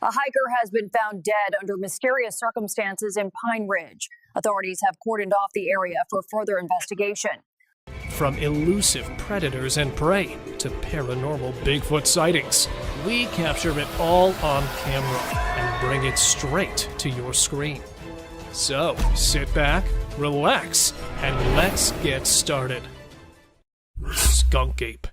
A hiker has been found dead under mysterious circumstances in Pine Ridge. Authorities have cordoned off the area for further investigation. From elusive predators and prey to paranormal Bigfoot sightings, we capture it all on camera and bring it straight to your screen. So, sit back, relax, and let's get started. Skunk Ape.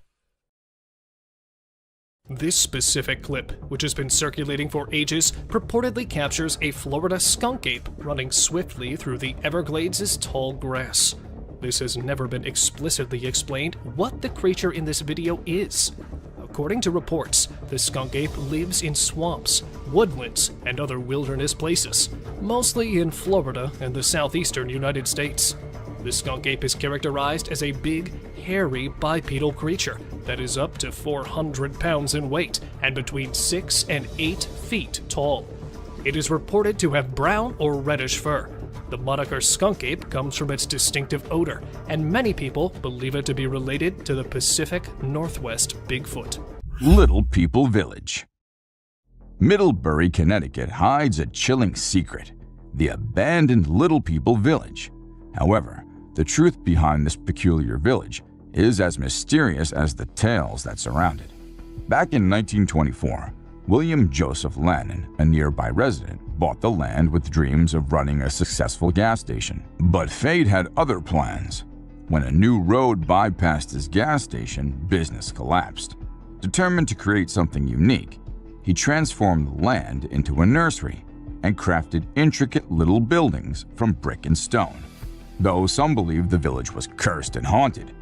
This specific clip, which has been circulating for ages, purportedly captures a Florida skunk ape running swiftly through the Everglades' tall grass. This has never been explicitly explained what the creature in this video is. According to reports, the skunk ape lives in swamps, woodlands, and other wilderness places, mostly in Florida and the southeastern United States. The skunk ape is characterized as a big, hairy bipedal creature that is up to 400 pounds in weight and between 6 and 8 feet tall. It is reported to have brown or reddish fur. The moniker skunk ape comes from its distinctive odor, and many people believe it to be related to the Pacific Northwest Bigfoot. Little People Village. Middlebury, Connecticut hides a chilling secret: the abandoned Little People Village. However, the truth behind this peculiar village is as mysterious as the tales that surround it. Back in 1924, William Joseph Lannon, a nearby resident, bought the land with dreams of running a successful gas station. But fate had other plans. When a new road bypassed his gas station, business collapsed. Determined to create something unique, he transformed the land into a nursery and crafted intricate little buildings from brick and stone. Though some believed the village was cursed and haunted,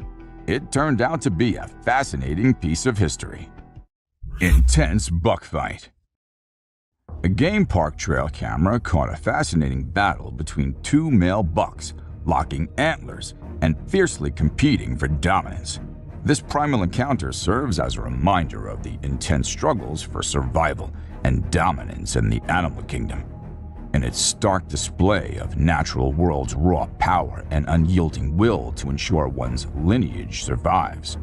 it turned out to be a fascinating piece of history. Intense buck fight. A game park trail camera caught a fascinating battle between two male bucks, locking antlers and fiercely competing for dominance. This primal encounter serves as a reminder of the intense struggles for survival and dominance in the animal kingdom. In its stark display of natural world's raw power and unyielding will to ensure one's lineage survives.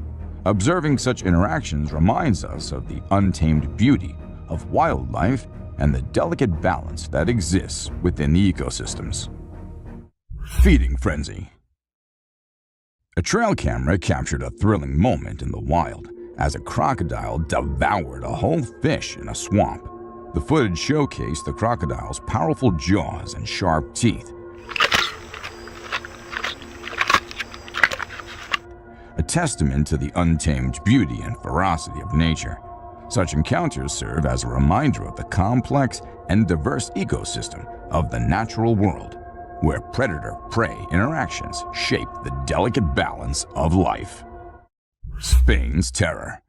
Observing such interactions reminds us of the untamed beauty of wildlife and the delicate balance that exists within the ecosystems. Feeding frenzy. A trail camera captured a thrilling moment in the wild as a crocodile devoured a whole fish in a swamp. The footage showcased the crocodile's powerful jaws and sharp teeth, a testament to the untamed beauty and ferocity of nature. Such encounters serve as a reminder of the complex and diverse ecosystem of the natural world, where predator-prey interactions shape the delicate balance of life. Spain's terror.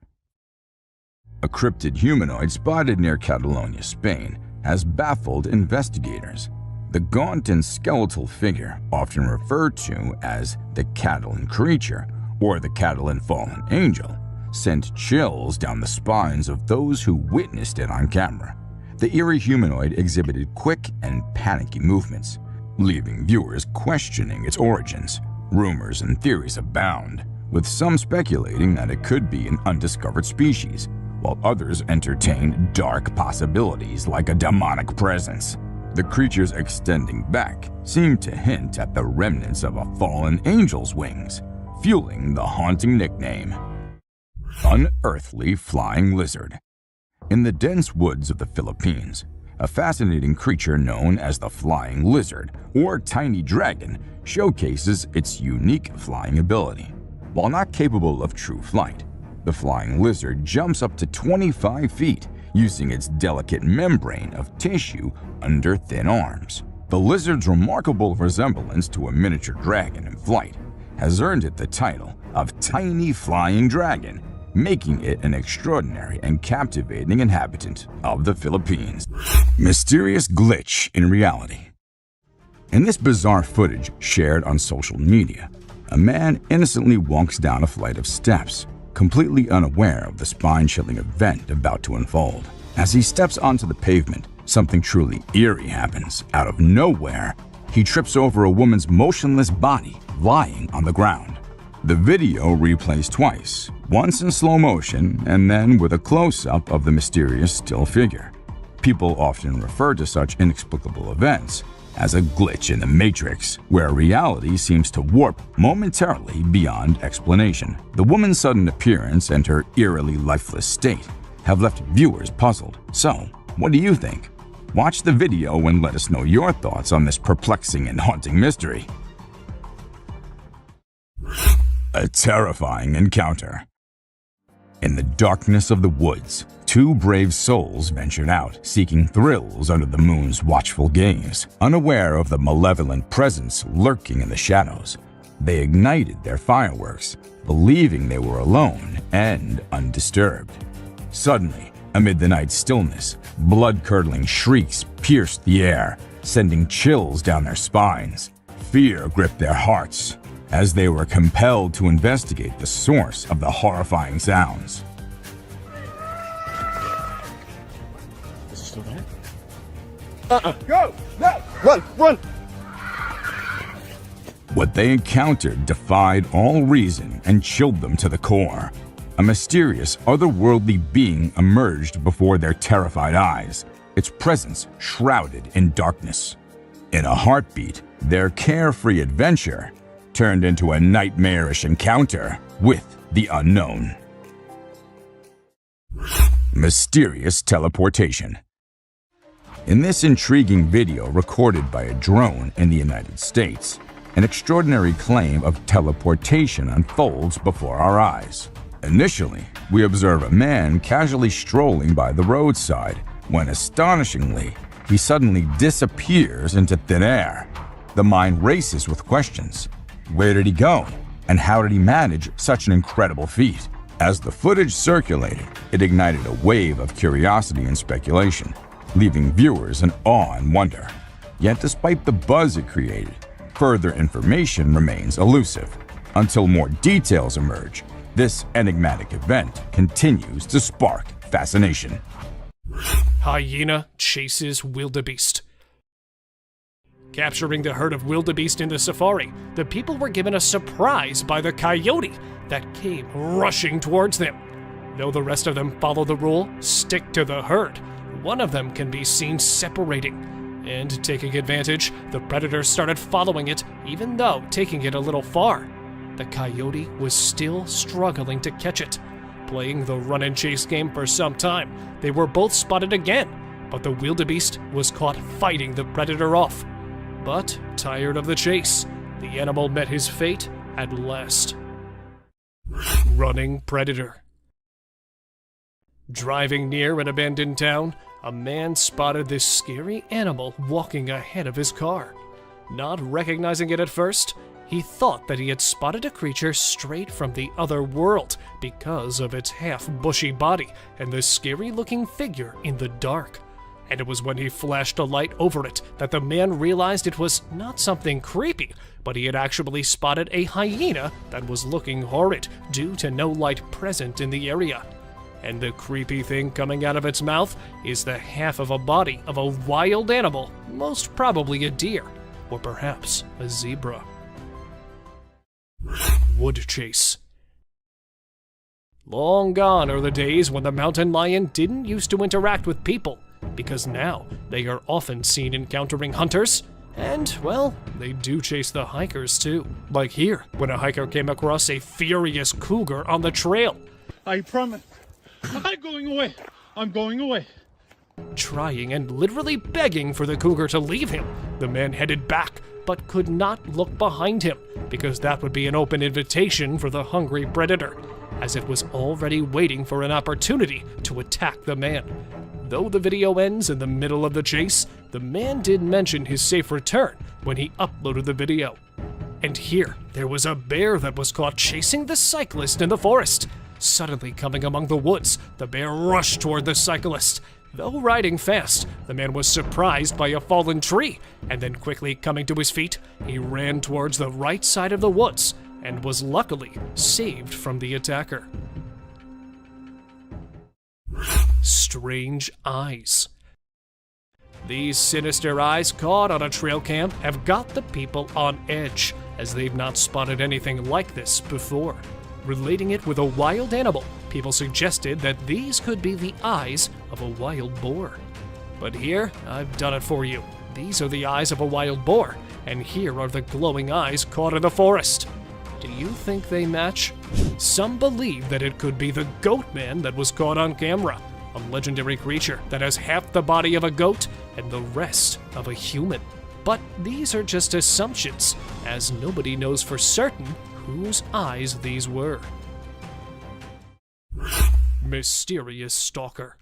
A cryptid humanoid spotted near Catalonia, Spain, has baffled investigators. The gaunt and skeletal figure, often referred to as the Catalan creature or the Catalan fallen angel, sent chills down the spines of those who witnessed it on camera. The eerie humanoid exhibited quick and panicky movements, leaving viewers questioning its origins. Rumors and theories abound, with some speculating that it could be an undiscovered species, while others entertain dark possibilities like a demonic presence. The creature's extending back seemed to hint at the remnants of a fallen angel's wings, fueling the haunting nickname. Unearthly flying lizard. In the dense woods of the Philippines, a fascinating creature known as the flying lizard or tiny dragon showcases its unique flying ability. While not capable of true flight, the flying lizard jumps up to 25 feet using its delicate membrane of tissue under thin arms. The lizard's remarkable resemblance to a miniature dragon in flight has earned it the title of Tiny Flying Dragon, making it an extraordinary and captivating inhabitant of the Philippines. Mysterious glitch in reality. In this bizarre footage shared on social media, a man innocently walks down a flight of steps, completely unaware of the spine-chilling event about to unfold. As he steps onto the pavement, something truly eerie happens. Out of nowhere, he trips over a woman's motionless body lying on the ground. The video replays twice, once in slow motion and then with a close-up of the mysterious still figure. People often refer to such inexplicable events as a glitch in the matrix, where reality seems to warp momentarily beyond explanation. The woman's sudden appearance and her eerily lifeless state have left viewers puzzled. So, what do you think? Watch the video and let us know your thoughts on this perplexing and haunting mystery. A terrifying encounter. In the darkness of the woods, two brave souls ventured out, seeking thrills under the moon's watchful gaze. Unaware of the malevolent presence lurking in the shadows, they ignited their fireworks, believing they were alone and undisturbed. Suddenly, amid the night's stillness, blood-curdling shrieks pierced the air, sending chills down their spines. Fear gripped their hearts as they were compelled to investigate the source of the horrifying sounds. Is he still there? Go! No! Run! Run! What they encountered defied all reason and chilled them to the core. A mysterious, otherworldly being emerged before their terrified eyes, its presence shrouded in darkness. In a heartbeat, their carefree adventure turned into a nightmarish encounter with the unknown. Mysterious teleportation. In this intriguing video recorded by a drone in the United States, an extraordinary claim of teleportation unfolds before our eyes. Initially, we observe a man casually strolling by the roadside, when astonishingly, he suddenly disappears into thin air. The mind races with questions. Where did he go? And how did he manage such an incredible feat? As the footage circulated, it ignited a wave of curiosity and speculation, leaving viewers in awe and wonder. Yet despite the buzz it created, further information remains elusive. Until more details emerge, this enigmatic event continues to spark fascination. Hyena chases wildebeest. Capturing the herd of wildebeest in the safari, the people were given a surprise by the coyote that came rushing towards them. Though the rest of them follow the rule, stick to the herd, one of them can be seen separating. And taking advantage, the predator started following it, even though taking it a little far. The coyote was still struggling to catch it. Playing the run-and-chase game for some time, they were both spotted again, but the wildebeest was caught fighting the predator off. But, tired of the chase, the animal met his fate at last. Running predator. Driving near an abandoned town, a man spotted this scary animal walking ahead of his car. Not recognizing it at first, he thought that he had spotted a creature straight from the other world because of its half-bushy body and the scary-looking figure in the dark. And it was when he flashed a light over it that the man realized it was not something creepy, but he had actually spotted a hyena that was looking horrid due to no light present in the area. And the creepy thing coming out of its mouth is the half of a body of a wild animal, most probably a deer, or perhaps a zebra. Wood chase. Long gone are the days when the mountain lion didn't used to interact with people, because now they are often seen encountering hunters, and, well, they do chase the hikers too. Like here, when a hiker came across a furious cougar on the trail. I promise. I'm going away. I'm going away. Trying and literally begging for the cougar to leave him, the man headed back, but could not look behind him, because that would be an open invitation for the hungry predator, as it was already waiting for an opportunity to attack the man. Though the video ends in the middle of the chase, the man did mention his safe return when he uploaded the video. And here, there was a bear that was caught chasing the cyclist in the forest. Suddenly coming among the woods, the bear rushed toward the cyclist. Though riding fast, the man was surprised by a fallen tree, and then quickly coming to his feet, he ran towards the right side of the woods, and was luckily saved from the attacker. Strange eyes. These sinister eyes caught on a trail cam have got the people on edge, as they've not spotted anything like this before. Relating it with a wild animal, people suggested that these could be the eyes of a wild boar. But here, I've done it for you. These are the eyes of a wild boar, and here are the glowing eyes caught in the forest. Do you think they match? Some believe that it could be the goat man that was caught on camera, a legendary creature that has half the body of a goat and the rest of a human. But these are just assumptions, as nobody knows for certain whose eyes these were. Mysterious stalker.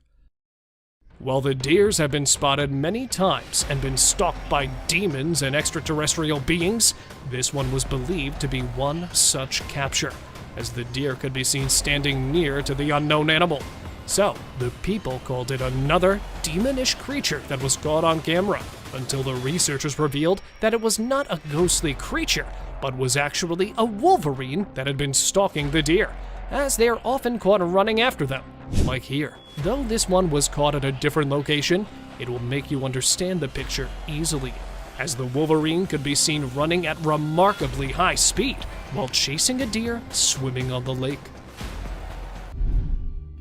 While the deers have been spotted many times and been stalked by demons and extraterrestrial beings, this one was believed to be one such capture, as the deer could be seen standing near to the unknown animal. So, the people called it another demonish creature that was caught on camera, until the researchers revealed that it was not a ghostly creature, but was actually a wolverine that had been stalking the deer, as they are often caught running after them, like here. Though this one was caught at a different location, it will make you understand the picture easily, as the wolverine could be seen running at remarkably high speed while chasing a deer swimming on the lake.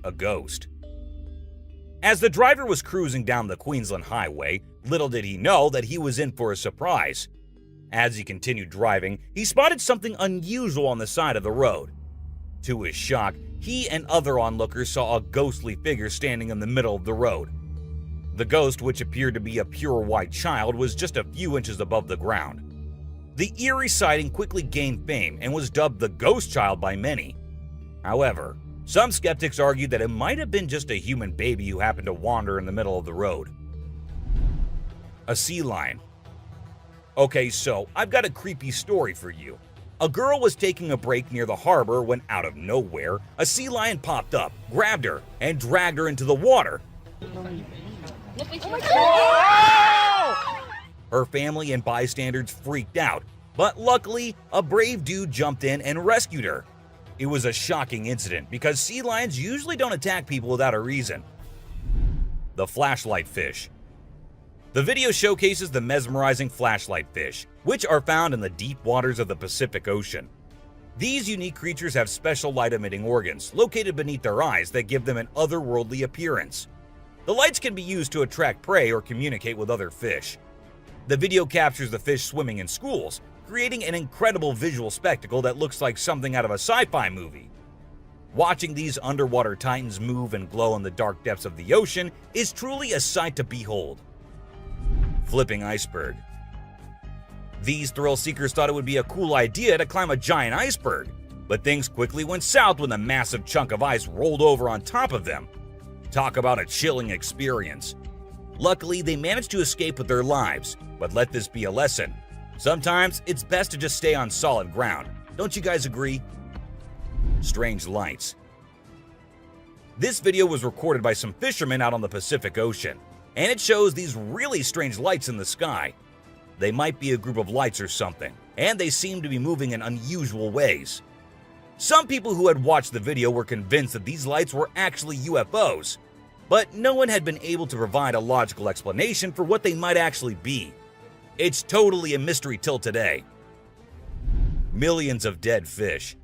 A ghost. As the driver was cruising down the Queensland Highway, little did he know that he was in for a surprise. As he continued driving, he spotted something unusual on the side of the road. To his shock, he and other onlookers saw a ghostly figure standing in the middle of the road. The ghost, which appeared to be a pure white child, was just a few inches above the ground. The eerie sighting quickly gained fame and was dubbed the Ghost Child by many. However, some skeptics argued that it might have been just a human baby who happened to wander in the middle of the road. A sea lion. Okay, so I've got a creepy story for you. A girl was taking a break near the harbor when, out of nowhere, a sea lion popped up, grabbed her, and dragged her into the water. Her family and bystanders freaked out, but luckily, a brave dude jumped in and rescued her. It was a shocking incident because sea lions usually don't attack people without a reason. The flashlight fish. The video showcases the mesmerizing flashlight fish, which are found in the deep waters of the Pacific Ocean. These unique creatures have special light-emitting organs located beneath their eyes that give them an otherworldly appearance. The lights can be used to attract prey or communicate with other fish. The video captures the fish swimming in schools, creating an incredible visual spectacle that looks like something out of a sci-fi movie. Watching these underwater titans move and glow in the dark depths of the ocean is truly a sight to behold. Flipping iceberg. These thrill seekers thought it would be a cool idea to climb a giant iceberg, but things quickly went south when a massive chunk of ice rolled over on top of them. Talk about a chilling experience. Luckily, they managed to escape with their lives, but let this be a lesson. Sometimes it's best to just stay on solid ground. Don't you guys agree? Strange lights. This video was recorded by some fishermen out on the Pacific Ocean, and it shows these really strange lights in the sky. They might be a group of lights or something, and they seem to be moving in unusual ways. Some people who had watched the video were convinced that these lights were actually UFOs, but no one had been able to provide a logical explanation for what they might actually be. It's totally a mystery till today. Millions of dead fish.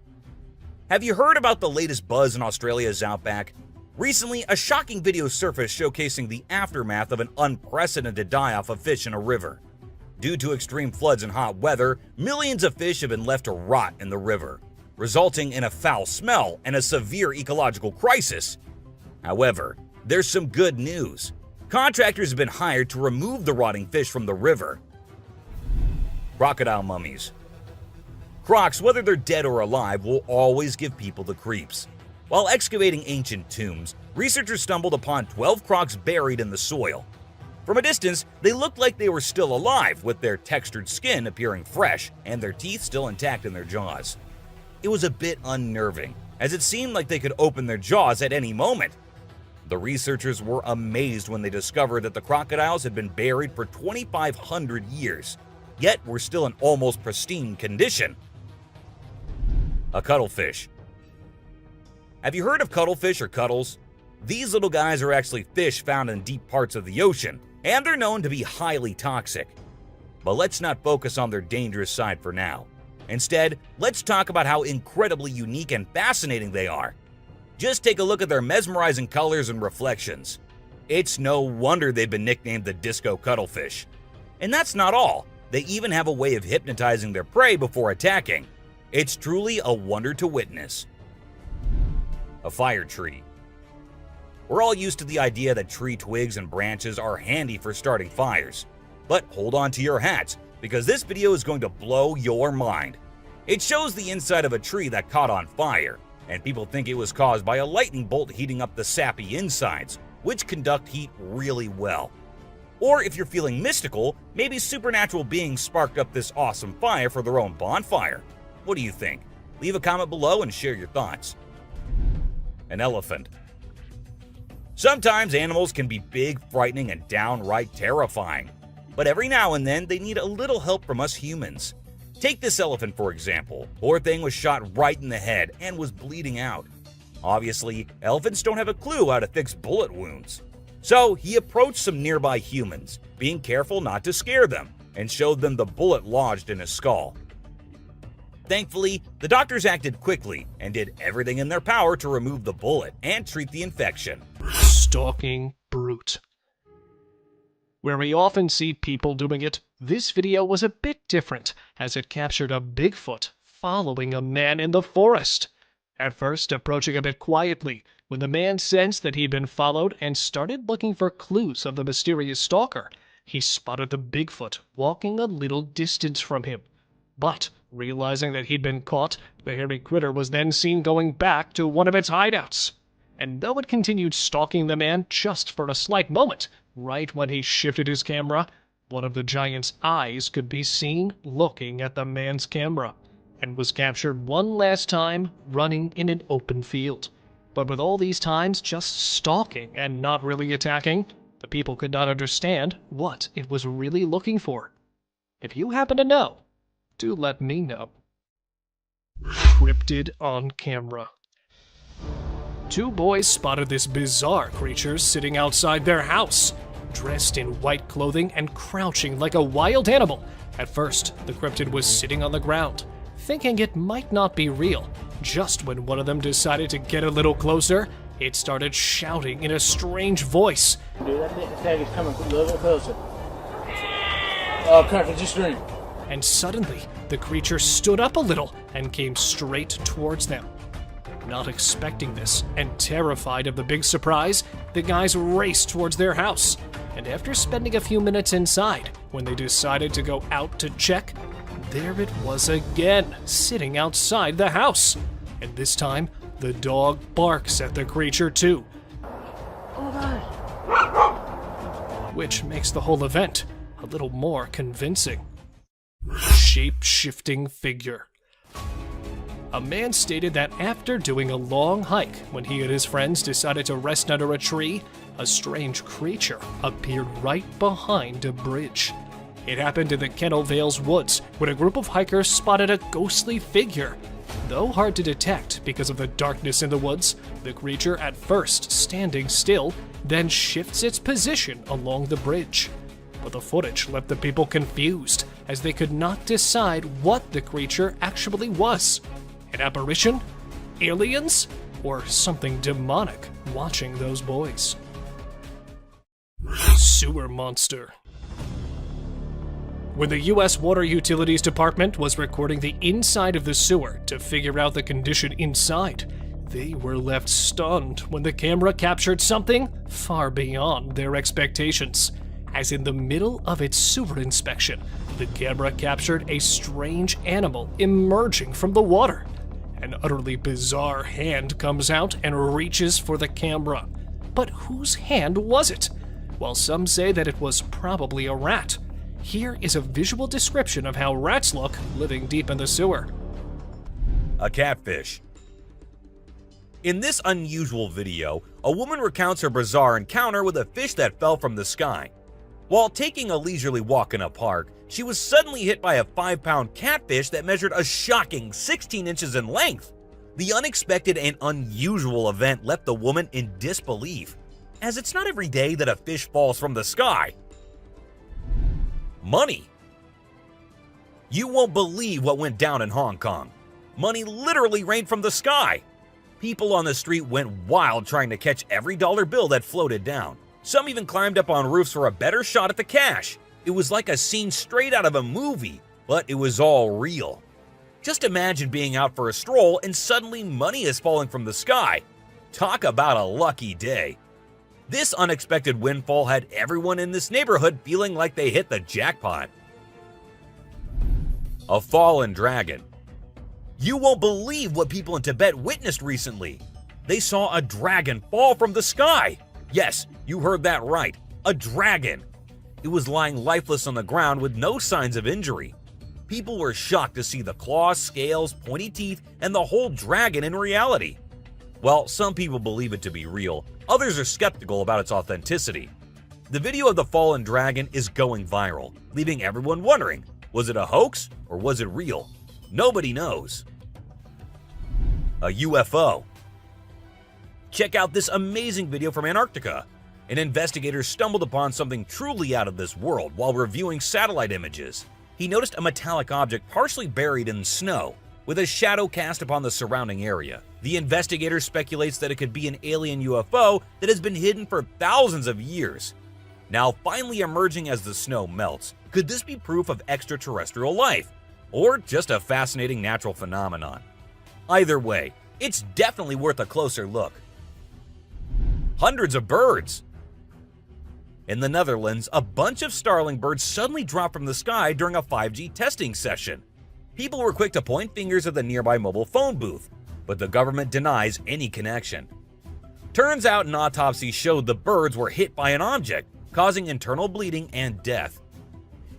Have you heard about the latest buzz in Australia's outback? Recently, a shocking video surfaced showcasing the aftermath of an unprecedented die-off of fish in a river. Due to extreme floods and hot weather, millions of fish have been left to rot in the river, resulting in a foul smell and a severe ecological crisis. However, there's some good news. Contractors have been hired to remove the rotting fish from the river. Crocodile mummies. Crocs, whether they're dead or alive, will always give people the creeps. While excavating ancient tombs, researchers stumbled upon 12 crocs buried in the soil. From a distance, they looked like they were still alive, with their textured skin appearing fresh and their teeth still intact in their jaws. It was a bit unnerving, as it seemed like they could open their jaws at any moment. The researchers were amazed when they discovered that the crocodiles had been buried for 2,500 years, yet were still in almost pristine condition. A cuttlefish. Have you heard of cuttlefish or cuttles? These little guys are actually fish found in deep parts of the ocean, and they're known to be highly toxic. But let's not focus on their dangerous side for now. Instead, let's talk about how incredibly unique and fascinating they are. Just take a look at their mesmerizing colors and reflections. It's no wonder they've been nicknamed the disco cuttlefish. And that's not all. They even have a way of hypnotizing their prey before attacking. It's truly a wonder to witness. A fire tree. We're all used to the idea that tree twigs and branches are handy for starting fires. But hold on to your hats, because this video is going to blow your mind. It shows the inside of a tree that caught on fire, and people think it was caused by a lightning bolt heating up the sappy insides, which conduct heat really well. Or if you're feeling mystical, maybe supernatural beings sparked up this awesome fire for their own bonfire. What do you think? Leave a comment below and share your thoughts. An elephant. Sometimes animals can be big, frightening, and downright terrifying. But every now and then, they need a little help from us humans. Take this elephant for example. Poor thing was shot right in the head and was bleeding out. Obviously, elephants don't have a clue how to fix bullet wounds. So he approached some nearby humans, being careful not to scare them, and showed them the bullet lodged in his skull. Thankfully, the doctors acted quickly and did everything in their power to remove the bullet and treat the infection. Stalking brute. Where we often see people doing it, this video was a bit different, as it captured a Bigfoot following a man in the forest. At first approaching a bit quietly, when the man sensed that he'd been followed and started looking for clues of the mysterious stalker, he spotted the Bigfoot walking a little distance from him. But, realizing that he'd been caught, the hairy critter was then seen going back to one of its hideouts. And though it continued stalking the man just for a slight moment, right when he shifted his camera, one of the giant's eyes could be seen looking at the man's camera, and was captured one last time running in an open field. But with all these times just stalking and not really attacking, the people could not understand what it was really looking for. If you happen to know, do let me know. Cryptid on camera. Two boys spotted this bizarre creature sitting outside their house, dressed in white clothing and crouching like a wild animal. At first, the cryptid was sitting on the ground, thinking it might not be real. Just when one of them decided to get a little closer, it started shouting in a strange voice. Dude, that tag is coming a little bit closer. Oh, careful, just drink. And suddenly, the creature stood up a little and came straight towards them. Not expecting this, and terrified of the big surprise, the guys raced towards their house. And after spending a few minutes inside, when they decided to go out to check, there it was again, sitting outside the house. And this time, the dog barks at the creature too. Oh my. Which makes the whole event a little more convincing. Shape-shifting figure. A man stated that after doing a long hike, when he and his friends decided to rest under a tree, a strange creature appeared right behind a bridge. It happened in the Kennel Vales woods, when a group of hikers spotted a ghostly figure. Though hard to detect because of the darkness in the woods, the creature at first standing still, then shifts its position along the bridge. But the footage left the people confused, as they could not decide what the creature actually was. An apparition? Aliens? Or something demonic watching those boys? Sewer monster. When the U.S. Water Utilities Department was recording the inside of the sewer to figure out the condition inside, they were left stunned when the camera captured something far beyond their expectations. As in the middle of its sewer inspection, the camera captured a strange animal emerging from the water. An utterly bizarre hand comes out and reaches for the camera. But whose hand was it? While some say that it was probably a rat, here is a visual description of how rats look living deep in the sewer. A catfish. In this unusual video, a woman recounts her bizarre encounter with a fish that fell from the sky. While taking a leisurely walk in a park, she was suddenly hit by a 5-pound catfish that measured a shocking 16 inches in length. The unexpected and unusual event left the woman in disbelief, as it's not every day that a fish falls from the sky. Money. You won't believe what went down in Hong Kong. Money literally rained from the sky. People on the street went wild trying to catch every dollar bill that floated down. Some even climbed up on roofs for a better shot at the cash. It was like a scene straight out of a movie, but it was all real. Just imagine being out for a stroll and suddenly money is falling from the sky. Talk about a lucky day. This unexpected windfall had everyone in this neighborhood feeling like they hit the jackpot. A fallen dragon. You won't believe what people in Tibet witnessed recently. They saw a dragon fall from the sky. Yes, you heard that right. A dragon. It was lying lifeless on the ground with no signs of injury. People were shocked to see the claws, scales, pointy teeth, and the whole dragon in reality. Well, some people believe it to be real. Others are skeptical about its authenticity. The video of the fallen dragon is going viral, leaving everyone wondering, was it a hoax or was it real? Nobody knows. A UFO. Check out this amazing video from Antarctica. An investigator stumbled upon something truly out of this world while reviewing satellite images. He noticed a metallic object partially buried in snow, with a shadow cast upon the surrounding area. The investigator speculates that it could be an alien UFO that has been hidden for thousands of years. Now finally emerging as the snow melts, could this be proof of extraterrestrial life? Or just a fascinating natural phenomenon? Either way, it's definitely worth a closer look. Hundreds of birds. In the Netherlands, a bunch of starling birds suddenly dropped from the sky during a 5G testing session. People were quick to point fingers at the nearby mobile phone booth, but the government denies any connection. Turns out an autopsy showed the birds were hit by an object, causing internal bleeding and death.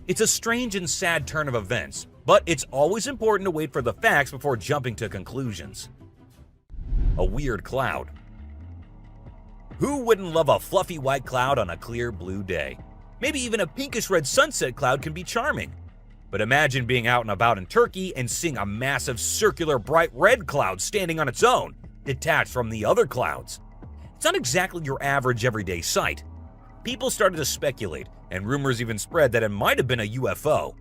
It's a strange and sad turn of events, but it's always important to wait for the facts before jumping to conclusions. A weird cloud. Who wouldn't love a fluffy white cloud on a clear blue day? Maybe even a pinkish red sunset cloud can be charming. But imagine being out and about in Turkey and seeing a massive circular bright red cloud standing on its own, detached from the other clouds. It's not exactly your average everyday sight. People started to speculate, and rumors even spread that it might have been a UFO.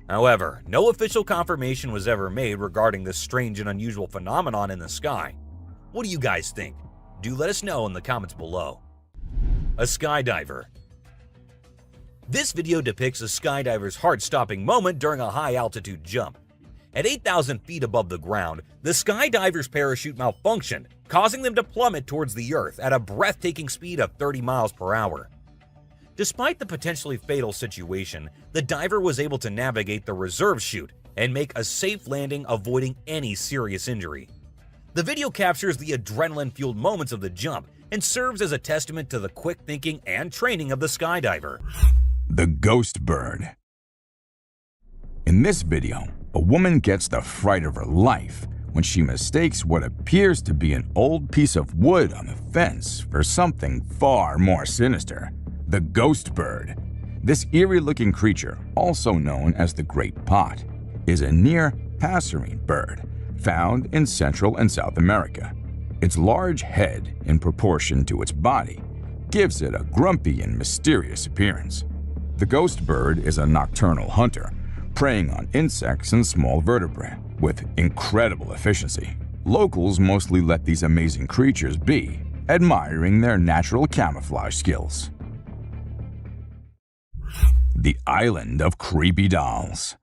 However, no official confirmation was ever made regarding this strange and unusual phenomenon in the sky. What do you guys think? Do let us know in the comments below. A skydiver. This video depicts a skydiver's heart-stopping moment during a high-altitude jump. At 8,000 feet above the ground, the skydiver's parachute malfunctioned, causing them to plummet towards the earth at a breathtaking speed of 30 miles per hour. Despite the potentially fatal situation, the diver was able to navigate the reserve chute and make a safe landing, avoiding any serious injury. The video captures the adrenaline-fueled moments of the jump and serves as a testament to the quick thinking and training of the skydiver. The ghost bird. In this video, a woman gets the fright of her life when she mistakes what appears to be an old piece of wood on the fence for something far more sinister. The ghost bird. This eerie-looking creature, also known as the great pot, is a near passerine bird found in Central and South America. Its large head, in proportion to its body, gives it a grumpy and mysterious appearance. The ghost bird is a nocturnal hunter, preying on insects and small vertebrae with incredible efficiency. Locals mostly let these amazing creatures be, admiring their natural camouflage skills. The Island of Creepy Dolls.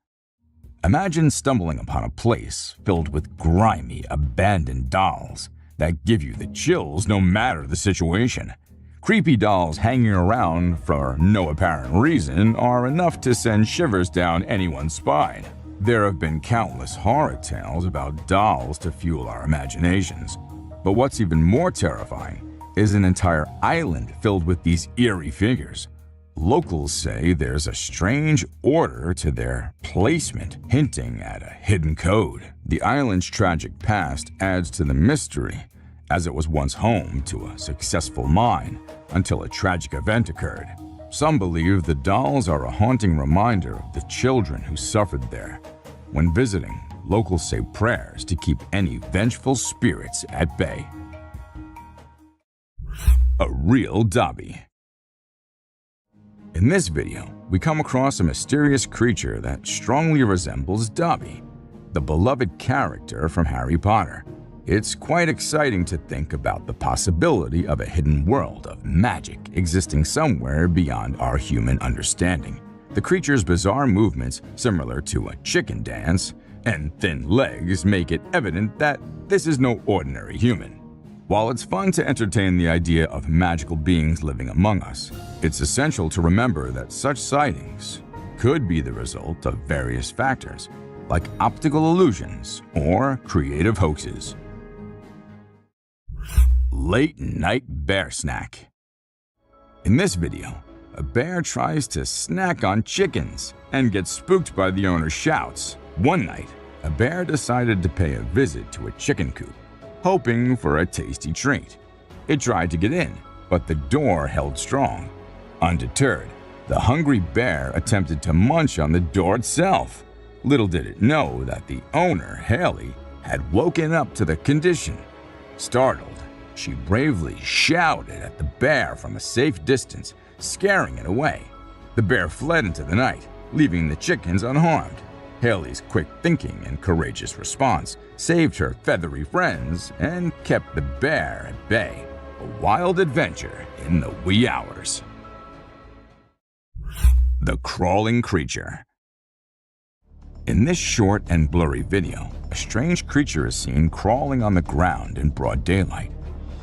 Imagine stumbling upon a place filled with grimy, abandoned dolls that give you the chills no matter the situation. Creepy dolls hanging around for no apparent reason are enough to send shivers down anyone's spine. There have been countless horror tales about dolls to fuel our imaginations. But what's even more terrifying is an entire island filled with these eerie figures. Locals say there's a strange order to their placement, hinting at a hidden code. The island's tragic past adds to the mystery, as it was once home to a successful mine until a tragic event occurred. Some believe the dolls are a haunting reminder of the children who suffered there. When visiting, locals say prayers to keep any vengeful spirits at bay. A real Dobby. In this video, we come across a mysterious creature that strongly resembles Dobby, the beloved character from Harry Potter. It's quite exciting to think about the possibility of a hidden world of magic existing somewhere beyond our human understanding. The creature's bizarre movements, similar to a chicken dance, and thin legs make it evident that this is no ordinary human. While it's fun to entertain the idea of magical beings living among us, it's essential to remember that such sightings could be the result of various factors, like optical illusions or creative hoaxes. Late night bear snack. In this video, a bear tries to snack on chickens and gets spooked by the owner's shouts. One night, a bear decided to pay a visit to a chicken coop, hoping for a tasty treat. It tried to get in, but the door held strong. Undeterred, the hungry bear attempted to munch on the door itself. Little did it know that the owner, Haley, had woken up to the condition. Startled, she bravely shouted at the bear from a safe distance, scaring it away. The bear fled into the night, leaving the chickens unharmed. Haley's quick thinking and courageous response saved her feathery friends and kept the bear at bay. A wild adventure in the wee hours. The crawling creature. In this short and blurry video, a strange creature is seen crawling on the ground in broad daylight.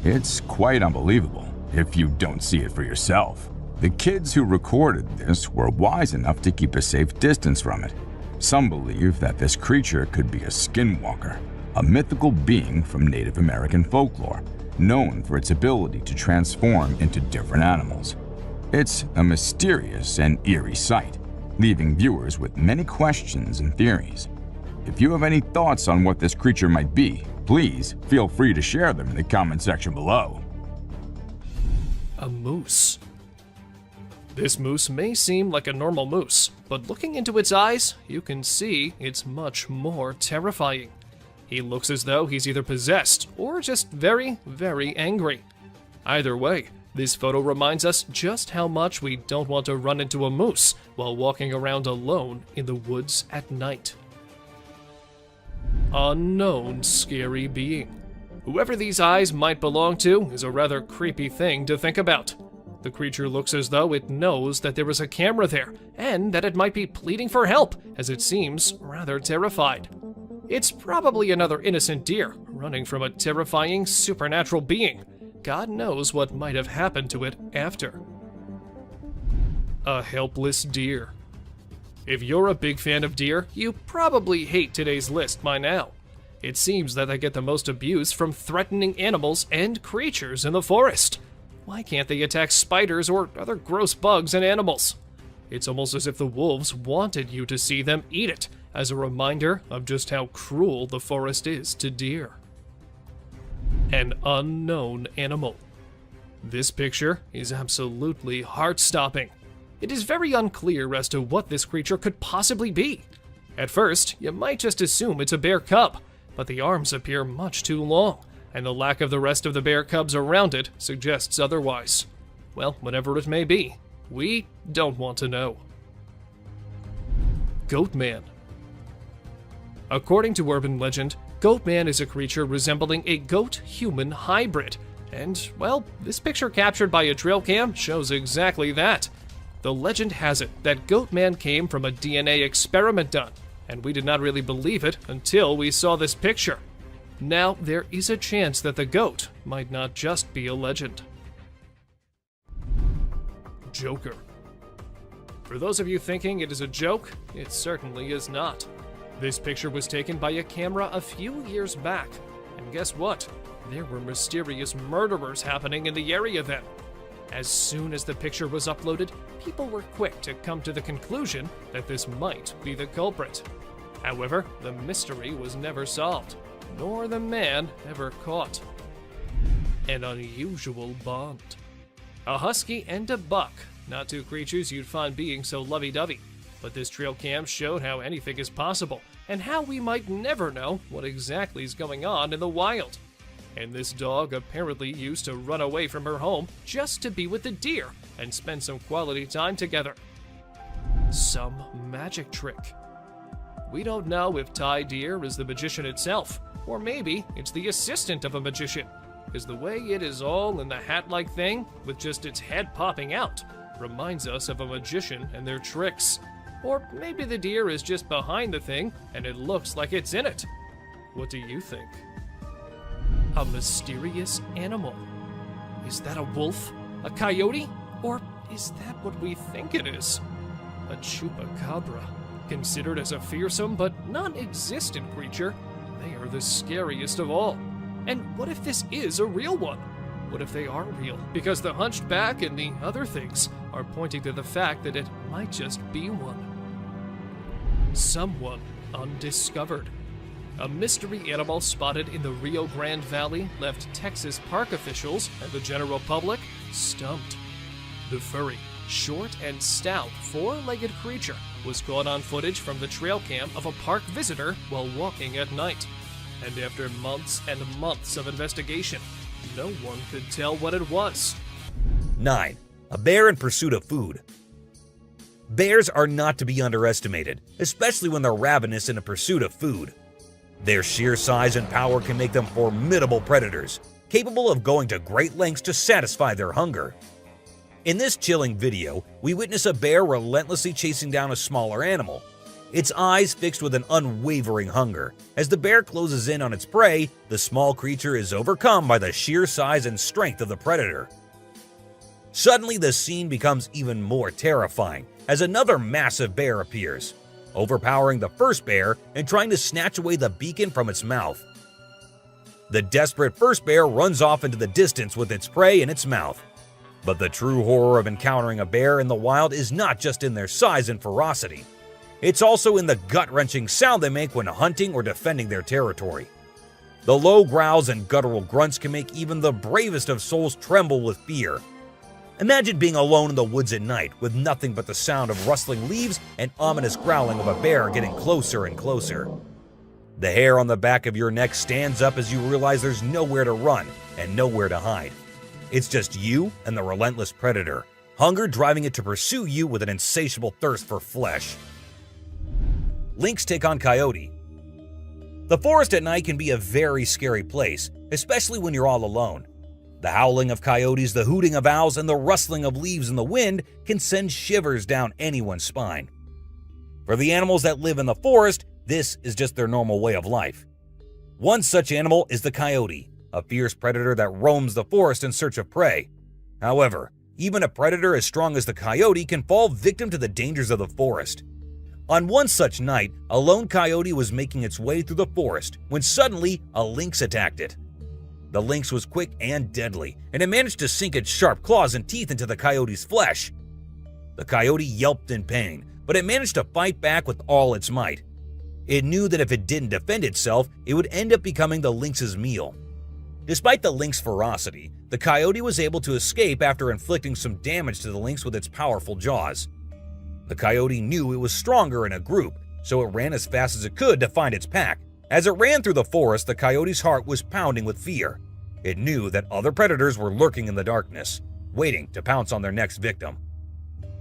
It's quite unbelievable if you don't see it for yourself. The kids who recorded this were wise enough to keep a safe distance from it. Some believe that this creature could be a skinwalker, a mythical being from Native American folklore, known for its ability to transform into different animals. It's a mysterious and eerie sight, leaving viewers with many questions and theories. If you have any thoughts on what this creature might be, please feel free to share them in the comment section below. A moose. This moose may seem like a normal moose, but looking into its eyes, you can see it's much more terrifying. He looks as though he's either possessed or just very, very angry. Either way, this photo reminds us just how much we don't want to run into a moose while walking around alone in the woods at night. Unknown scary being. Whoever these eyes might belong to is a rather creepy thing to think about. The creature looks as though it knows that there is a camera there, and that it might be pleading for help, as it seems rather terrified. It's probably another innocent deer, running from a terrifying supernatural being. God knows what might have happened to it after. A helpless deer. If you're a big fan of deer, you probably hate today's list by now. It seems that they get the most abuse from threatening animals and creatures in the forest. Why can't they attack spiders or other gross bugs and animals? It's almost as if the wolves wanted you to see them eat it, as a reminder of just how cruel the forest is to deer. An unknown animal. This picture is absolutely heart-stopping. It is very unclear as to what this creature could possibly be. At first, you might just assume it's a bear cub, but the arms appear much too long, and the lack of the rest of the bear cubs around it suggests otherwise. Well, whatever it may be, we don't want to know. Goatman. According to urban legend, Goatman is a creature resembling a goat-human hybrid. And, well, this picture captured by a trail cam shows exactly that. The legend has it that Goatman came from a DNA experiment done, and we did not really believe it until we saw this picture. Now, there is a chance that the goat might not just be a legend. Joker. For those of you thinking it is a joke, it certainly is not. This picture was taken by a camera a few years back, and guess what? There were mysterious murderers happening in the area then. As soon as the picture was uploaded, people were quick to come to the conclusion that this might be the culprit. However, the mystery was never solved, nor the man ever caught. An unusual bond. A husky and a buck, not two creatures you'd find being so lovey-dovey, but this trail cam showed how anything is possible, and how we might never know what exactly is going on in the wild. And this dog apparently used to run away from her home just to be with the deer and spend some quality time together. Some magic trick. We don't know if Ty Deer is the magician itself, Or maybe it's the assistant of a magician, because the way it is all in the hat-like thing, with just its head popping out, reminds us of a magician and their tricks. Or maybe the deer is just behind the thing and it looks like it's in it. What do you think? A mysterious animal. Is that a wolf? A coyote? Or is that what we think it is? A chupacabra. Considered as a fearsome but non-existent creature, they are the scariest of all. And what if this is a real one? What if they are real? Because the hunched back and the other things are pointing to the fact that it might just be one. Someone undiscovered. A mystery animal spotted in the Rio Grande Valley left Texas park officials and the general public stumped. The furry, short and stout, four-legged creature was caught on footage from the trail cam of a park visitor while walking at night. And after months and months of investigation, no one could tell what it was. 9. A bear in pursuit of food. Bears are not to be underestimated, especially when they're ravenous in a pursuit of food. Their sheer size and power can make them formidable predators, capable of going to great lengths to satisfy their hunger. In this chilling video, we witness a bear relentlessly chasing down a smaller animal, its eyes fixed with an unwavering hunger. As the bear closes in on its prey, the small creature is overcome by the sheer size and strength of the predator. Suddenly, the scene becomes even more terrifying as another massive bear appears, overpowering the first bear and trying to snatch away the beacon from its mouth. The desperate first bear runs off into the distance with its prey in its mouth. But the true horror of encountering a bear in the wild is not just in their size and ferocity. It's also in the gut-wrenching sound they make when hunting or defending their territory. The low growls and guttural grunts can make even the bravest of souls tremble with fear. Imagine being alone in the woods at night with nothing but the sound of rustling leaves and ominous growling of a bear getting closer and closer. The hair on the back of your neck stands up as you realize there's nowhere to run and nowhere to hide. It's just you and the relentless predator, hunger driving it to pursue you with an insatiable thirst for flesh. Lynx take on coyote. The forest at night can be a very scary place, especially when you're all alone. The howling of coyotes, the hooting of owls, and the rustling of leaves in the wind can send shivers down anyone's spine. For the animals that live in the forest, this is just their normal way of life. One such animal is the coyote, a fierce predator that roams the forest in search of prey. However, even a predator as strong as the coyote can fall victim to the dangers of the forest. On one such night, a lone coyote was making its way through the forest when suddenly a lynx attacked it. The lynx was quick and deadly, and it managed to sink its sharp claws and teeth into the coyote's flesh. The coyote yelped in pain, but it managed to fight back with all its might. It knew that if it didn't defend itself, it would end up becoming the lynx's meal. Despite the lynx's ferocity, the coyote was able to escape after inflicting some damage to the lynx with its powerful jaws. The coyote knew it was stronger in a group, so it ran as fast as it could to find its pack. As it ran through the forest, the coyote's heart was pounding with fear. It knew that other predators were lurking in the darkness, waiting to pounce on their next victim.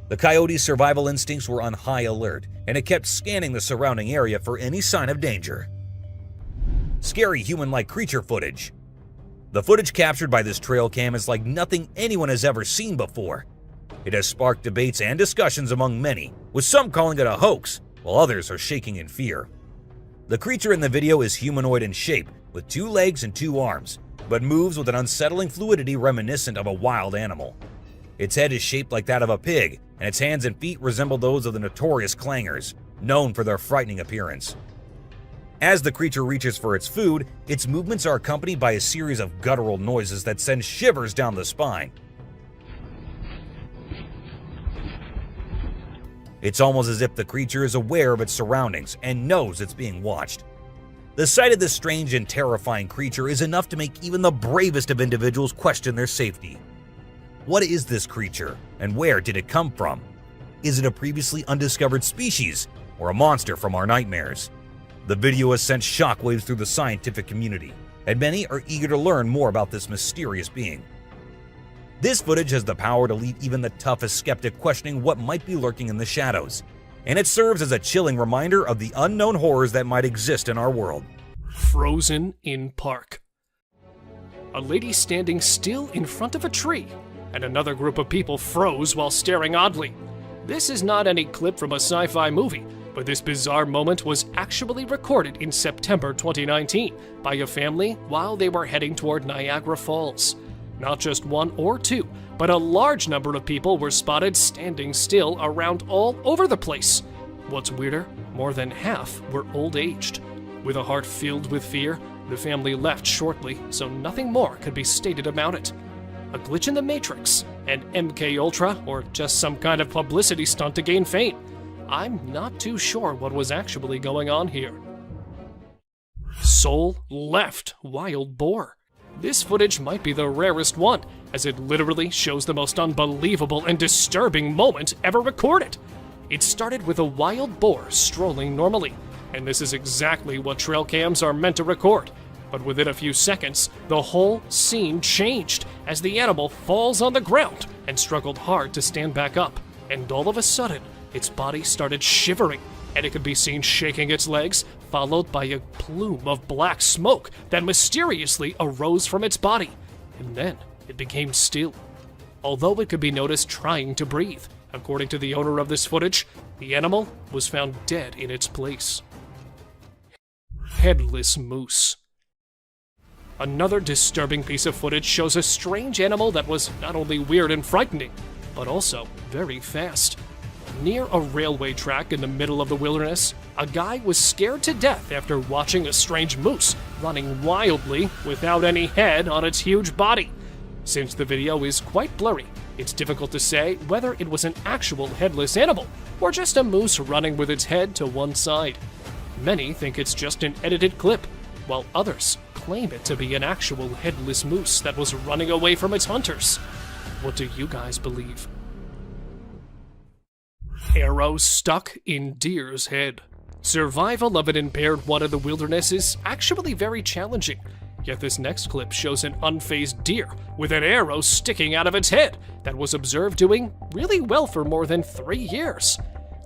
The coyote's survival instincts were on high alert, and it kept scanning the surrounding area for any sign of danger. Scary human-like creature footage. The footage captured by this trail cam is like nothing anyone has ever seen before. It has sparked debates and discussions among many, with some calling it a hoax, while others are shaking in fear. The creature in the video is humanoid in shape, with 2 legs and 2 arms, but moves with an unsettling fluidity reminiscent of a wild animal. Its head is shaped like that of a pig, and its hands and feet resemble those of the notorious clangers, known for their frightening appearance. As the creature reaches for its food, its movements are accompanied by a series of guttural noises that send shivers down the spine. It's almost as if the creature is aware of its surroundings and knows it's being watched. The sight of this strange and terrifying creature is enough to make even the bravest of individuals question their safety. What is this creature, and where did it come from? Is it a previously undiscovered species, or a monster from our nightmares? The video has sent shockwaves through the scientific community, and many are eager to learn more about this mysterious being. This footage has the power to leave even the toughest skeptic questioning what might be lurking in the shadows, and it serves as a chilling reminder of the unknown horrors that might exist in our world. Frozen in park. A lady standing still in front of a tree, and another group of people froze while staring oddly. This is not any clip from a sci-fi movie, but this bizarre moment was actually recorded in September 2019 by a family while they were heading toward Niagara Falls. Not just one or two, but a large number of people were spotted standing still around all over the place. What's weirder, more than half were old-aged. With a heart filled with fear, the family left shortly, so nothing more could be stated about it. A glitch in the Matrix, an MK Ultra, or just some kind of publicity stunt to gain fame? I'm not too sure what was actually going on here. Soul left wild boar. This footage might be the rarest one, as it literally shows the most unbelievable and disturbing moment ever recorded. It started with a wild boar strolling normally, and this is exactly what trail cams are meant to record. But within a few seconds, the whole scene changed as the animal falls on the ground and struggled hard to stand back up. And all of a sudden, its body started shivering, and it could be seen shaking its legs, followed by a plume of black smoke that mysteriously arose from its body. And then it became still, although it could be noticed trying to breathe. According to the owner of this footage, the animal was found dead in its place. Headless moose. Another disturbing piece of footage shows a strange animal that was not only weird and frightening, but also very fast. Near a railway track in the middle of the wilderness, a guy was scared to death after watching a strange moose running wildly without any head on its huge body. Since the video is quite blurry, it's difficult to say whether it was an actual headless animal or just a moose running with its head to one side. Many think it's just an edited clip, while others claim it to be an actual headless moose that was running away from its hunters. What do you guys believe? Arrow stuck in deer's head. Survival of an impaired one in the wilderness is actually very challenging, yet this next clip shows an unfazed deer with an arrow sticking out of its head that was observed doing really well for more than 3 years.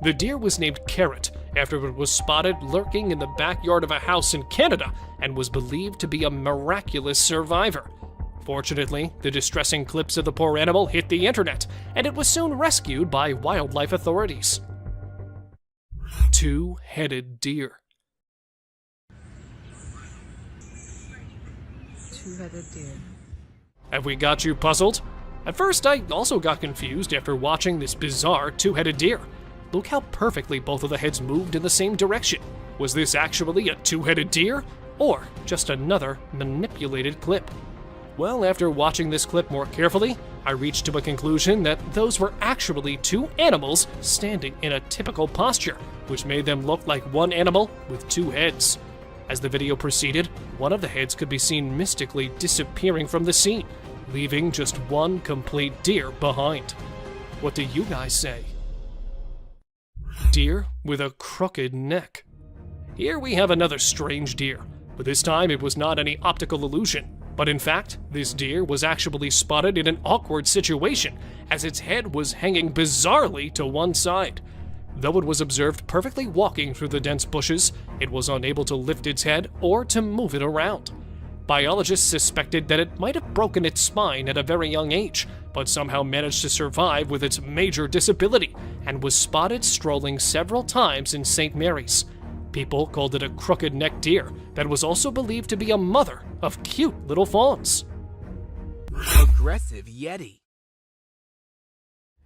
The deer was named Carrot after it was spotted lurking in the backyard of a house in Canada and was believed to be a miraculous survivor. Fortunately, the distressing clips of the poor animal hit the internet, and it was soon rescued by wildlife authorities. Two-headed deer. Two-headed deer. Have we got you puzzled? At first, I also got confused after watching this bizarre two-headed deer. Look how perfectly both of the heads moved in the same direction. Was this actually a two-headed deer, or just another manipulated clip? Well, after watching this clip more carefully, I reached to a conclusion that those were actually two animals standing in a typical posture, which made them look like one animal with two heads. As the video proceeded, one of the heads could be seen mystically disappearing from the scene, leaving just one complete deer behind. What do you guys say? Deer with a crooked neck. Here we have another strange deer, but this time it was not any optical illusion. But in fact, this deer was actually spotted in an awkward situation, as its head was hanging bizarrely to one side. Though it was observed perfectly walking through the dense bushes, it was unable to lift its head or to move it around. Biologists suspected that it might have broken its spine at a very young age, but somehow managed to survive with its major disability, and was spotted strolling several times in St. Mary's. People called it a crooked-necked deer that was also believed to be a mother of cute little fawns. Aggressive Yeti.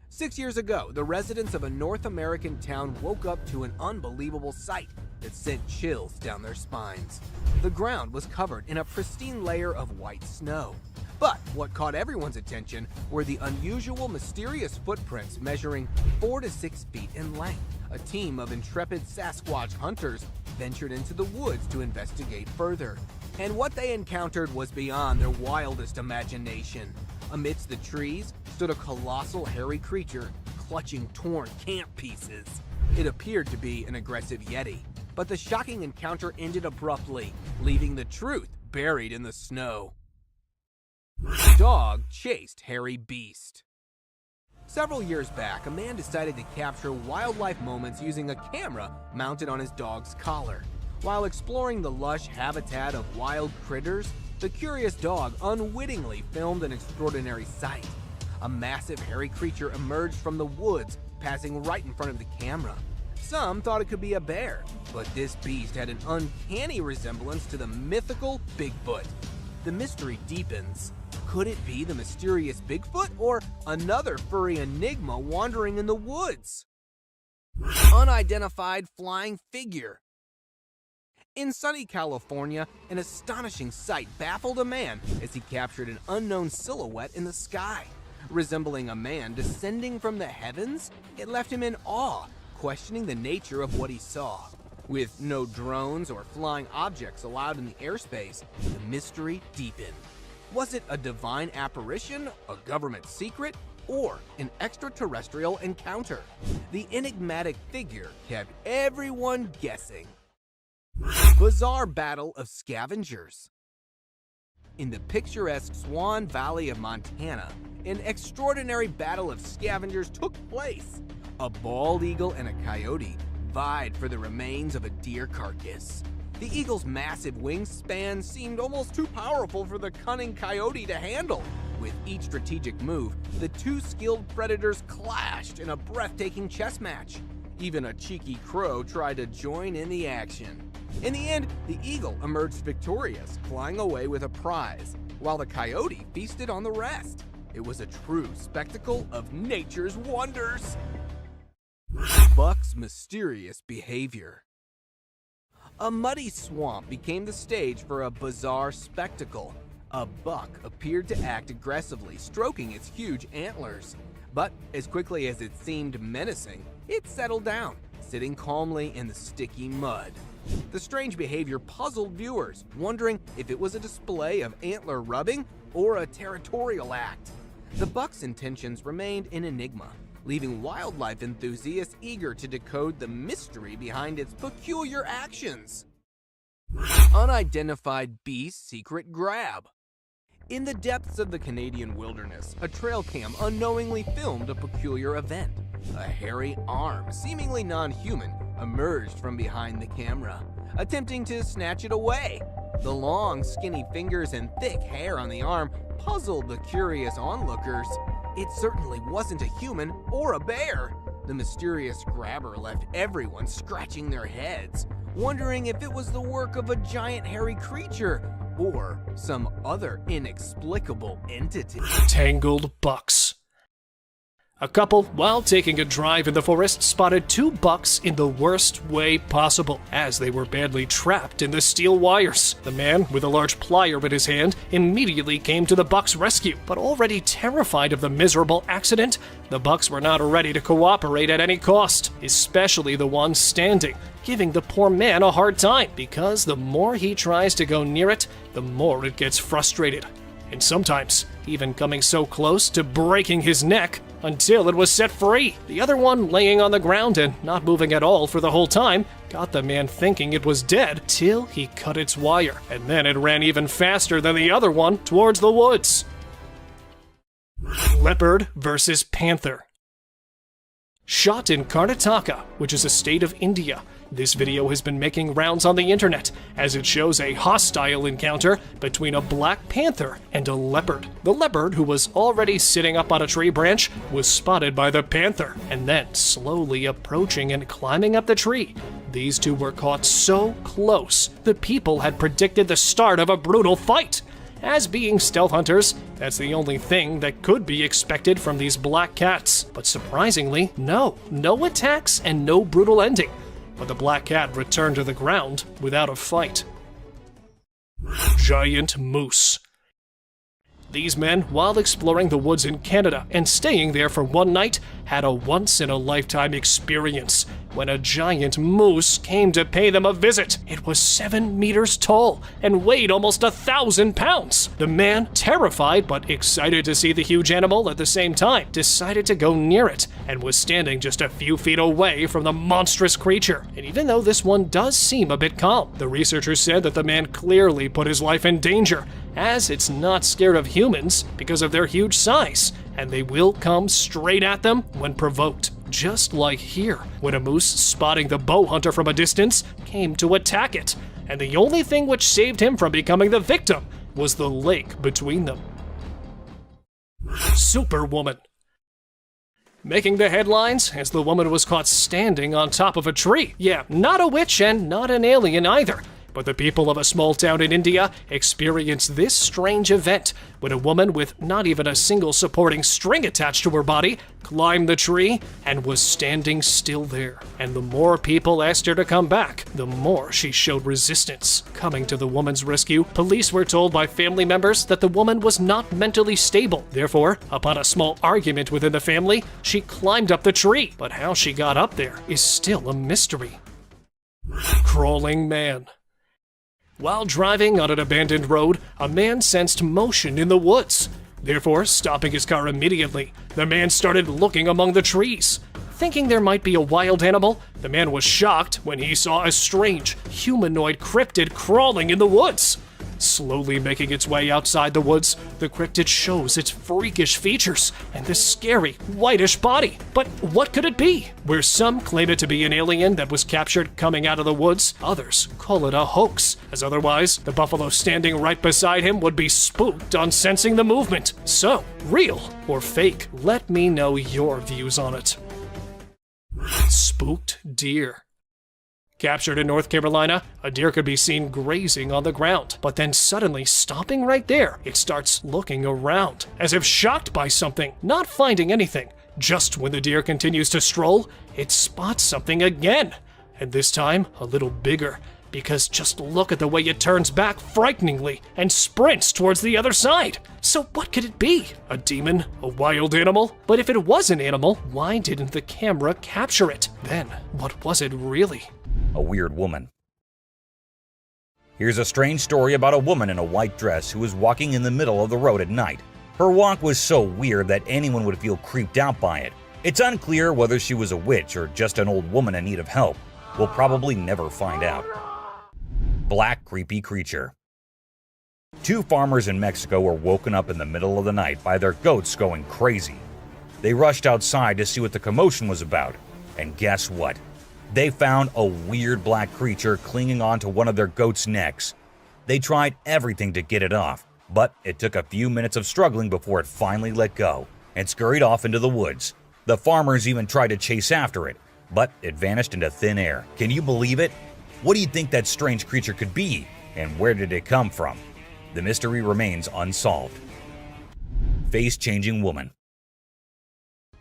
6 years ago, the residents of a North American town woke up to an unbelievable sight that sent chills down their spines. The ground was covered in a pristine layer of white snow. But what caught everyone's attention were the unusual, mysterious footprints measuring 4 to 6 feet in length. A team of intrepid Sasquatch hunters ventured into the woods to investigate further. And what they encountered was beyond their wildest imagination. Amidst the trees stood a colossal hairy creature clutching torn camp pieces. It appeared to be an aggressive Yeti, but the shocking encounter ended abruptly, leaving the truth buried in the snow. Dog chased hairy beast. Several years back, a man decided to capture wildlife moments using a camera mounted on his dog's collar. While exploring the lush habitat of wild critters, the curious dog unwittingly filmed an extraordinary sight. A massive hairy creature emerged from the woods, passing right in front of the camera. Some thought it could be a bear, but this beast had an uncanny resemblance to the mythical Bigfoot. The mystery deepens. Could it be the mysterious Bigfoot or another furry enigma wandering in the woods? Unidentified flying figure. In sunny California, an astonishing sight baffled a man as he captured an unknown silhouette in the sky. Resembling a man descending from the heavens, it left him in awe, questioning the nature of what he saw. With no drones or flying objects allowed in the airspace, the mystery deepened. Was it a divine apparition, a government secret, or an extraterrestrial encounter? The enigmatic figure kept everyone guessing. Bizarre battle of scavengers. In the picturesque Swan Valley of Montana, an extraordinary battle of scavengers took place. A bald eagle and a coyote vied for the remains of a deer carcass. The eagle's massive wingspan seemed almost too powerful for the cunning coyote to handle. With each strategic move, the two skilled predators clashed in a breathtaking chess match. Even a cheeky crow tried to join in the action. In the end, the eagle emerged victorious, flying away with a prize, while the coyote feasted on the rest. It was a true spectacle of nature's wonders. Buck's mysterious behavior. A muddy swamp became the stage for a bizarre spectacle. A buck appeared to act aggressively, stroking its huge antlers. But as quickly as it seemed menacing, it settled down, sitting calmly in the sticky mud. The strange behavior puzzled viewers, wondering if it was a display of antler rubbing or a territorial act. The buck's intentions remained an enigma, leaving wildlife enthusiasts eager to decode the mystery behind its peculiar actions. Unidentified beast's secret grab. In the depths of the Canadian wilderness, a trail cam unknowingly filmed a peculiar event. A hairy arm, seemingly non-human, emerged from behind the camera, attempting to snatch it away. The long, skinny fingers and thick hair on the arm puzzled the curious onlookers. It certainly wasn't a human or a bear. The mysterious grabber left everyone scratching their heads, wondering if it was the work of a giant hairy creature or some other inexplicable entity. Tangled bucks. A couple, while taking a drive in the forest, spotted two bucks in the worst way possible, as they were badly trapped in the steel wires. The man, with a large plier in his hand, immediately came to the bucks' rescue, but already terrified of the miserable accident, the bucks were not ready to cooperate at any cost, especially the one standing, giving the poor man a hard time, because the more he tries to go near it, the more it gets frustrated, and sometimes even coming so close to breaking his neck until it was set free. The other one, laying on the ground and not moving at all for the whole time, got the man thinking it was dead till he cut its wire, and then it ran even faster than the other one towards the woods. Leopard versus panther. Shot in Karnataka, which is a state of India, this video has been making rounds on the internet, as it shows a hostile encounter between a black panther and a leopard. The leopard, who was already sitting up on a tree branch, was spotted by the panther, and then slowly approaching and climbing up the tree. These two were caught so close, the people had predicted the start of a brutal fight. As being stealth hunters, that's the only thing that could be expected from these black cats. But surprisingly, no attacks and no brutal ending. But the black cat returned to the ground without a fight. Giant moose. These men, while exploring the woods in Canada and staying there for one night, had a once-in-a-lifetime experience when a giant moose came to pay them a visit. It was 7 meters tall and weighed almost 1,000 pounds. The man, terrified but excited to see the huge animal at the same time, decided to go near it and was standing just a few feet away from the monstrous creature. And even though this one does seem a bit calm, the researchers said that the man clearly put his life in danger, as it's not scared of humans because of their huge size, and they will come straight at them when provoked. just like here, when a moose, spotting the bow hunter from a distance, came to attack it, and the only thing which saved him from becoming the victim was the lake between them. Superwoman. Making the headlines as the woman was caught standing on top of a tree. Yeah, not a witch and not an alien either. But the people of a small town in India experienced this strange event when a woman with not even a single supporting string attached to her body climbed the tree and was standing still there. And the more people asked her to come back, the more she showed resistance. Coming to the woman's rescue, police were told by family members that the woman was not mentally stable. Therefore, upon a small argument within the family, she climbed up the tree. But how she got up there is still a mystery. Crawling man. While driving on an abandoned road, a man sensed motion in the woods. Therefore, stopping his car immediately, the man started looking among the trees. Thinking there might be a wild animal, the man was shocked when he saw a strange, humanoid cryptid crawling in the woods. Slowly making its way outside the woods, the cryptid shows its freakish features and this scary, whitish body. But what could it be? Where some claim it to be an alien that was captured coming out of the woods, others call it a hoax, as otherwise, the buffalo standing right beside him would be spooked on sensing the movement. So, real or fake? Let me know your views on it. Spooked deer. Captured in North Carolina, a deer could be seen grazing on the ground, but then suddenly stopping right there, it starts looking around, as if shocked by something, not finding anything. Just when the deer continues to stroll, it spots something again, and this time a little bigger, because just look at the way it turns back frighteningly and sprints towards the other side. So what could it be? A demon? A wild animal? But if it was an animal, why didn't the camera capture it? Then, what was it really? A weird woman. Here's a strange story about a woman in a white dress who was walking in the middle of the road at night. Her walk was so weird that anyone would feel creeped out by it. It's unclear whether she was a witch or just an old woman in need of help. We'll probably never find out. Black creepy creature. Two farmers in Mexico were woken up in the middle of the night by their goats going crazy. They rushed outside to see what the commotion was about, and guess what? They found a weird black creature clinging onto one of their goats' necks. They tried everything to get it off, but it took a few minutes of struggling before it finally let go and scurried off into the woods. The farmers even tried to chase after it, but it vanished into thin air. Can you believe it? What do you think that strange creature could be, and where did it come from? The mystery remains unsolved. Face-changing woman.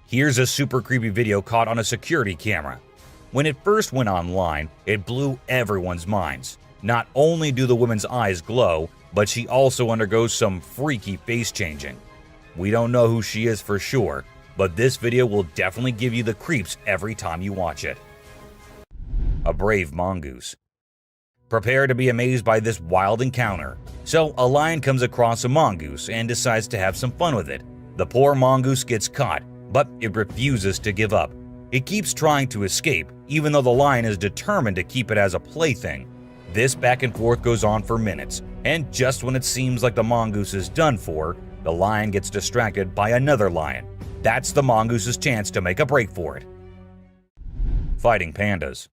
Here's a super creepy video caught on a security camera. When it first went online, it blew everyone's minds. Not only do the woman's eyes glow, but she also undergoes some freaky face changing. We don't know who she is for sure, but this video will definitely give you the creeps every time you watch it. A brave mongoose. Prepare to be amazed by this wild encounter. So, a lion comes across a mongoose and decides to have some fun with it. The poor mongoose gets caught, but it refuses to give up. It keeps trying to escape, even though the lion is determined to keep it as a plaything. This back and forth goes on for minutes, and just when it seems like the mongoose is done for, the lion gets distracted by another lion. That's the mongoose's chance to make a break for it. Fighting pandas.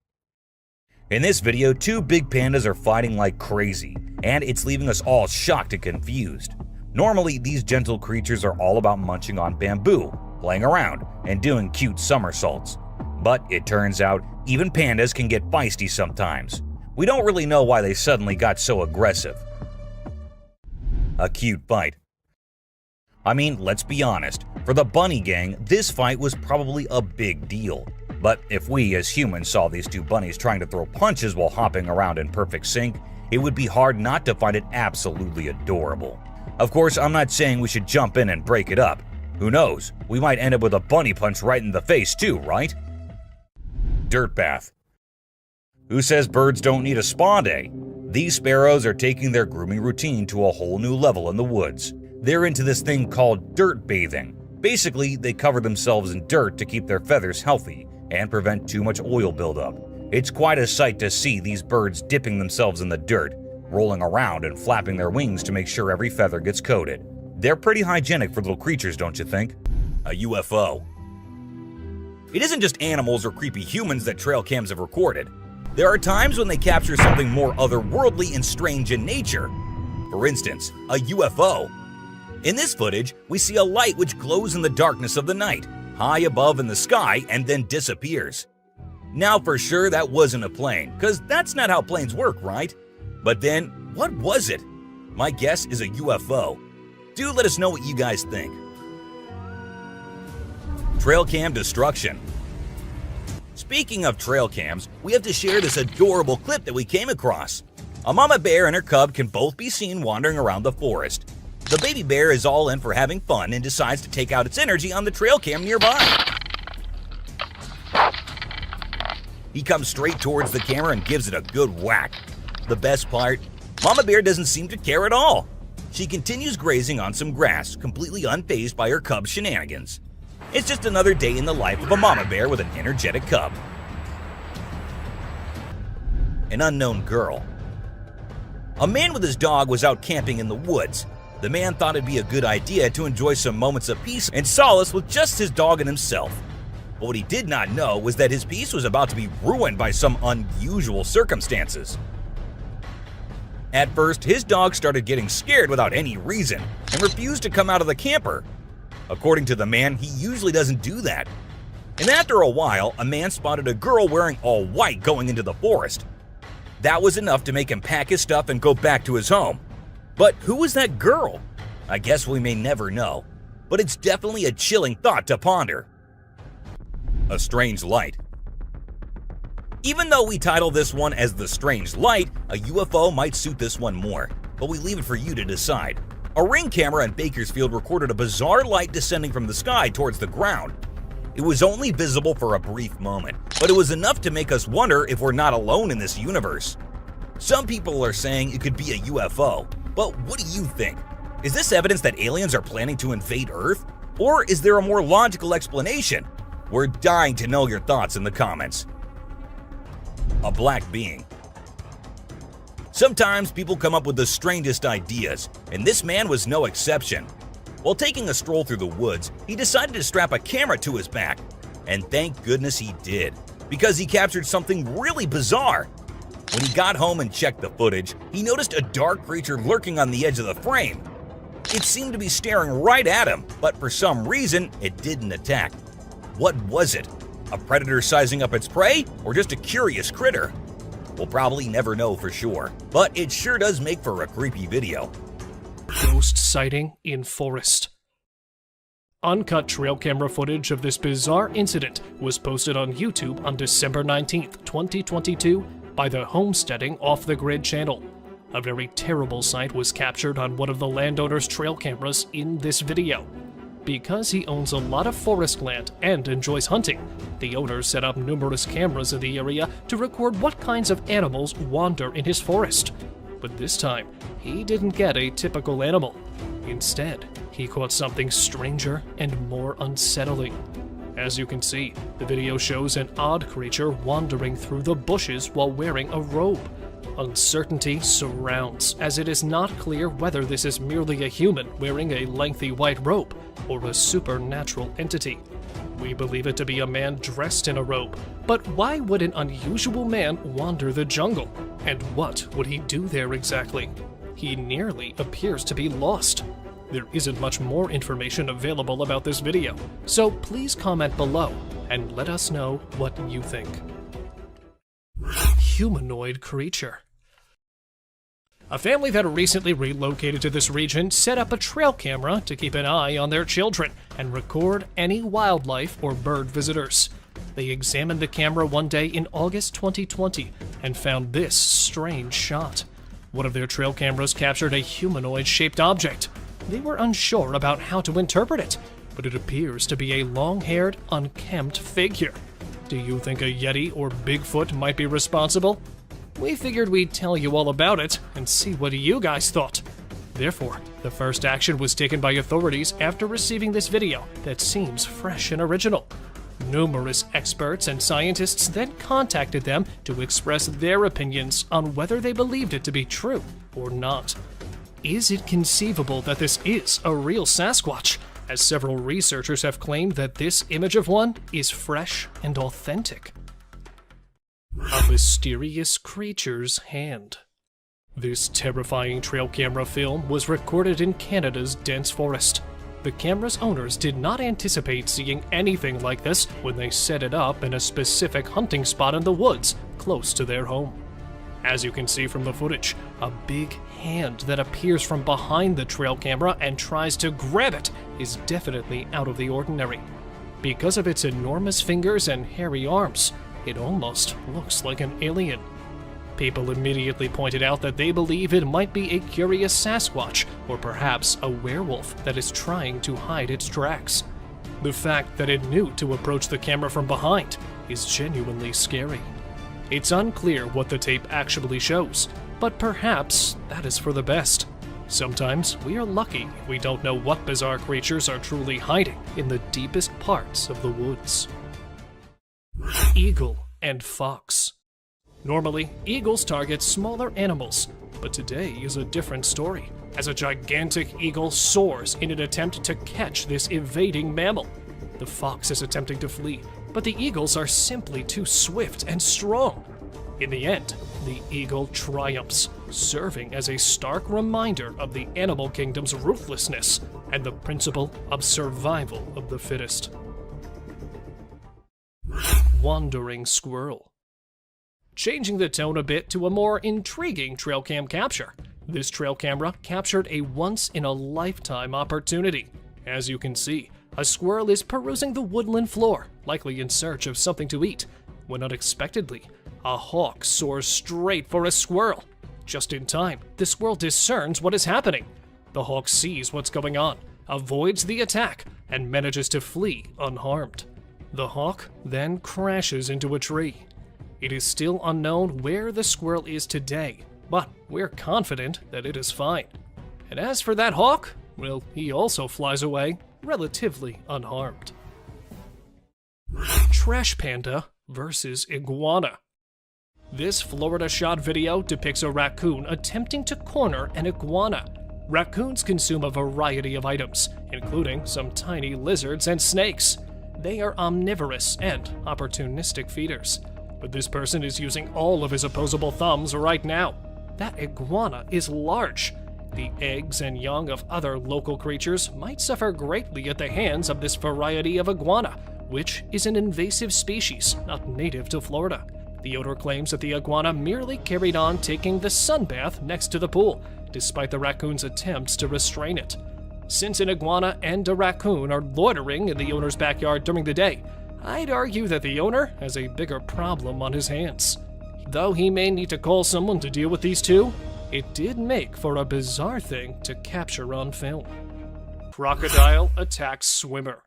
In this video, two big pandas are fighting like crazy, and it's leaving us all shocked and confused. Normally, these gentle creatures are all about munching on bamboo, playing around, and doing cute somersaults. But it turns out, even pandas can get feisty sometimes. We don't really know why they suddenly got so aggressive. A cute fight. I mean, let's be honest, for the bunny gang, this fight was probably a big deal. But if we as humans saw these two bunnies trying to throw punches while hopping around in perfect sync, it would be hard not to find it absolutely adorable. Of course, I'm not saying we should jump in and break it up. Who knows, we might end up with a bunny punch right in the face too, right? Dirt bath. Who says birds don't need a spa day? These sparrows are taking their grooming routine to a whole new level in the woods. They're into this thing called dirt bathing. Basically, they cover themselves in dirt to keep their feathers healthy and prevent too much oil buildup. It's quite a sight to see these birds dipping themselves in the dirt, rolling around and flapping their wings to make sure every feather gets coated. They're pretty hygienic for little creatures, don't you think? A UFO. It isn't just animals or creepy humans that trail cams have recorded. There are times when they capture something more otherworldly and strange in nature. For instance, a UFO. In this footage, we see a light which glows in the darkness of the night, high above in the sky, and then disappears. Now for sure that wasn't a plane, because that's not how planes work, right? But then, what was it? My guess is a UFO. Do let us know what you guys think. Trail cam destruction. Speaking of trail cams, we have to share this adorable clip that we came across. A mama bear and her cub can both be seen wandering around the forest. The baby bear is all in for having fun and decides to take out its energy on the trail cam nearby. He comes straight towards the camera and gives it a good whack. The best part, Mama Bear doesn't seem to care at all. She continues grazing on some grass, completely unfazed by her cub's shenanigans. It's just another day in the life of a mama bear with an energetic cub. An unknown girl. A man with his dog was out camping in the woods. The man thought it'd be a good idea to enjoy some moments of peace and solace with just his dog and himself. But what he did not know was that his peace was about to be ruined by some unusual circumstances. At first, his dog started getting scared without any reason and refused to come out of the camper. According to the man, he usually doesn't do that. And after a while, a man spotted a girl wearing all white going into the forest. That was enough to make him pack his stuff and go back to his home. But who was that girl? I guess we may never know, but it's definitely a chilling thought to ponder. A strange light. Even though we title this one as The Strange Light, a UFO might suit this one more, but we leave it for you to decide. A Ring camera in Bakersfield recorded a bizarre light descending from the sky towards the ground. It was only visible for a brief moment, but it was enough to make us wonder if we're not alone in this universe. Some people are saying it could be a UFO, but what do you think? Is this evidence that aliens are planning to invade Earth? Or is there a more logical explanation? We're dying to know your thoughts in the comments. A black being. Sometimes people come up with the strangest ideas, and this man was no exception. While taking a stroll through the woods, he decided to strap a camera to his back. And thank goodness he did, because he captured something really bizarre. When he got home and checked the footage, he noticed a dark creature lurking on the edge of the frame. It seemed to be staring right at him, but for some reason, it didn't attack. What was it? A predator sizing up its prey, or just a curious critter? We'll probably never know for sure, but it sure does make for a creepy video. Ghost sighting in forest. Uncut trail camera footage of this bizarre incident was posted on YouTube on December 19th, 2022 by the Homesteading Off the Grid channel. A very terrible sight was captured on one of the landowner's trail cameras in this video. Because he owns a lot of forest land and enjoys hunting, the owner set up numerous cameras in the area to record what kinds of animals wander in his forest. But this time, he didn't get a typical animal. Instead, he caught something stranger and more unsettling. As you can see, the video shows an odd creature wandering through the bushes while wearing a robe. Uncertainty surrounds, as it is not clear whether this is merely a human wearing a lengthy white robe or a supernatural entity. We believe it to be a man dressed in a robe, but why would an unusual man wander the jungle? And what would he do there exactly? He nearly appears to be lost. There isn't much more information available about this video, so please comment below and let us know what you think. Humanoid creature. A family that recently relocated to this region set up a trail camera to keep an eye on their children and record any wildlife or bird visitors. They examined the camera one day in August 2020 and found this strange shot. One of their trail cameras captured a humanoid-shaped object. They were unsure about how to interpret it, but it appears to be a long-haired, unkempt figure. Do you think a Yeti or Bigfoot might be responsible? We figured we'd tell you all about it and see what you guys thought. Therefore, the first action was taken by authorities after receiving this video that seems fresh and original. Numerous experts and scientists then contacted them to express their opinions on whether they believed it to be true or not. Is it conceivable that this is a real Sasquatch? as several researchers have claimed that this image of one is fresh and authentic. A mysterious creature's hand. This terrifying trail camera film was recorded in Canada's dense forest. The camera's owners did not anticipate seeing anything like this when they set it up in a specific hunting spot in the woods close to their home. As you can see from the footage, a big hand that appears from behind the trail camera and tries to grab it is definitely out of the ordinary. Because of its enormous fingers and hairy arms, it almost looks like an alien. People immediately pointed out that they believe it might be a curious Sasquatch or perhaps a werewolf that is trying to hide its tracks. The fact that it knew to approach the camera from behind is genuinely scary. It's unclear what the tape actually shows, but perhaps that is for the best. Sometimes we are lucky if we don't know what bizarre creatures are truly hiding in the deepest parts of the woods. Eagle and fox. Normally, eagles target smaller animals, but today is a different story, as a gigantic eagle soars in an attempt to catch this evading mammal. The fox is attempting to flee, but the eagles are simply too swift and strong. In the end, the eagle triumphs, serving as a stark reminder of the animal kingdom's ruthlessness and the principle of survival of the fittest. Wandering squirrel. Changing the tone a bit to a more intriguing trail cam capture. This trail camera captured a once-in-a-lifetime opportunity. As you can see, a squirrel is perusing the woodland floor, likely in search of something to eat, when unexpectedly, a hawk soars straight for a squirrel. Just in time, the squirrel discerns what is happening. The hawk sees what's going on, avoids the attack, and manages to flee unharmed. The hawk then crashes into a tree. It is still unknown where the squirrel is today, but we're confident that it is fine. And as for that hawk, well, he also flies away relatively unharmed. Trash panda versus iguana. This Florida shot video depicts a raccoon attempting to corner an iguana. Raccoons consume a variety of items, including some tiny lizards and snakes. They are omnivorous and opportunistic feeders. But this person is using all of his opposable thumbs right now. That iguana is large. The eggs and young of other local creatures might suffer greatly at the hands of this variety of iguana, which is an invasive species not native to Florida. The owner claims that the iguana merely carried on taking the sunbath next to the pool, despite the raccoon's attempts to restrain it. Since an iguana and a raccoon are loitering in the owner's backyard during the day, I'd argue that the owner has a bigger problem on his hands. Though he may need to call someone to deal with these two, it did make for a bizarre thing to capture on film. Crocodile attacks swimmer.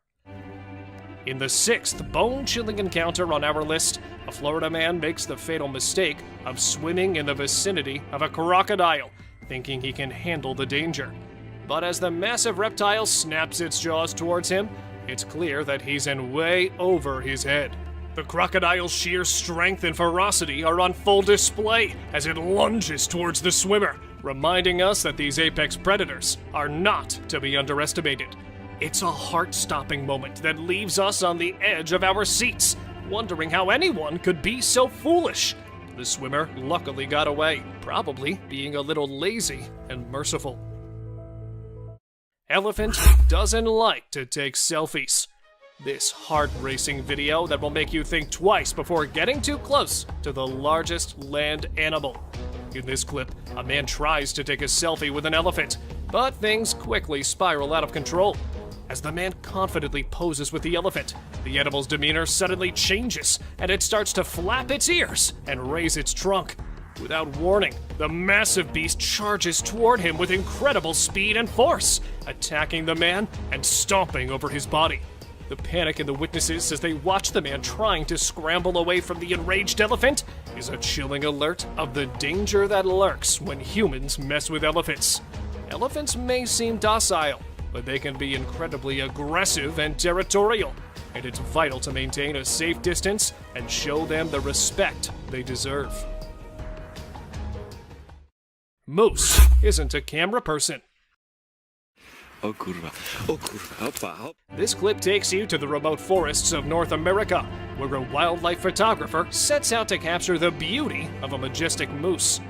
In the sixth bone-chilling encounter on our list, a Florida man makes the fatal mistake of swimming in the vicinity of a crocodile, thinking he can handle the danger. But as the massive reptile snaps its jaws towards him, it's clear that he's in way over his head. The crocodile's sheer strength and ferocity are on full display as it lunges towards the swimmer, reminding us that these apex predators are not to be underestimated. It's a heart-stopping moment that leaves us on the edge of our seats, wondering how anyone could be so foolish. The swimmer luckily got away, probably being a little lazy and merciful. Elephant doesn't like to take selfies. This heart-racing video that will make you think twice before getting too close to the largest land animal. In this clip, a man tries to take a selfie with an elephant, but things quickly spiral out of control. As the man confidently poses with the elephant, the animal's demeanor suddenly changes, and it starts to flap its ears and raise its trunk. Without warning, the massive beast charges toward him with incredible speed and force, attacking the man and stomping over his body. The panic in the witnesses as they watch the man trying to scramble away from the enraged elephant is a chilling alert of the danger that lurks when humans mess with elephants. Elephants may seem docile, but they can be incredibly aggressive and territorial, and it's vital to maintain a safe distance and show them the respect they deserve. Moose isn't a camera person. Oh kurwa, oh kurwa, opa, hop. This clip takes you to the remote forests of North America, where a wildlife photographer sets out to capture the beauty of a majestic moose.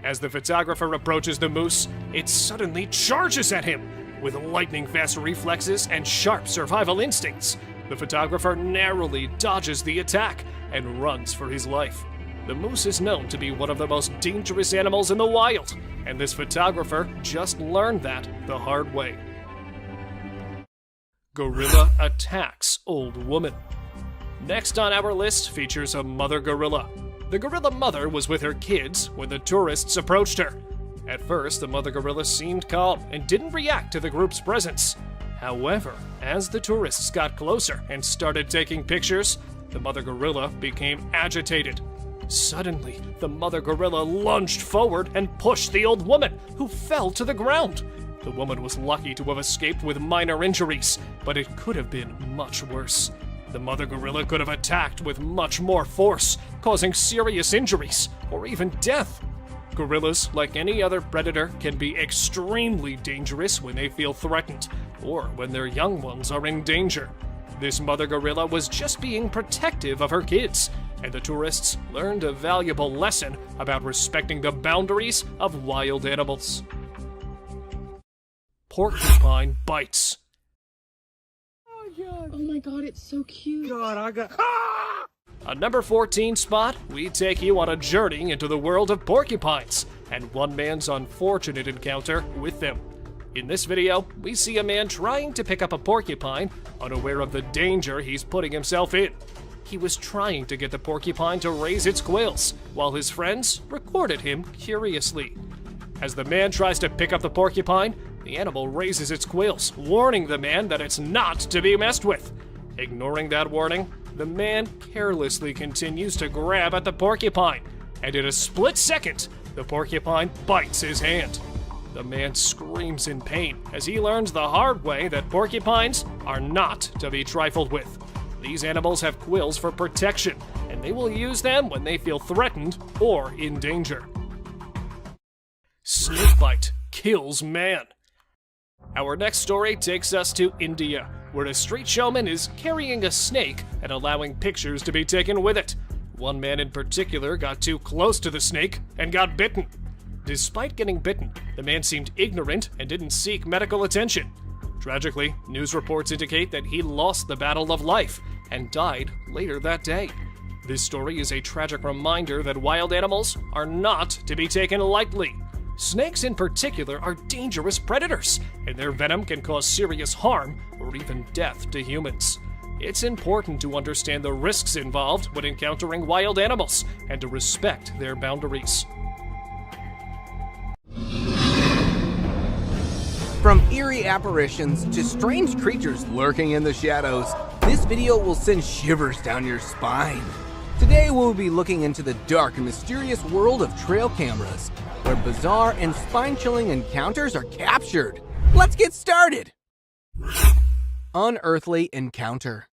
As the photographer approaches the moose, it suddenly charges at him. With lightning-fast reflexes and sharp survival instincts, the photographer narrowly dodges the attack and runs for his life. The moose is known to be one of the most dangerous animals in the wild, and this photographer just learned that the hard way. Gorilla attacks old woman. Next on our list features a mother gorilla. The gorilla mother was with her kids when the tourists approached her. At first, the mother gorilla seemed calm and didn't react to the group's presence. However, as the tourists got closer and started taking pictures, the mother gorilla became agitated. Suddenly, the mother gorilla lunged forward and pushed the old woman, who fell to the ground. The woman was lucky to have escaped with minor injuries, but it could have been much worse. The mother gorilla could have attacked with much more force, causing serious injuries or even death. Gorillas, like any other predator, can be extremely dangerous when they feel threatened or when their young ones are in danger. This mother gorilla was just being protective of her kids, and the tourists learned a valuable lesson about respecting the boundaries of wild animals. Porcupine bites. Oh my god, it's so cute. On number 14 spot, we take you on a journey into the world of porcupines and one man's unfortunate encounter with them. In this video, we see a man trying to pick up a porcupine, unaware of the danger he's putting himself in. He was trying to get the porcupine to raise its quills, while his friends recorded him curiously. As the man tries to pick up the porcupine, the animal raises its quills, warning the man that it's not to be messed with. Ignoring that warning, the man carelessly continues to grab at the porcupine, and in a split second, the porcupine bites his hand. The man screams in pain as he learns the hard way that porcupines are not to be trifled with. These animals have quills for protection, and they will use them when they feel threatened or in danger. Snakebite kills man. Our next story takes us to India, where a street showman is carrying a snake and allowing pictures to be taken with it. One man in particular got too close to the snake and got bitten. Despite getting bitten, the man seemed ignorant and didn't seek medical attention. Tragically, news reports indicate that he lost the battle of life and died later that day. This story is a tragic reminder that wild animals are not to be taken lightly. Snakes in particular are dangerous predators, and their venom can cause serious harm or even death to humans. It's important to understand the risks involved when encountering wild animals and to respect their boundaries. From eerie apparitions to strange creatures lurking in the shadows, this video will send shivers down your spine. Today we'll be looking into the dark and mysterious world of trail cameras, where bizarre and spine-chilling encounters are captured. Let's get started! Unearthly encounter.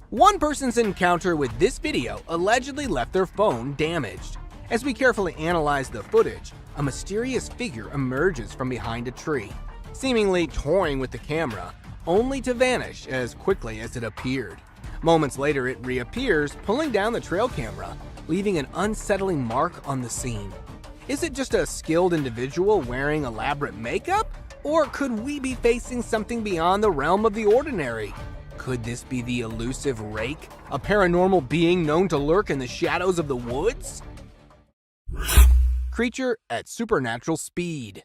One person's encounter with this video allegedly left their phone damaged. As we carefully analyze the footage, a mysterious figure emerges from behind a tree, seemingly toying with the camera, only to vanish as quickly as it appeared. Moments later, it reappears, pulling down the trail camera, leaving an unsettling mark on the scene. Is it just a skilled individual wearing elaborate makeup? Or could we be facing something beyond the realm of the ordinary? Could this be the elusive rake, a paranormal being known to lurk in the shadows of the woods? Creature at supernatural speed.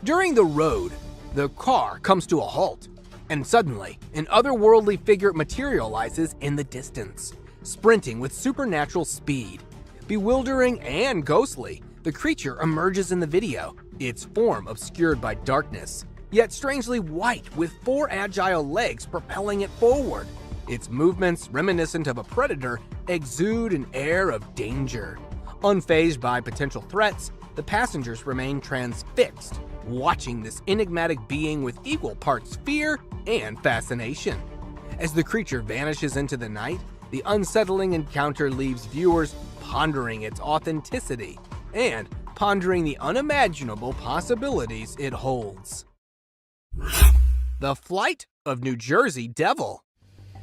During the road, the car comes to a halt, and suddenly, an otherworldly figure materializes in the distance, sprinting with supernatural speed. Bewildering and ghostly, the creature emerges in the video, its form obscured by darkness, yet strangely white with 4 agile legs propelling it forward. Its movements, reminiscent of a predator, exude an air of danger. Unfazed by potential threats, the passengers remain transfixed, watching this enigmatic being with equal parts fear and fascination. As the creature vanishes into the night, the unsettling encounter leaves viewers pondering its authenticity and pondering the unimaginable possibilities it holds. The Flight of New Jersey Devil.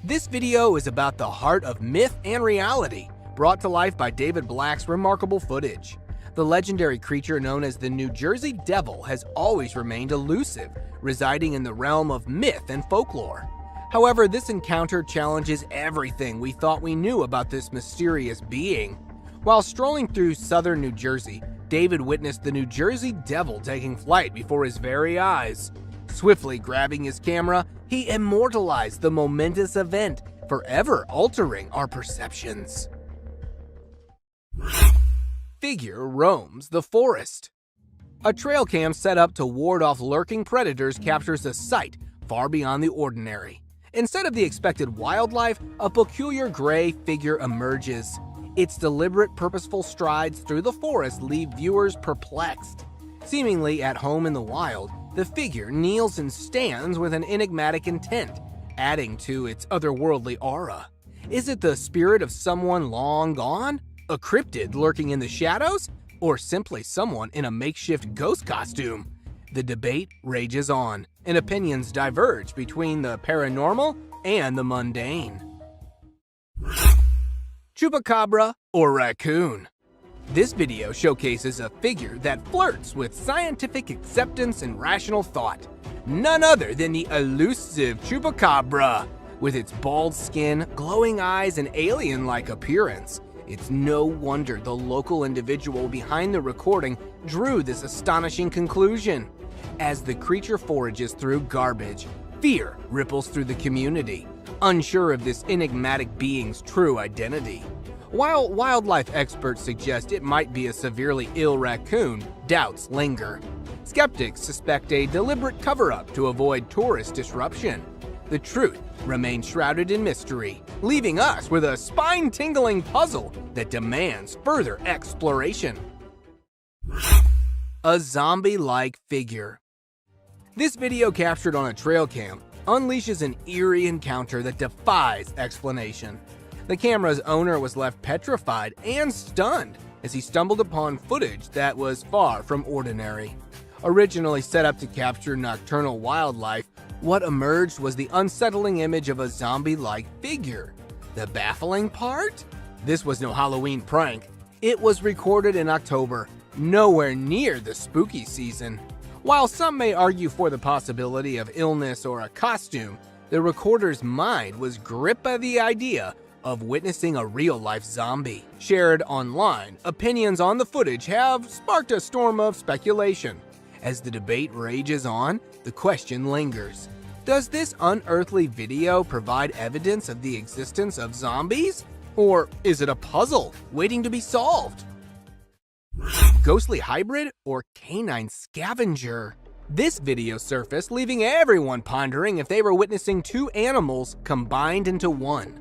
This video is about the heart of myth and reality, brought to life by David Black's remarkable footage. The legendary creature known as the New Jersey Devil has always remained elusive, residing in the realm of myth and folklore. However, this encounter challenges everything we thought we knew about this mysterious being. While strolling through southern New Jersey, David witnessed the New Jersey Devil taking flight before his very eyes. Swiftly grabbing his camera, he immortalized the momentous event, forever altering our perceptions. Figure roams the forest. A trail cam set up to ward off lurking predators captures a sight far beyond the ordinary. Instead of the expected wildlife, a peculiar gray figure emerges. Its deliberate, purposeful strides through the forest leave viewers perplexed. Seemingly at home in the wild, the figure kneels and stands with an enigmatic intent, adding to its otherworldly aura. Is it the spirit of someone long gone? A cryptid lurking in the shadows? Or simply someone in a makeshift ghost costume? The debate rages on, and opinions diverge between the paranormal and the mundane. Chupacabra or raccoon? This video showcases a figure that flirts with scientific acceptance and rational thought. None other than the elusive Chupacabra. With its bald skin, glowing eyes, and alien-like appearance, it's no wonder the local individual behind the recording drew this astonishing conclusion. As the creature forages through garbage, fear ripples through the community, unsure of this enigmatic being's true identity. While wildlife experts suggest it might be a severely ill raccoon, doubts linger. Skeptics suspect a deliberate cover-up to avoid tourist disruption. The truth remains shrouded in mystery, leaving us with a spine-tingling puzzle that demands further exploration. A zombie-like figure. This video, captured on a trail cam, unleashes an eerie encounter that defies explanation. The camera's owner was left petrified and stunned as he stumbled upon footage that was far from ordinary. Originally set up to capture nocturnal wildlife, what emerged was the unsettling image of a zombie-like figure. The baffling part? This was no Halloween prank. It was recorded in October, nowhere near the spooky season. While some may argue for the possibility of illness or a costume, the recorder's mind was gripped by the idea of witnessing a real-life zombie. Shared online, opinions on the footage have sparked a storm of speculation. As the debate rages on, the question lingers. Does this unearthly video provide evidence of the existence of zombies? Or is it a puzzle waiting to be solved? Ghostly hybrid or canine scavenger? This video surfaced, leaving everyone pondering if they were witnessing two animals combined into one.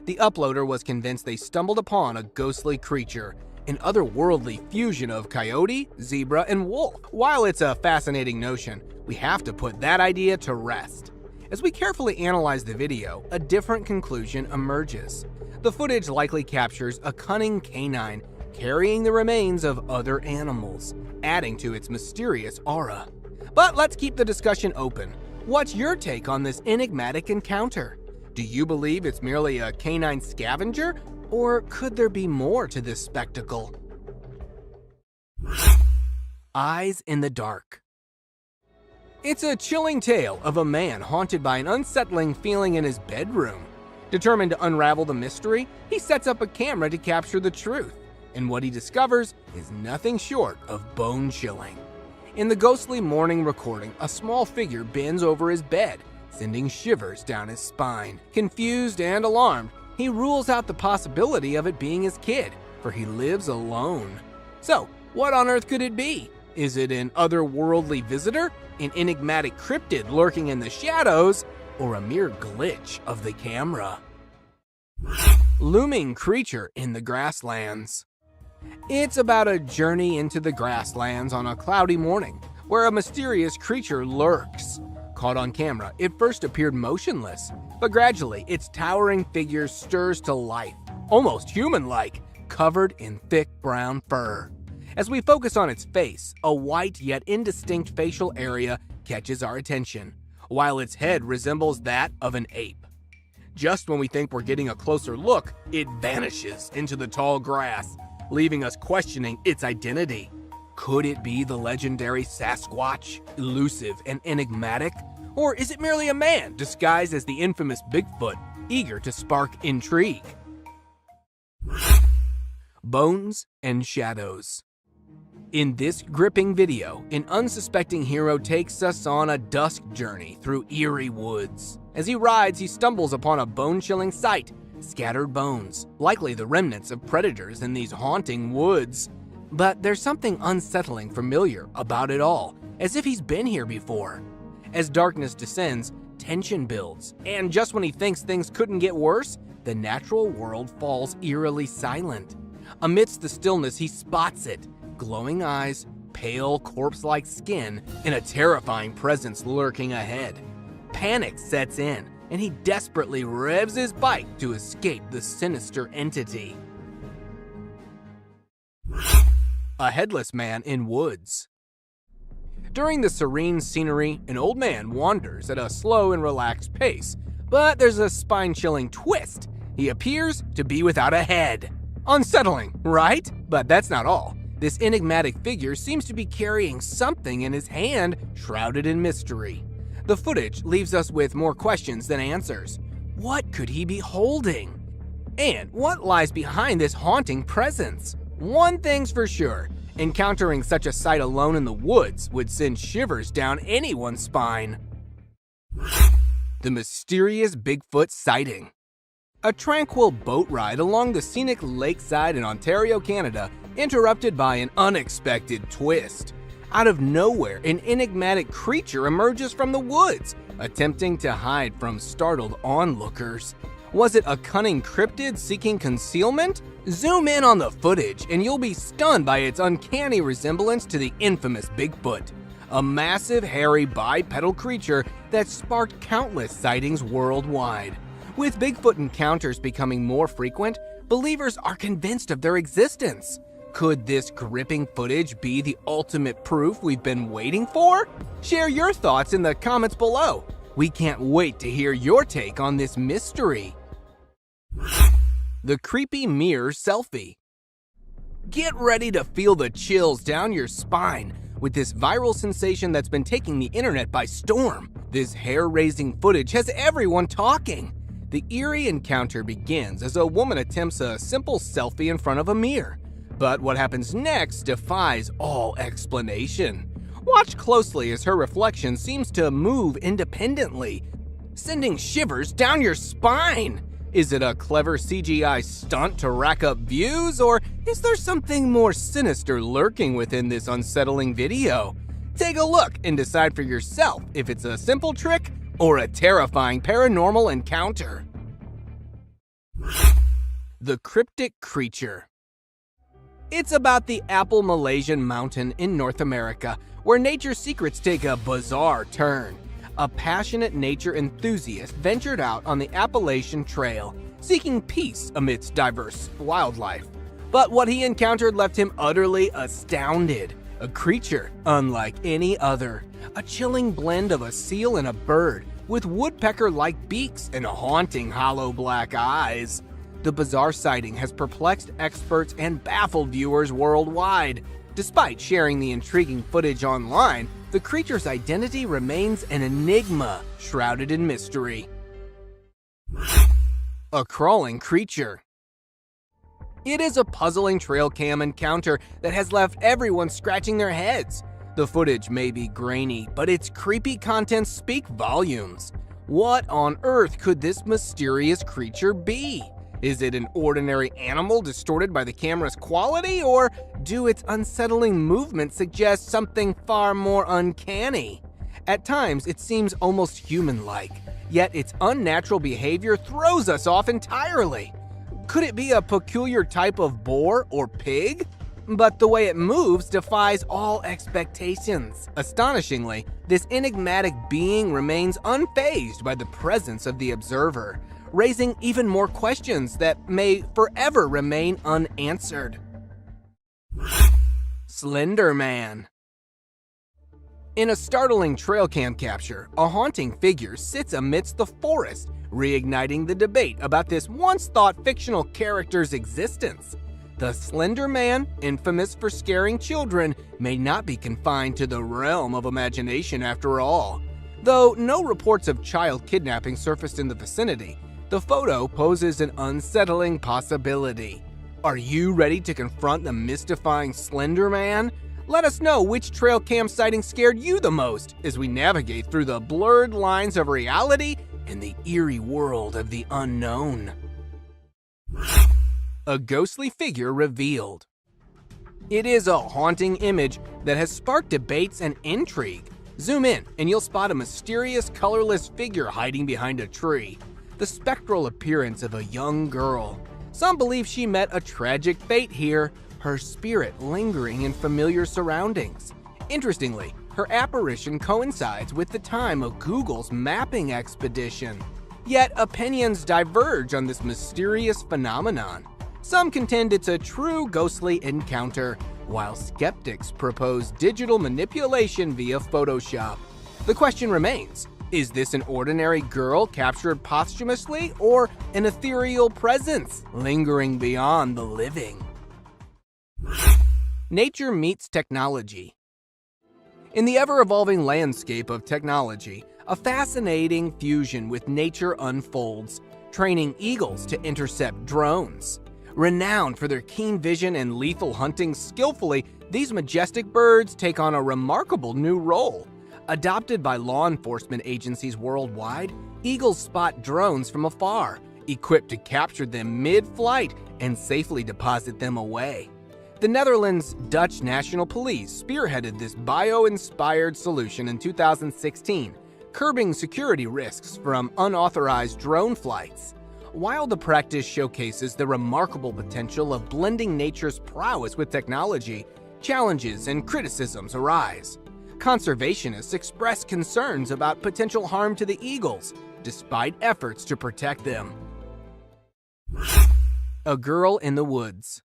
The uploader was convinced they stumbled upon a ghostly creature, an otherworldly fusion of coyote, zebra, and wolf. While it's a fascinating notion, we have to put that idea to rest. As we carefully analyze the video, a different conclusion emerges. The footage likely captures a cunning canine carrying the remains of other animals, adding to its mysterious aura. But let's keep the discussion open. What's your take on this enigmatic encounter? Do you believe it's merely a canine scavenger? Or could there be more to this spectacle? Eyes in the dark. It's a chilling tale of a man haunted by an unsettling feeling in his bedroom. Determined to unravel the mystery, he sets up a camera to capture the truth, and what he discovers is nothing short of bone-chilling. In the ghostly morning recording, a small figure bends over his bed, sending shivers down his spine. Confused and alarmed, he rules out the possibility of it being his kid, for he lives alone. So, what on earth could it be? Is it an otherworldly visitor, an enigmatic cryptid lurking in the shadows, or a mere glitch of the camera? Looming creature in the grasslands. It's about a journey into the grasslands on a cloudy morning, where a mysterious creature lurks. Caught on camera, it first appeared motionless, but gradually its towering figure stirs to life, almost human-like, covered in thick brown fur. As we focus on its face, a white yet indistinct facial area catches our attention. while its head resembles that of an ape. Just when we think we're getting a closer look, it vanishes into the tall grass, leaving us questioning its identity. Could it be the legendary Sasquatch, elusive and enigmatic? Or is it merely a man disguised as the infamous Bigfoot, eager to spark intrigue? Bones and shadows. In this gripping video, an unsuspecting hero takes us on a dusk journey through eerie woods. As he rides, he stumbles upon a bone-chilling sight, scattered bones, likely the remnants of predators in these haunting woods. But there's something unsettling familiar about it all, as if he's been here before. As darkness descends, tension builds, and just when he thinks things couldn't get worse, the natural world falls eerily silent. Amidst the stillness, he spots it. Glowing eyes, pale corpse-like skin, and a terrifying presence lurking ahead. Panic sets in, and he desperately revs his bike to escape the sinister entity. A headless man in woods. During the serene scenery, an old man wanders at a slow and relaxed pace, but there's a spine-chilling twist. He appears to be without a head. Unsettling, right? But that's not all. This enigmatic figure seems to be carrying something in his hand, shrouded in mystery. The footage leaves us with more questions than answers. What could he be holding? And what lies behind this haunting presence? One thing's for sure, encountering such a sight alone in the woods would send shivers down anyone's spine. The mysterious Bigfoot sighting. A tranquil boat ride along the scenic lakeside in Ontario, Canada, interrupted by an unexpected twist. Out of nowhere, an enigmatic creature emerges from the woods, attempting to hide from startled onlookers. Was it a cunning cryptid seeking concealment? Zoom in on the footage and you'll be stunned by its uncanny resemblance to the infamous Bigfoot, a massive, hairy, bipedal creature that sparked countless sightings worldwide. With Bigfoot encounters becoming more frequent, believers are convinced of their existence. Could this gripping footage be the ultimate proof we've been waiting for? Share your thoughts in the comments below. We can't wait to hear your take on this mystery. The creepy mirror selfie. Get ready to feel the chills down your spine with this viral sensation that's been taking the internet by storm. This hair-raising footage has everyone talking. The eerie encounter begins as a woman attempts a simple selfie in front of a mirror. But what happens next defies all explanation. Watch closely as her reflection seems to move independently, sending shivers down your spine. Is it a clever CGI stunt to rack up views, or is there something more sinister lurking within this unsettling video? Take a look and decide for yourself if it's a simple trick or a terrifying paranormal encounter. The cryptic creature. It's about the Apple Malaysian mountain in North America, where nature's secrets take a bizarre turn. A passionate nature enthusiast ventured out on the Appalachian Trail, seeking peace amidst diverse wildlife. But what he encountered left him utterly astounded. A creature unlike any other. A chilling blend of a seal and a bird, with woodpecker-like beaks and haunting hollow black eyes. The bizarre sighting has perplexed experts and baffled viewers worldwide. Despite sharing the intriguing footage online, the creature's identity remains an enigma, shrouded in mystery. A crawling creature. It is a puzzling trail cam encounter that has left everyone scratching their heads. The footage may be grainy, but its creepy contents speak volumes. What on earth could this mysterious creature be? Is it an ordinary animal distorted by the camera's quality, or do its unsettling movements suggest something far more uncanny? At times, it seems almost human-like, yet its unnatural behavior throws us off entirely. Could it be a peculiar type of boar or pig? But the way it moves defies all expectations. Astonishingly, this enigmatic being remains unfazed by the presence of the observer, raising even more questions that may forever remain unanswered. Slender Man. In a startling trail cam capture, a haunting figure sits amidst the forest, reigniting the debate about this once-thought fictional character's existence. The Slender Man, infamous for scaring children, may not be confined to the realm of imagination after all. Though no reports of child kidnapping surfaced in the vicinity, the photo poses an unsettling possibility. Are you ready to confront the mystifying Slender Man? Let us know which trail cam sighting scared you the most as we navigate through the blurred lines of reality and the eerie world of the unknown. A ghostly figure revealed. It is a haunting image that has sparked debates and intrigue. Zoom in and you'll spot a mysterious, colorless figure hiding behind a tree. The spectral appearance of a young girl. Some believe she met a tragic fate here, her spirit lingering in familiar surroundings. Interestingly, her apparition coincides with the time of Google's mapping expedition. Yet opinions diverge on this mysterious phenomenon. Some contend it's a true ghostly encounter, while skeptics propose digital manipulation via Photoshop. The question remains, is this an ordinary girl captured posthumously or an ethereal presence lingering beyond the living? Nature meets technology. In the ever-evolving landscape of technology, a fascinating fusion with nature unfolds, training eagles to intercept drones. Renowned for their keen vision and lethal hunting skillfully, these majestic birds take on a remarkable new role. Adopted by law enforcement agencies worldwide, eagles spot drones from afar, equipped to capture them mid-flight and safely deposit them away. The Netherlands' Dutch National Police spearheaded this bio-inspired solution in 2016, curbing security risks from unauthorized drone flights. While the practice showcases the remarkable potential of blending nature's prowess with technology, challenges and criticisms arise. Conservationists express concerns about potential harm to the eagles, despite efforts to protect them. A girl in the woods.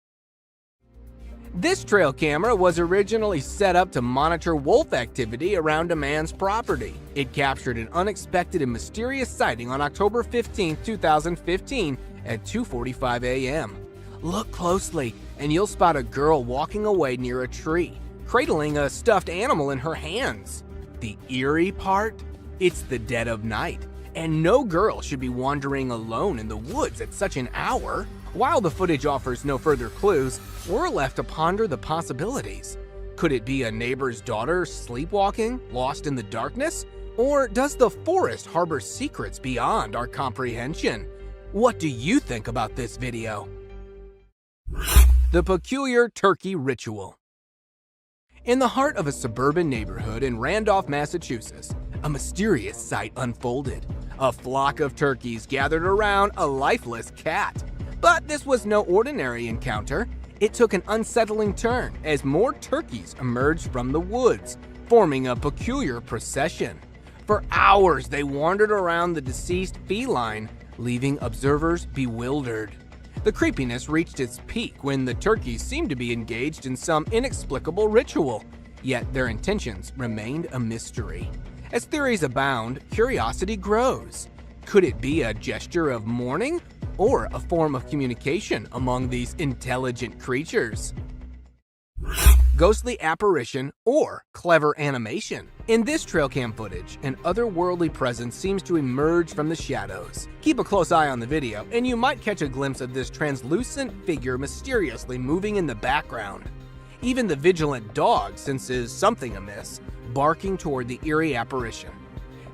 This trail camera was originally set up to monitor wolf activity around a man's property. It captured an unexpected and mysterious sighting on October 15, 2015 at 2:45 a.m. Look closely and you'll spot a girl walking away near a tree, cradling a stuffed animal in her hands. The eerie part? It's the dead of night, and no girl should be wandering alone in the woods at such an hour. While the footage offers no further clues, we're left to ponder the possibilities. Could it be a neighbor's daughter sleepwalking, lost in the darkness? Or does the forest harbor secrets beyond our comprehension? What do you think about this video? The peculiar turkey ritual. In the heart of a suburban neighborhood in Randolph, Massachusetts, a mysterious sight unfolded. A flock of turkeys gathered around a lifeless cat. But this was no ordinary encounter. It took an unsettling turn as more turkeys emerged from the woods, forming a peculiar procession. For hours, they wandered around the deceased feline, leaving observers bewildered. The creepiness reached its peak when the turkeys seemed to be engaged in some inexplicable ritual, yet their intentions remained a mystery. As theories abound, curiosity grows. Could it be a gesture of mourning or a form of communication among these intelligent creatures? Ghostly apparition or clever animation. In this trail cam footage, an otherworldly presence seems to emerge from the shadows. Keep a close eye on the video, and you might catch a glimpse of this translucent figure mysteriously moving in the background. Even the vigilant dog senses something amiss, barking toward the eerie apparition.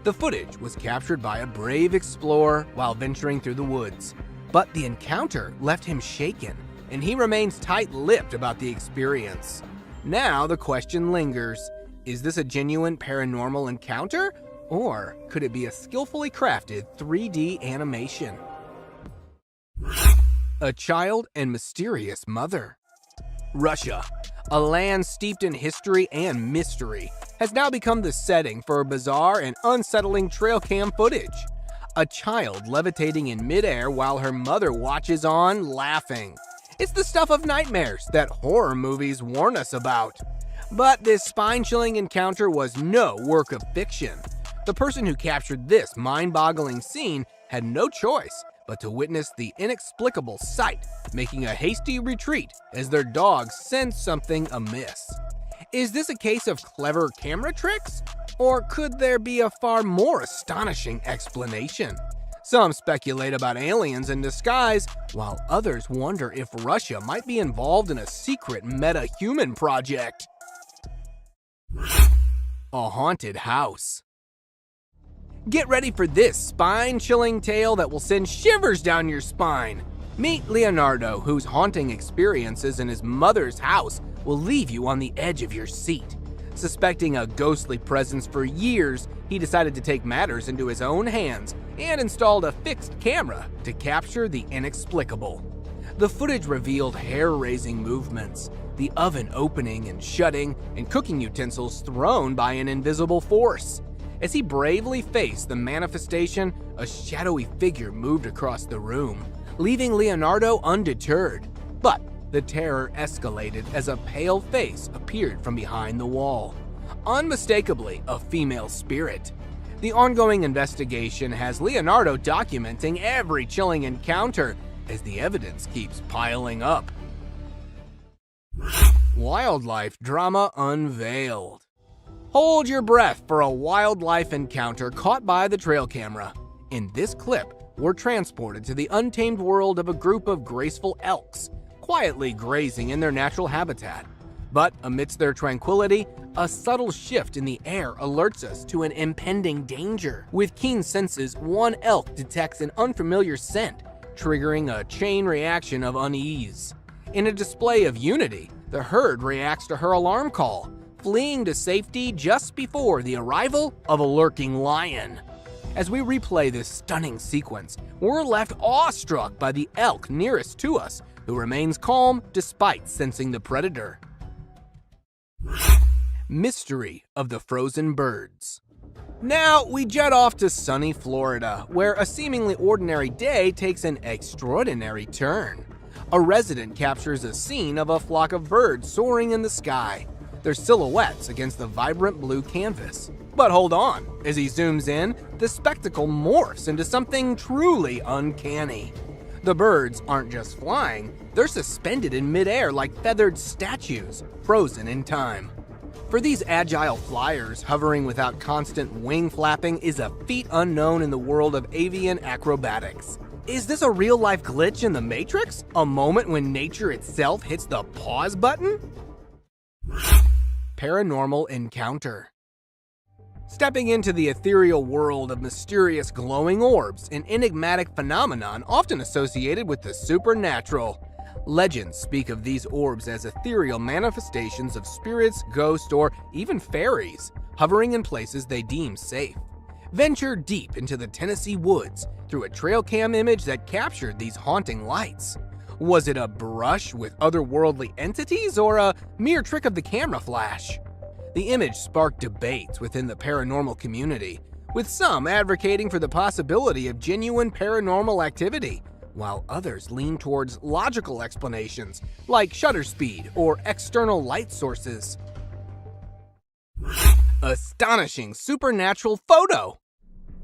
The footage was captured by a brave explorer while venturing through the woods. But the encounter left him shaken, and he remains tight-lipped about the experience. Now the question lingers, is this a genuine paranormal encounter, or could it be a skillfully crafted 3D animation? A child and mysterious mother. Russia, a land steeped in history and mystery, has now become the setting for bizarre and unsettling trail cam footage. A child levitating in midair while her mother watches on, laughing. It's the stuff of nightmares that horror movies warn us about. But this spine-chilling encounter was no work of fiction. The person who captured this mind-boggling scene had no choice but to witness the inexplicable sight, making a hasty retreat as their dogs sensed something amiss. Is this a case of clever camera tricks? Or could there be a far more astonishing explanation? Some speculate about aliens in disguise, while others wonder if Russia might be involved in a secret meta-human project. A haunted house. Get ready for this spine-chilling tale that will send shivers down your spine. Meet Leonardo, whose haunting experiences in his mother's house will leave you on the edge of your seat. Suspecting a ghostly presence for years, he decided to take matters into his own hands and installed a fixed camera to capture the inexplicable. The footage revealed hair-raising movements, the oven opening and shutting, and cooking utensils thrown by an invisible force. As he bravely faced the manifestation, a shadowy figure moved across the room, leaving Leonardo undeterred. But the terror escalated as a pale face appeared from behind the wall. Unmistakably a female spirit. The ongoing investigation has Leonardo documenting every chilling encounter as the evidence keeps piling up. Wildlife drama unveiled. Hold your breath for a wildlife encounter caught by the trail camera. In this clip, we're transported to the untamed world of a group of graceful elks, quietly grazing in their natural habitat. But amidst their tranquility, a subtle shift in the air alerts us to an impending danger. With keen senses, one elk detects an unfamiliar scent, triggering a chain reaction of unease. In a display of unity, the herd reacts to her alarm call, fleeing to safety just before the arrival of a lurking lion. As we replay this stunning sequence, we're left awestruck by the elk nearest to us, who remains calm despite sensing the predator. Mystery of the frozen birds. Now we jet off to sunny Florida, where a seemingly ordinary day takes an extraordinary turn. A resident captures a scene of a flock of birds soaring in the sky, their silhouettes against the vibrant blue canvas. But hold on, as he zooms in, the spectacle morphs into something truly uncanny. The birds aren't just flying, they're suspended in midair like feathered statues, frozen in time. For these agile flyers, hovering without constant wing flapping is a feat unknown in the world of avian acrobatics. Is this a real-life glitch in the Matrix? A moment when nature itself hits the pause button? Paranormal encounter. Stepping into the ethereal world of mysterious glowing orbs, an enigmatic phenomenon often associated with the supernatural. Legends speak of these orbs as ethereal manifestations of spirits, ghosts, or even fairies, hovering in places they deem safe. Venture deep into the Tennessee woods through a trail cam image that captured these haunting lights. Was it a brush with otherworldly entities or a mere trick of the camera flash? The image sparked debates within the paranormal community, with some advocating for the possibility of genuine paranormal activity, while others lean towards logical explanations like shutter speed or external light sources. Astonishing supernatural photo!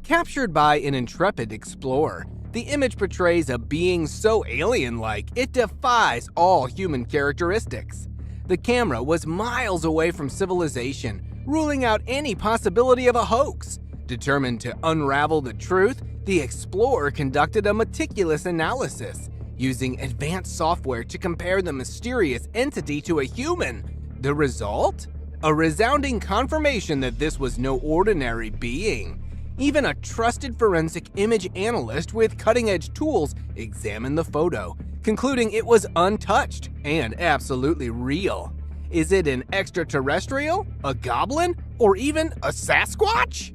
Captured by an intrepid explorer, the image portrays a being so alien-like it defies all human characteristics. The camera was miles away from civilization, ruling out any possibility of a hoax. Determined to unravel the truth, the explorer conducted a meticulous analysis, using advanced software to compare the mysterious entity to a human. The result? A resounding confirmation that this was no ordinary being. Even a trusted forensic image analyst with cutting-edge tools examined the photo, concluding it was untouched and absolutely real. Is it an extraterrestrial, a goblin, or even a Sasquatch?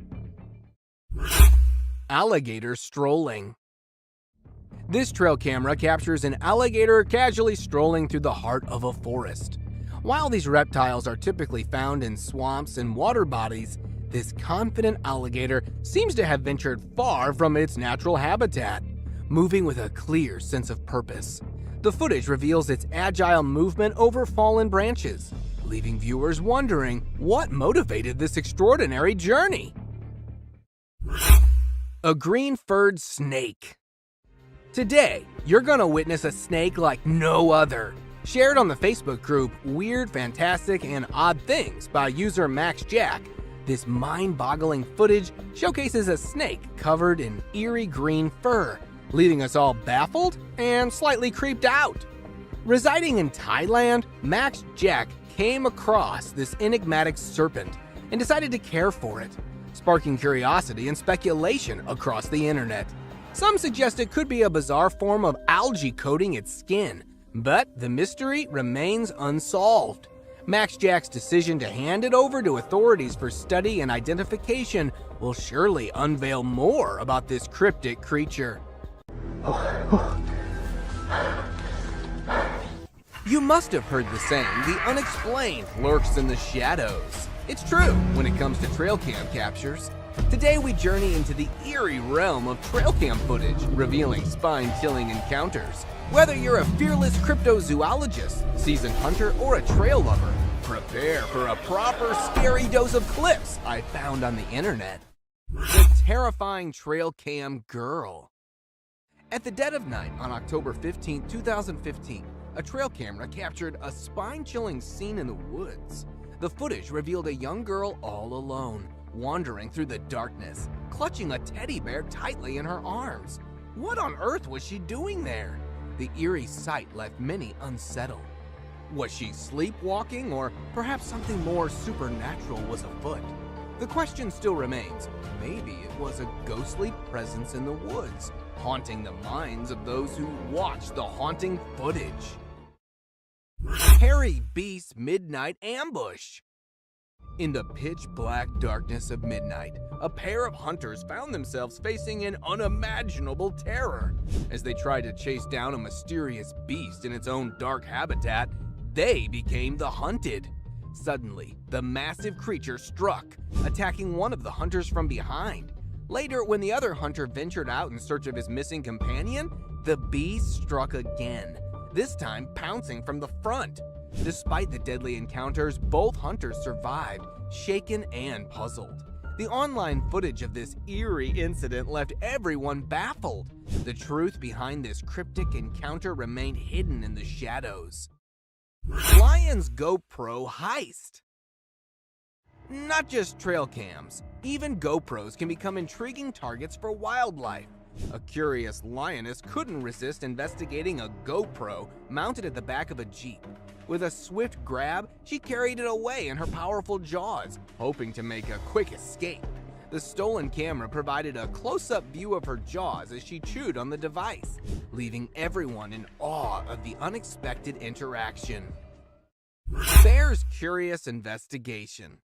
Alligator strolling. This trail camera captures an alligator casually strolling through the heart of a forest. While these reptiles are typically found in swamps and water bodies, this confident alligator seems to have ventured far from its natural habitat, moving with a clear sense of purpose. The footage reveals its agile movement over fallen branches, leaving viewers wondering what motivated this extraordinary journey. A green-furred snake. Today, you're gonna witness a snake like no other. Shared on the Facebook group Weird, Fantastic, and Odd Things by user Max Jack, this mind-boggling footage showcases a snake covered in eerie green fur, leaving us all baffled and slightly creeped out. Residing in Thailand, Max Jack came across this enigmatic serpent and decided to care for it, sparking curiosity and speculation across the internet. Some suggest it could be a bizarre form of algae coating its skin, but the mystery remains unsolved. Max Jack's decision to hand it over to authorities for study and identification will surely unveil more about this cryptic creature. You must have heard the saying, the unexplained lurks in the shadows. It's true when it comes to trail cam captures. Today we journey into the eerie realm of trail cam footage, revealing spine-chilling encounters. Whether you're a fearless cryptozoologist, seasoned hunter, or a trail lover, prepare for a proper scary dose of clips I found on the internet. The terrifying trail cam girl. At the dead of night on October 15, 2015, a trail camera captured a spine-chilling scene in the woods. The footage revealed a young girl all alone, wandering through the darkness, clutching a teddy bear tightly in her arms. What on earth was she doing there? The eerie sight left many unsettled. Was she sleepwalking, or perhaps something more supernatural was afoot? The question still remains. Maybe it was a ghostly presence in the woods, haunting the minds of those who watched the haunting footage. Hairy Beast Midnight Ambush. In the pitch-black darkness of midnight, a pair of hunters found themselves facing an unimaginable terror. As they tried to chase down a mysterious beast in its own dark habitat, they became the hunted. Suddenly, the massive creature struck, attacking one of the hunters from behind. Later, when the other hunter ventured out in search of his missing companion, the beast struck again, this time pouncing from the front. Despite the deadly encounters, both hunters survived, shaken and puzzled. The online footage of this eerie incident left everyone baffled. The truth behind this cryptic encounter remained hidden in the shadows. Lion's GoPro heist. Not just trail cams, even GoPros can become intriguing targets for wildlife. A curious lioness couldn't resist investigating a GoPro mounted at the back of a Jeep. With a swift grab, she carried it away in her powerful jaws, hoping to make a quick escape. The stolen camera provided a close-up view of her jaws as she chewed on the device, leaving everyone in awe of the unexpected interaction. Bear's curious investigation.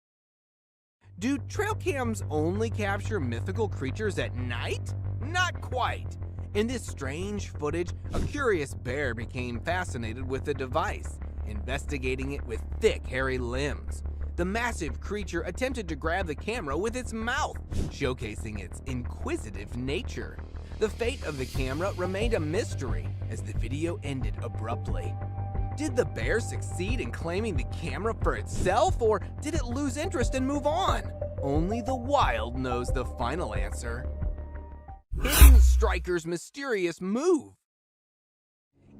Do trail cams only capture mythical creatures at night? Not quite. In this strange footage, a curious bear became fascinated with the device, investigating it with thick, hairy limbs. The massive creature attempted to grab the camera with its mouth, showcasing its inquisitive nature. The fate of the camera remained a mystery as the video ended abruptly. Did the bear succeed in claiming the camera for itself, or did it lose interest and move on? Only the wild knows the final answer. Hidden striker's mysterious move.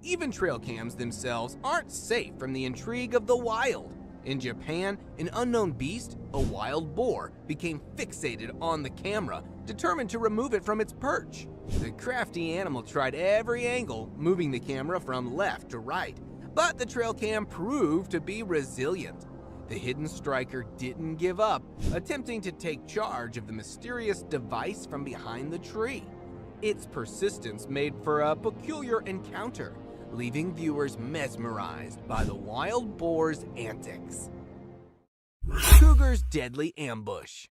Even trail cams themselves aren't safe from the intrigue of the wild. In Japan, an unknown beast, a wild boar, became fixated on the camera, determined to remove it from its perch. The crafty animal tried every angle, moving the camera from left to right, but the trail cam proved to be resilient. The hidden striker didn't give up, attempting to take charge of the mysterious device from behind the tree. Its persistence made for a peculiar encounter, leaving viewers mesmerized by the wild boar's antics. Cougar's deadly ambush.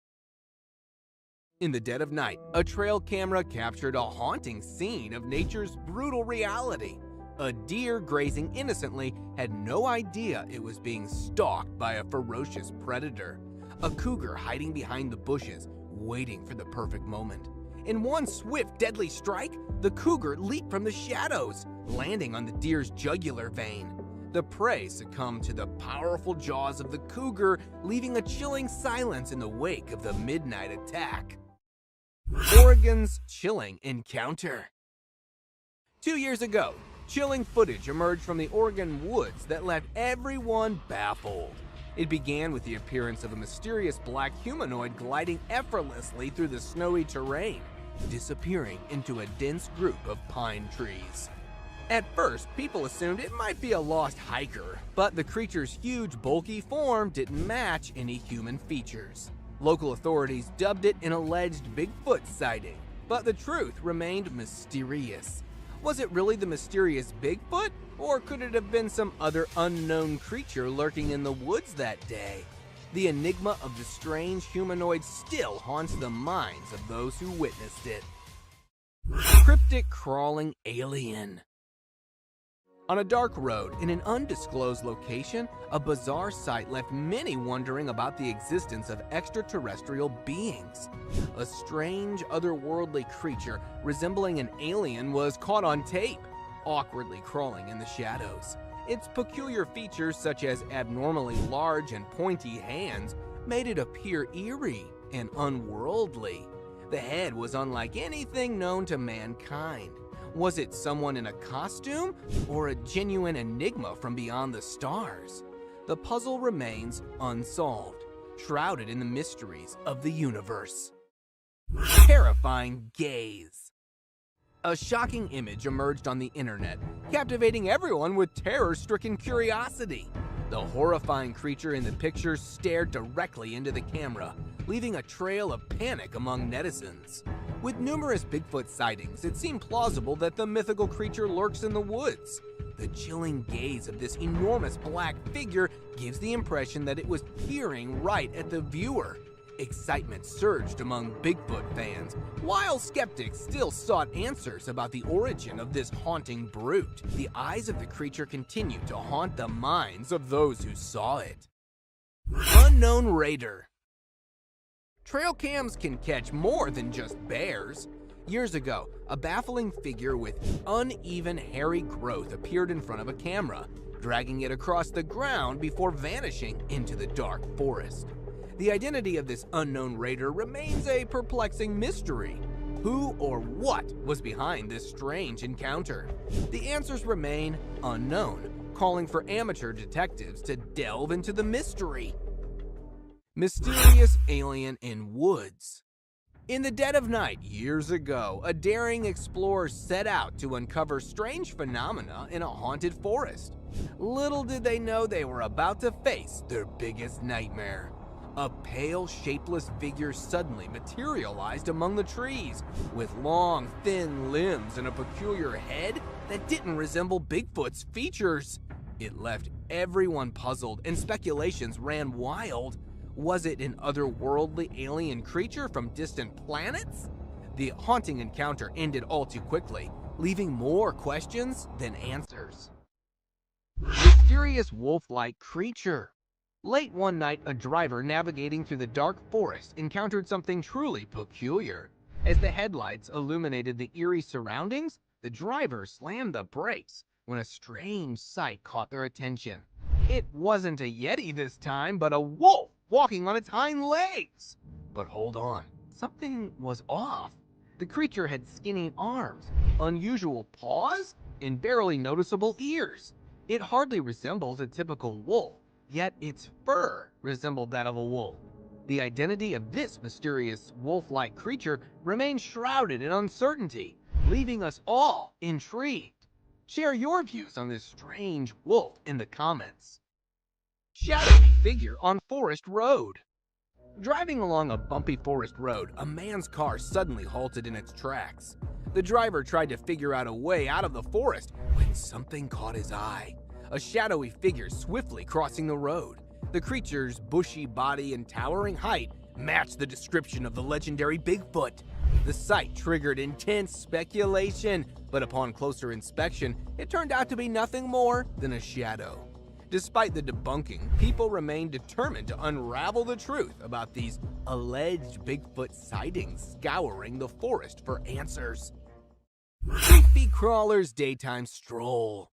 In the dead of night, a trail camera captured a haunting scene of nature's brutal reality. A deer grazing innocently had no idea it was being stalked by a ferocious predator. A cougar hiding behind the bushes, waiting for the perfect moment. In one swift, deadly strike, the cougar leaped from the shadows, landing on the deer's jugular vein. The prey succumbed to the powerful jaws of the cougar, leaving a chilling silence in the wake of the midnight attack. Oregon's chilling encounter. 2 years ago, chilling footage emerged from the Oregon woods that left everyone baffled. It began with the appearance of a mysterious black humanoid gliding effortlessly through the snowy terrain, disappearing into a dense group of pine trees. At first, people assumed it might be a lost hiker, but the creature's huge, bulky form didn't match any human features. Local authorities dubbed it an alleged Bigfoot sighting, but the truth remained mysterious. Was it really the mysterious Bigfoot, or could it have been some other unknown creature lurking in the woods that day? The enigma of the strange humanoid still haunts the minds of those who witnessed it. Cryptic crawling alien. On a dark road in an undisclosed location, a bizarre sight left many wondering about the existence of extraterrestrial beings. A strange, otherworldly creature resembling an alien was caught on tape, awkwardly crawling in the shadows. Its peculiar features, such as abnormally large and pointy hands, made it appear eerie and unworldly. The head was unlike anything known to mankind. Was it someone in a costume, or a genuine enigma from beyond the stars? The puzzle remains unsolved, shrouded in the mysteries of the universe. Terrifying gaze. A shocking image emerged on the internet, captivating everyone with terror-stricken curiosity. The horrifying creature in the picture stared directly into the camera, leaving a trail of panic among netizens. With numerous Bigfoot sightings, it seemed plausible that the mythical creature lurks in the woods. The chilling gaze of this enormous black figure gives the impression that it was peering right at the viewer. Excitement surged among Bigfoot fans, while skeptics still sought answers about the origin of this haunting brute. The eyes of the creature continued to haunt the minds of those who saw it. Unknown raider. Trail cams can catch more than just bears. Years ago, a baffling figure with uneven hairy growth appeared in front of a camera, dragging it across the ground before vanishing into the dark forest. The identity of this unknown raider remains a perplexing mystery. Who or what was behind this strange encounter? The answers remain unknown, calling for amateur detectives to delve into the mystery. Mysterious alien in woods. In the dead of night years ago, a daring explorer set out to uncover strange phenomena in a haunted forest. Little did they know they were about to face their biggest nightmare. A pale, shapeless figure suddenly materialized among the trees, with long, thin limbs and a peculiar head that didn't resemble Bigfoot's features. It left everyone puzzled, and speculations ran wild. Was it an otherworldly alien creature from distant planets? The haunting encounter ended all too quickly, leaving more questions than answers. Mysterious wolf-like creature. Late one night, a driver navigating through the dark forest encountered something truly peculiar. As the headlights illuminated the eerie surroundings, the driver slammed the brakes when a strange sight caught their attention. It wasn't a yeti this time, but a wolf walking on its hind legs. But hold on, something was off. The creature had skinny arms, unusual paws, and barely noticeable ears. It hardly resembled a typical wolf, yet its fur resembled that of a wolf. The identity of this mysterious wolf-like creature remains shrouded in uncertainty, leaving us all intrigued. Share your views on this strange wolf in the comments. Shadowy figure on forest road. Driving along a bumpy forest road, a man's car suddenly halted in its tracks. The driver tried to figure out a way out of the forest when something caught his eye. A shadowy figure swiftly crossing the road. The creature's bushy body and towering height matched the description of the legendary Bigfoot. The sight triggered intense speculation, but upon closer inspection, it turned out to be nothing more than a shadow. Despite the debunking, people remain determined to unravel the truth about these alleged Bigfoot sightings, scouring the forest for answers. Creepy crawler's daytime stroll.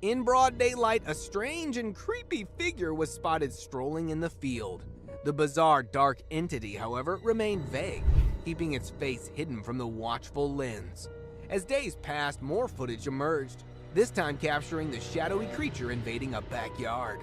In broad daylight, a strange and creepy figure was spotted strolling in the field. The bizarre dark entity, however, remained vague, keeping its face hidden from the watchful lens. As days passed, more footage emerged, this time capturing the shadowy creature invading a backyard.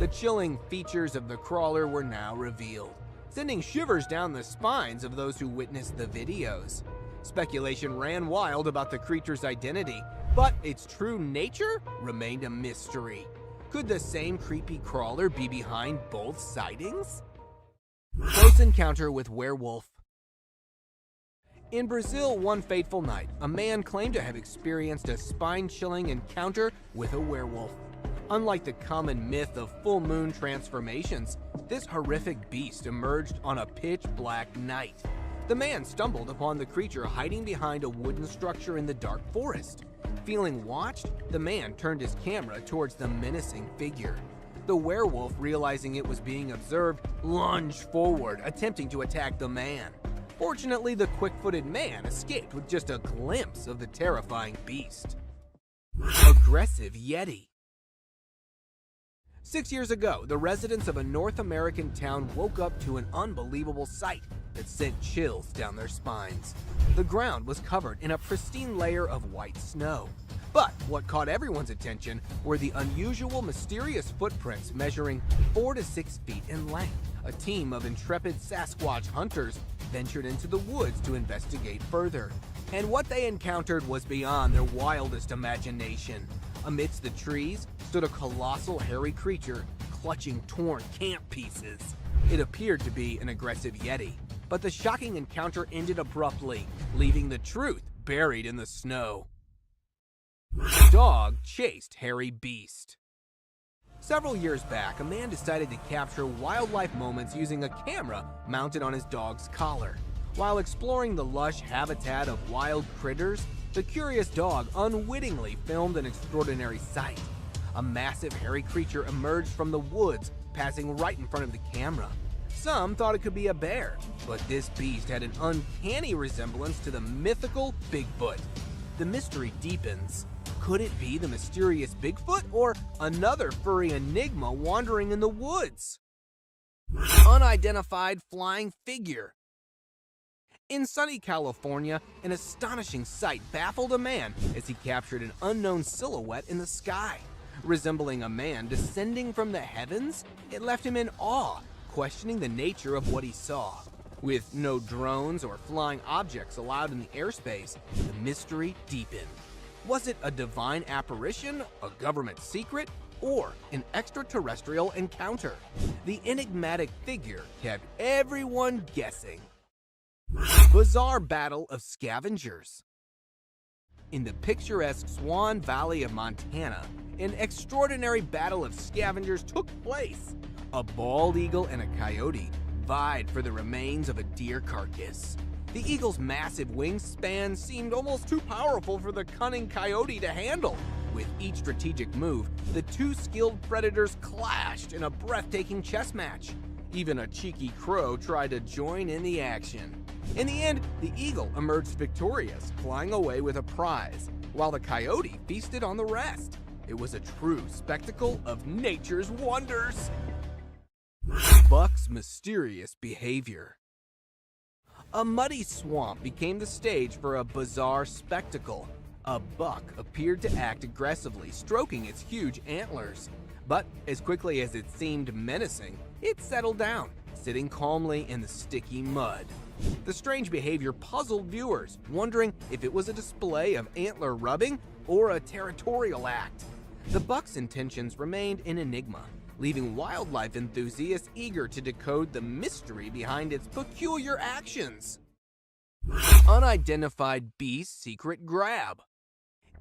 The chilling features of the crawler were now revealed, sending shivers down the spines of those who witnessed the videos. Speculation ran wild about the creature's identity, but its true nature remained a mystery. Could the same creepy crawler be behind both sightings? Close encounter with werewolf. In Brazil, one fateful night, a man claimed to have experienced a spine-chilling encounter with a werewolf. Unlike the common myth of full moon transformations, this horrific beast emerged on a pitch-black night. The man stumbled upon the creature hiding behind a wooden structure in the dark forest. Feeling watched, the man turned his camera towards the menacing figure. The werewolf, realizing it was being observed, lunged forward, attempting to attack the man. Fortunately, the quick-footed man escaped with just a glimpse of the terrifying beast. Aggressive Yeti. 6 years ago, the residents of a North American town woke up to an unbelievable sight that sent chills down their spines. The ground was covered in a pristine layer of white snow. But what caught everyone's attention were the unusual, mysterious footprints measuring 4 to 6 feet in length. A team of intrepid Sasquatch hunters ventured into the woods to investigate further. And what they encountered was beyond their wildest imagination. Amidst the trees stood a colossal hairy creature clutching torn camp pieces. It appeared to be an aggressive Yeti, but the shocking encounter ended abruptly, leaving the truth buried in the snow. Dog chased hairy beast. Several years back, a man decided to capture wildlife moments using a camera mounted on his dog's collar. While exploring the lush habitat of wild critters, the curious dog unwittingly filmed an extraordinary sight. A massive hairy creature emerged from the woods, passing right in front of the camera. Some thought it could be a bear, but this beast had an uncanny resemblance to the mythical Bigfoot. The mystery deepens. Could it be the mysterious Bigfoot or another furry enigma wandering in the woods? Unidentified flying figure. In sunny California, an astonishing sight baffled a man as he captured an unknown silhouette in the sky. Resembling a man descending from the heavens, it left him in awe, questioning the nature of what he saw. With no drones or flying objects allowed in the airspace, the mystery deepened. Was it a divine apparition, a government secret, or an extraterrestrial encounter? The enigmatic figure kept everyone guessing. Bizarre battle of scavengers. In the picturesque Swan Valley of Montana, an extraordinary battle of scavengers took place. A bald eagle and a coyote vied for the remains of a deer carcass. The eagle's massive wingspan seemed almost too powerful for the cunning coyote to handle. With each strategic move, the two skilled predators clashed in a breathtaking chess match. Even a cheeky crow tried to join in the action. In the end, the eagle emerged victorious, flying away with a prize, while the coyote feasted on the rest. It was a true spectacle of nature's wonders. Buck's mysterious behavior. A muddy swamp became the stage for a bizarre spectacle. A buck appeared to act aggressively, stroking its huge antlers. But as quickly as it seemed menacing, it settled down, sitting calmly in the sticky mud. The strange behavior puzzled viewers, wondering if it was a display of antler rubbing or a territorial act. The buck's intentions remained an enigma, leaving wildlife enthusiasts eager to decode the mystery behind its peculiar actions. Unidentified beast secret grab.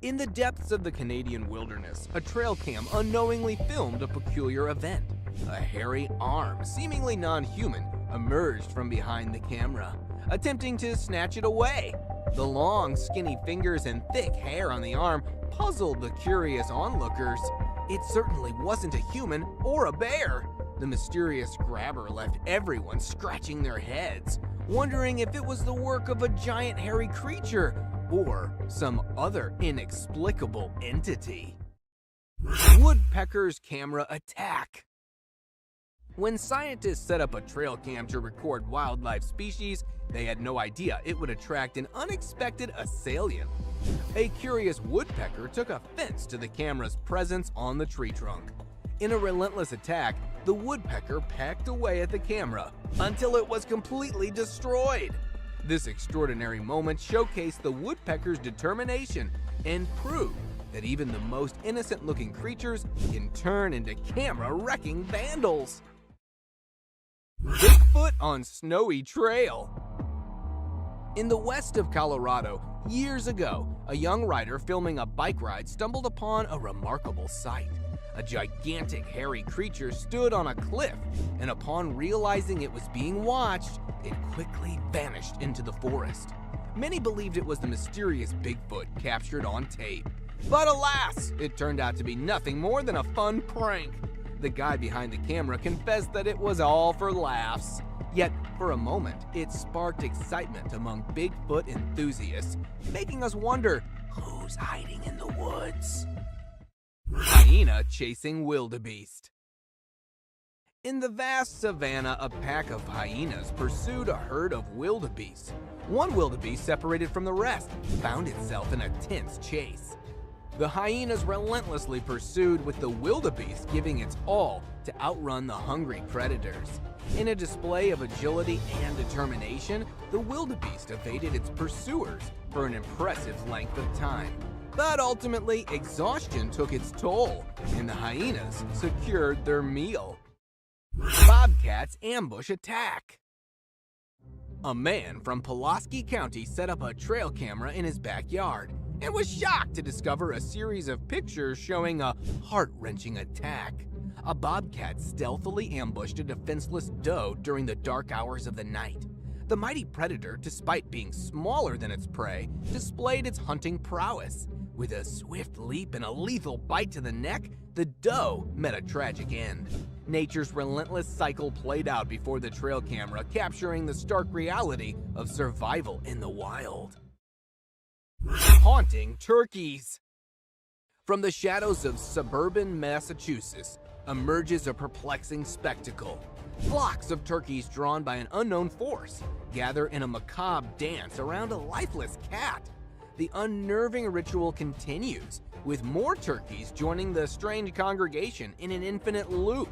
In the depths of the Canadian wilderness, a trail cam unknowingly filmed a peculiar event. A hairy arm, seemingly non-human, emerged from behind the camera, attempting to snatch it away. The long, skinny fingers and thick hair on the arm puzzled the curious onlookers. It certainly wasn't a human or a bear. The mysterious grabber left everyone scratching their heads, wondering if it was the work of a giant hairy creature or some other inexplicable entity. Woodpecker's camera attack. When scientists set up a trail cam to record wildlife species, they had no idea it would attract an unexpected assailant. A curious woodpecker took offense to the camera's presence on the tree trunk. In a relentless attack, the woodpecker pecked away at the camera until it was completely destroyed. This extraordinary moment showcased the woodpecker's determination and proved that even the most innocent-looking creatures can turn into camera-wrecking vandals. Bigfoot on snowy trail. In the west of Colorado, years ago, a young rider filming a bike ride stumbled upon a remarkable sight. A gigantic hairy creature stood on a cliff, and upon realizing it was being watched, it quickly vanished into the forest. Many believed it was the mysterious Bigfoot captured on tape. But alas, it turned out to be nothing more than a fun prank. The guy behind the camera confessed that it was all for laughs. Yet, for a moment, it sparked excitement among Bigfoot enthusiasts, making us wonder, who's hiding in the woods? Hyena chasing wildebeest. In the vast savanna, a pack of hyenas pursued a herd of wildebeest. One wildebeest, separated from the rest, found itself in a tense chase. The hyenas relentlessly pursued, with the wildebeest giving its all to outrun the hungry predators. In a display of agility and determination, the wildebeest evaded its pursuers for an impressive length of time. But ultimately, exhaustion took its toll, and the hyenas secured their meal. Bobcat's ambush attack. A man from Pulaski County set up a trail camera in his backyard and was shocked to discover a series of pictures showing a heart-wrenching attack. A bobcat stealthily ambushed a defenseless doe during the dark hours of the night. The mighty predator, despite being smaller than its prey, displayed its hunting prowess. With a swift leap and a lethal bite to the neck, the doe met a tragic end. Nature's relentless cycle played out before the trail camera, capturing the stark reality of survival in the wild. Haunting turkeys. From the shadows of suburban Massachusetts emerges a perplexing spectacle. Flocks of turkeys drawn by an unknown force gather in a macabre dance around a lifeless cat. The unnerving ritual continues, with more turkeys joining the strange congregation in an infinite loop.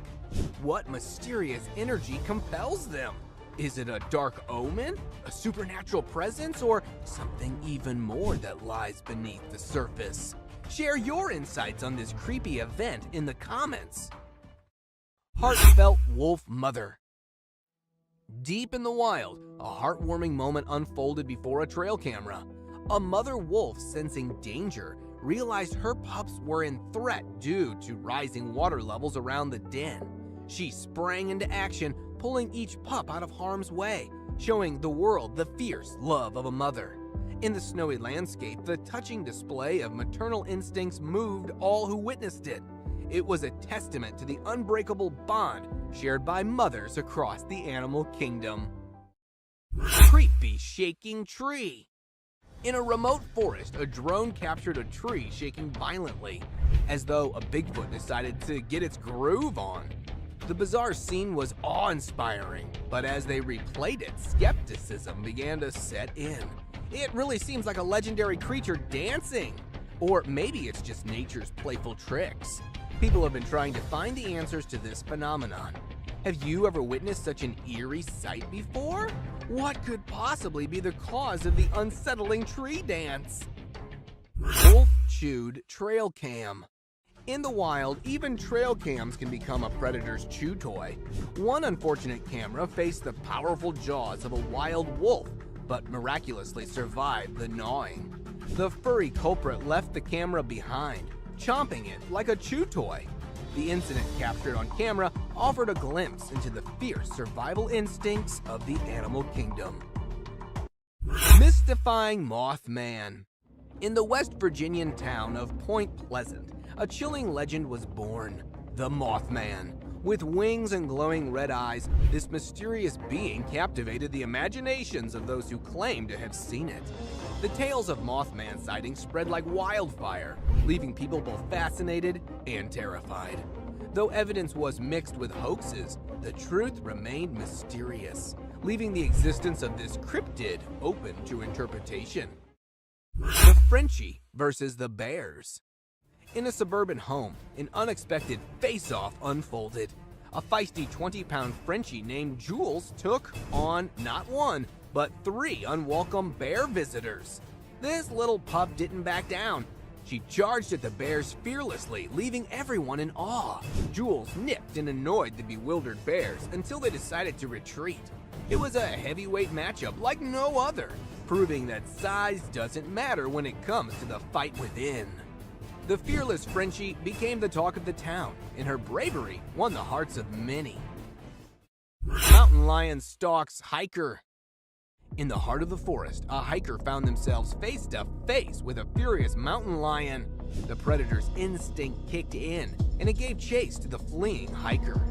What mysterious energy compels them? Is it a dark omen, a supernatural presence, or something even more that lies beneath the surface? Share your insights on this creepy event in the comments. Heartfelt wolf mother. Deep in the wild, a heartwarming moment unfolded before a trail camera. A mother wolf, sensing danger, realized her pups were in threat due to rising water levels around the den. She sprang into action, pulling each pup out of harm's way, showing the world the fierce love of a mother. In the snowy landscape, the touching display of maternal instincts moved all who witnessed it. It was a testament to the unbreakable bond shared by mothers across the animal kingdom. Creepy shaking tree. In a remote forest, a drone captured a tree shaking violently, as though a Bigfoot decided to get its groove on. The bizarre scene was awe-inspiring, but as they replayed it, skepticism began to set in. It really seems like a legendary creature dancing. Or maybe it's just nature's playful tricks. People have been trying to find the answers to this phenomenon. Have you ever witnessed such an eerie sight before? What could possibly be the cause of the unsettling tree dance? Wolf-chewed trail cam. In the wild, even trail cams can become a predator's chew toy. One unfortunate camera faced the powerful jaws of a wild wolf, but miraculously survived the gnawing. The furry culprit left the camera behind, chomping it like a chew toy. The incident captured on camera offered a glimpse into the fierce survival instincts of the animal kingdom. Mystifying Mothman. In the West Virginian town of Point Pleasant, a chilling legend was born. The Mothman. With wings and glowing red eyes, this mysterious being captivated the imaginations of those who claimed to have seen it. The tales of Mothman sightings spread like wildfire, leaving people both fascinated and terrified. Though evidence was mixed with hoaxes, the truth remained mysterious, leaving the existence of this cryptid open to interpretation. The Frenchie versus the Bears. In a suburban home, an unexpected face-off unfolded. A feisty 20-pound Frenchie named Jules took on not one, but 3 unwelcome bear visitors. This little pup didn't back down. She charged at the bears fearlessly, leaving everyone in awe. Jules nipped and annoyed the bewildered bears until they decided to retreat. It was a heavyweight matchup like no other, proving that size doesn't matter when it comes to the fight within. The fearless Frenchie became the talk of the town, and her bravery won the hearts of many. Mountain lion stalks hiker. In the heart of the forest, a hiker found themselves face to face with a furious mountain lion. The predator's instinct kicked in, and it gave chase to the fleeing hiker.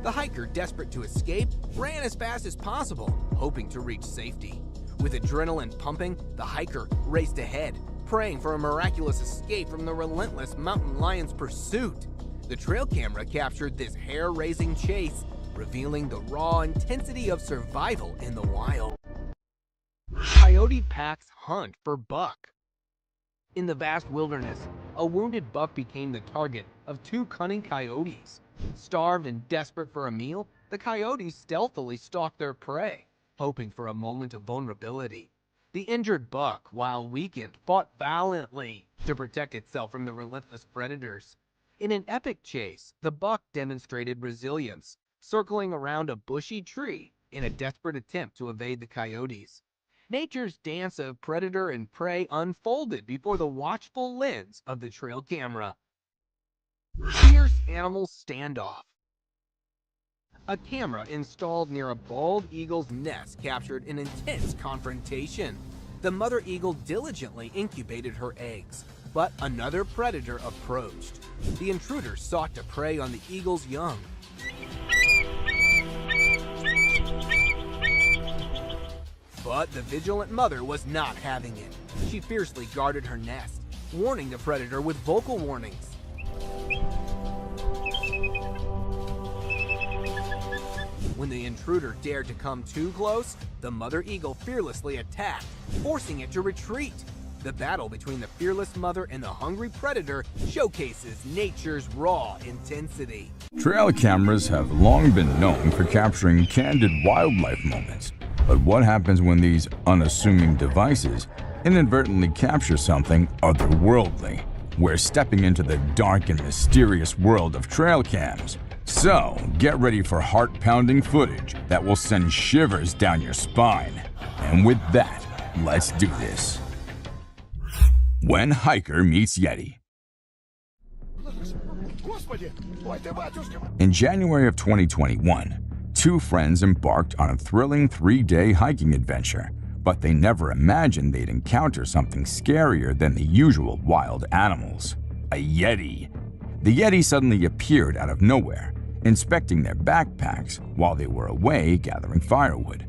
The hiker, desperate to escape, ran as fast as possible, hoping to reach safety. With adrenaline pumping, the hiker raced ahead, praying for a miraculous escape from the relentless mountain lion's pursuit. The trail camera captured this hair-raising chase, revealing the raw intensity of survival in the wild. Coyote packs hunt for buck. In the vast wilderness, a wounded buck became the target of 2 cunning coyotes. Starved and desperate for a meal, the coyotes stealthily stalked their prey, hoping for a moment of vulnerability. The injured buck, while weakened, fought valiantly to protect itself from the relentless predators. In an epic chase, the buck demonstrated resilience, circling around a bushy tree in a desperate attempt to evade the coyotes. Nature's dance of predator and prey unfolded before the watchful lens of the trail camera. Fierce animal standoff. A camera installed near a bald eagle's nest captured an intense confrontation. The mother eagle diligently incubated her eggs, but another predator approached. The intruder sought to prey on the eagle's young. But the vigilant mother was not having it. She fiercely guarded her nest, warning the predator with vocal warnings. When the intruder dared to come too close, the mother eagle fearlessly attacked, forcing it to retreat. The battle between the fearless mother and the hungry predator showcases nature's raw intensity. Trail cameras have long been known for capturing candid wildlife moments. But what happens when these unassuming devices inadvertently capture something otherworldly? We're stepping into the dark and mysterious world of trail cams. So, get ready for heart-pounding footage that will send shivers down your spine. And with that, let's do this. When Hiker Meets Yeti. In January of 2021, 2 friends embarked on a thrilling 3-day hiking adventure, but they never imagined they'd encounter something scarier than the usual wild animals. A Yeti. The Yeti suddenly appeared out of nowhere, inspecting their backpacks while they were away gathering firewood.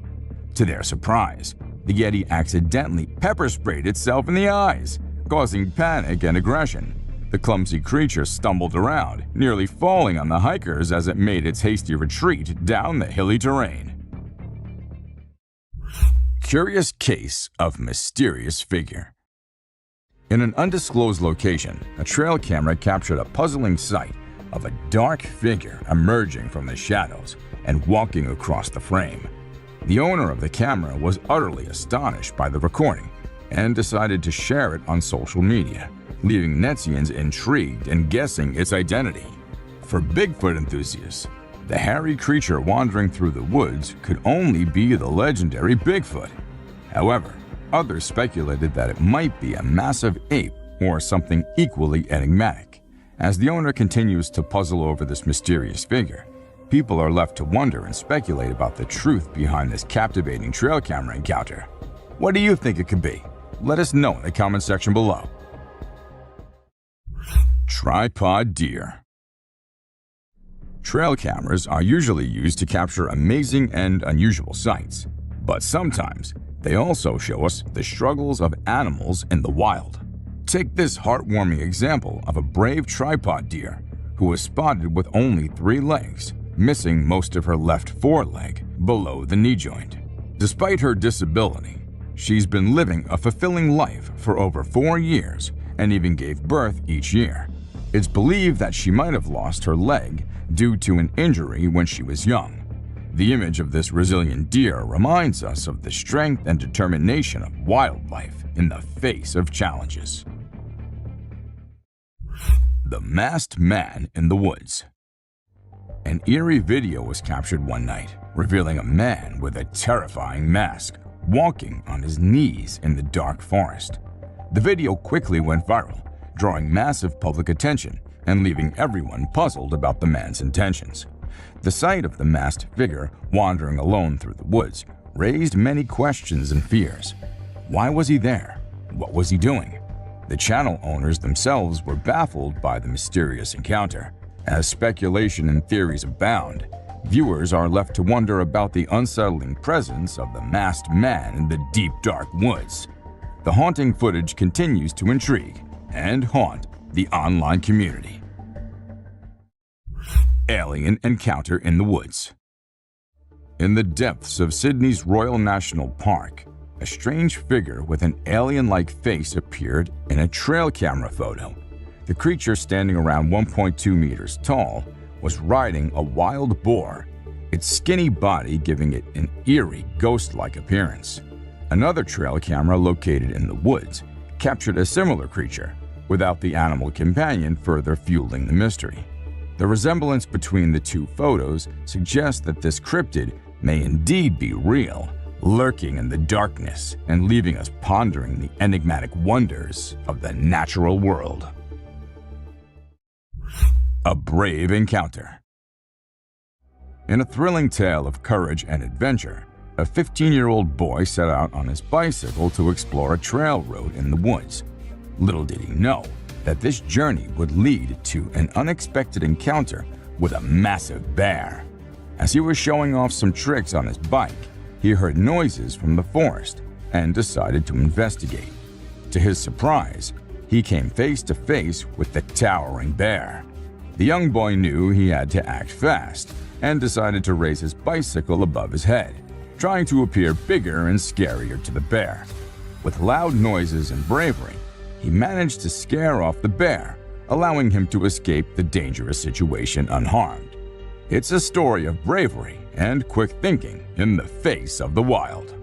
To their surprise, the Yeti accidentally pepper-sprayed itself in the eyes, causing panic and aggression. The clumsy creature stumbled around, nearly falling on the hikers as it made its hasty retreat down the hilly terrain. Curious case of mysterious figure. In an undisclosed location, a trail camera captured a puzzling sight of a dark figure emerging from the shadows and walking across the frame. The owner of the camera was utterly astonished by the recording and decided to share it on social media, leaving Netzians intrigued and guessing its identity. For Bigfoot enthusiasts, the hairy creature wandering through the woods could only be the legendary Bigfoot. However, others speculated that it might be a massive ape or something equally enigmatic. As the owner continues to puzzle over this mysterious figure, people are left to wonder and speculate about the truth behind this captivating trail camera encounter. What do you think it could be? Let us know in the comment section below. Tripod deer. Trail cameras are usually used to capture amazing and unusual sights, but sometimes they also show us the struggles of animals in the wild. Take this heartwarming example of a brave tripod deer who was spotted with only 3 legs, missing most of her left foreleg below the knee joint. Despite her disability, she's been living a fulfilling life for over 4 years and even gave birth each year. It's believed that she might have lost her leg due to an injury when she was young. The image of this resilient deer reminds us of the strength and determination of wildlife in the face of challenges. The Masked Man in the Woods. An eerie video was captured one night, revealing a man with a terrifying mask walking on his knees in the dark forest. The video quickly went viral, drawing massive public attention and leaving everyone puzzled about the man's intentions. The sight of the masked figure wandering alone through the woods raised many questions and fears. Why was he there? What was he doing? The channel owners themselves were baffled by the mysterious encounter. As speculation and theories abound, viewers are left to wonder about the unsettling presence of the masked man in the deep, dark woods. The haunting footage continues to intrigue and haunt the online community. Alien encounter in the woods. In the depths of Sydney's Royal National Park, a strange figure with an alien-like face appeared in a trail camera photo. The creature, standing around 1.2 meters tall, was riding a wild boar, its skinny body giving it an eerie, ghost-like appearance. Another trail camera located in the woods captured a similar creature, without the animal companion, further fueling the mystery. The resemblance between the two photos suggests that this cryptid may indeed be real, lurking in the darkness and leaving us pondering the enigmatic wonders of the natural world. A brave encounter. In a thrilling tale of courage and adventure, a 15-year-old boy set out on his bicycle to explore a trail road in the woods. Little did he know that this journey would lead to an unexpected encounter with a massive bear. As he was showing off some tricks on his bike, he heard noises from the forest and decided to investigate. To his surprise, he came face to face with the towering bear. The young boy knew he had to act fast and decided to raise his bicycle above his head, trying to appear bigger and scarier to the bear. With loud noises and bravery, he managed to scare off the bear, allowing him to escape the dangerous situation unharmed. It's a story of bravery and quick thinking in the face of the wild.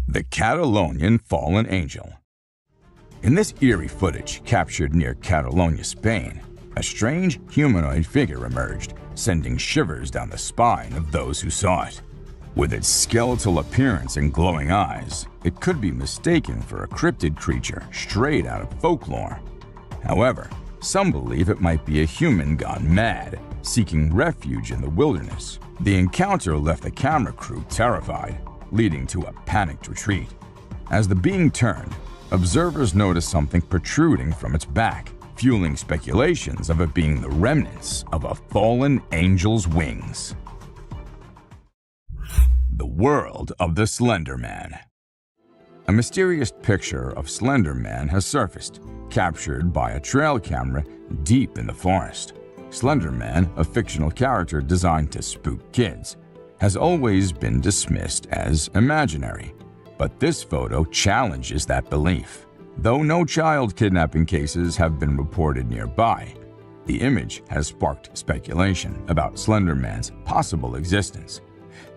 The Catalonian Fallen Angel. In this eerie footage captured near Catalonia, Spain, a strange humanoid figure emerged, sending shivers down the spine of those who saw it. With its skeletal appearance and glowing eyes, it could be mistaken for a cryptid creature straight out of folklore. However, some believe it might be a human gone mad, seeking refuge in the wilderness. The encounter left the camera crew terrified, leading to a panicked retreat. As the being turned, observers noticed something protruding from its back, fueling speculations of it being the remnants of a fallen angel's wings. The world of the Slender Man. A mysterious picture of Slender Man has surfaced, captured by a trail camera deep in the forest. Slender Man, a fictional character designed to spook kids, has always been dismissed as imaginary, but this photo challenges that belief. Though no child kidnapping cases have been reported nearby, the image has sparked speculation about Slender Man's possible existence.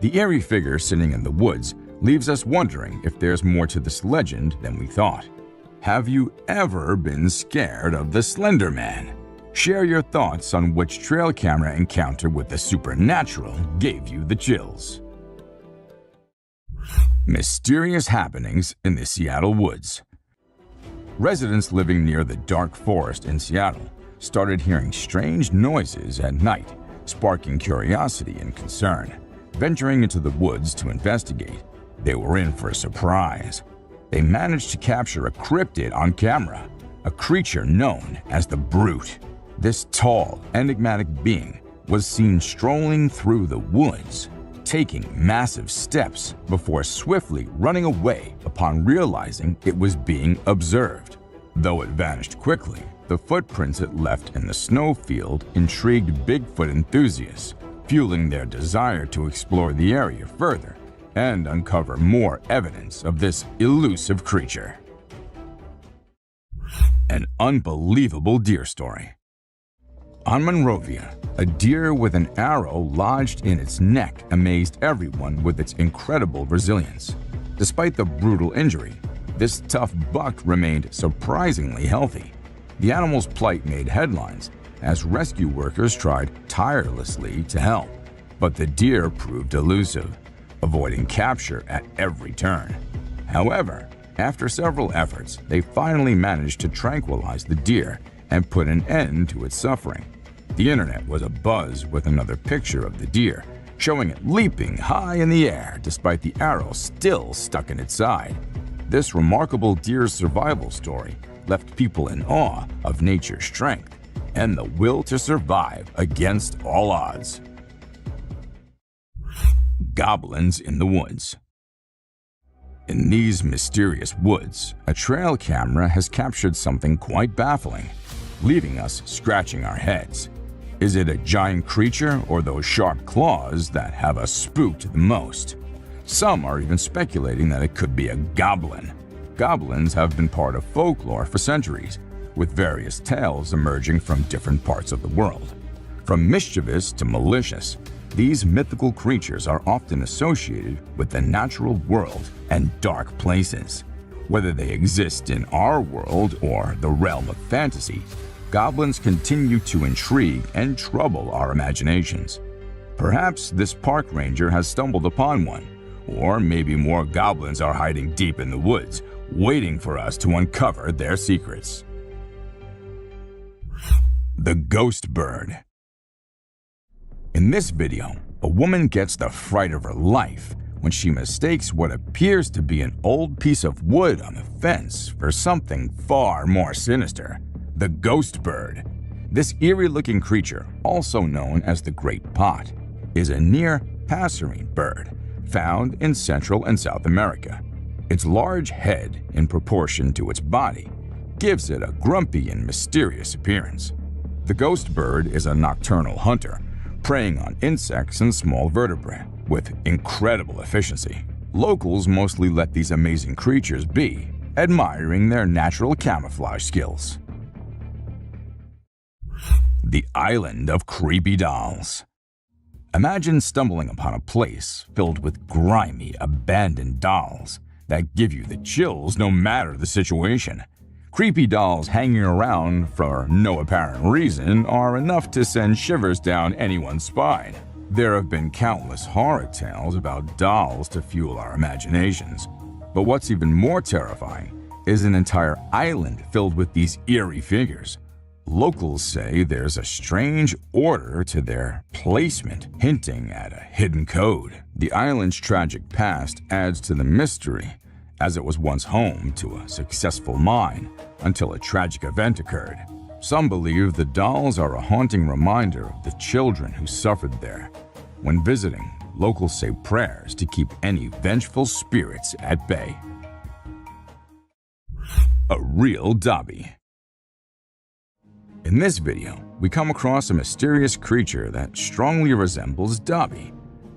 The eerie figure sitting in the woods leaves us wondering if there's more to this legend than we thought. Have you ever been scared of the Slender Man? Share your thoughts on which trail camera encounter with the supernatural gave you the chills. Mysterious happenings in the Seattle woods. Residents living near the dark forest in Seattle started hearing strange noises at night, sparking curiosity and concern. Venturing into the woods to investigate, they were in for a surprise. They managed to capture a cryptid on camera, a creature known as the Brute. This tall, enigmatic being was seen strolling through the woods, taking massive steps before swiftly running away upon realizing it was being observed. Though it vanished quickly, the footprints it left in the snowfield intrigued Bigfoot enthusiasts, fueling their desire to explore the area further and uncover more evidence of this elusive creature. An unbelievable deer story. On Monrovia, a deer with an arrow lodged in its neck amazed everyone with its incredible resilience. Despite the brutal injury, this tough buck remained surprisingly healthy. The animal's plight made headlines as rescue workers tried tirelessly to help, but the deer proved elusive, avoiding capture at every turn. However, after several efforts, they finally managed to tranquilize the deer and put an end to its suffering. The internet was abuzz with another picture of the deer, showing it leaping high in the air despite the arrow still stuck in its side. This remarkable deer's survival story left people in awe of nature's strength and the will to survive against all odds. Goblins in the woods. In these mysterious woods, a trail camera has captured something quite baffling, leaving us scratching our heads. Is it a giant creature or those sharp claws that have us spooked the most? Some are even speculating that it could be a goblin. Goblins have been part of folklore for centuries, with various tales emerging from different parts of the world. From mischievous to malicious, these mythical creatures are often associated with the natural world and dark places. Whether they exist in our world or the realm of fantasy, goblins continue to intrigue and trouble our imaginations. Perhaps this park ranger has stumbled upon one, or maybe more goblins are hiding deep in the woods, waiting for us to uncover their secrets. The Ghost Bird. In this video, a woman gets the fright of her life when she mistakes what appears to be an old piece of wood on the fence for something far more sinister: the ghost bird. This eerie-looking creature, also known as the great pot, is a near passerine bird found in Central and South America. Its large head, in proportion to its body, gives it a grumpy and mysterious appearance. The ghost bird is a nocturnal hunter, preying on insects and small vertebrae with incredible efficiency. Locals mostly let these amazing creatures be, admiring their natural camouflage skills. The Island of Creepy Dolls. Imagine stumbling upon a place filled with grimy, abandoned dolls that give you the chills no matter the situation. Creepy dolls hanging around for no apparent reason are enough to send shivers down anyone's spine. There have been countless horror tales about dolls to fuel our imaginations. But what's even more terrifying is an entire island filled with these eerie figures. Locals say there's a strange order to their placement, hinting at a hidden code. The island's tragic past adds to the mystery, as it was once home to a successful mine until a tragic event occurred. Some believe the dolls are a haunting reminder of the children who suffered there. When visiting, locals say prayers to keep any vengeful spirits at bay. A real Dobby. In this video, we come across a mysterious creature that strongly resembles Dobby,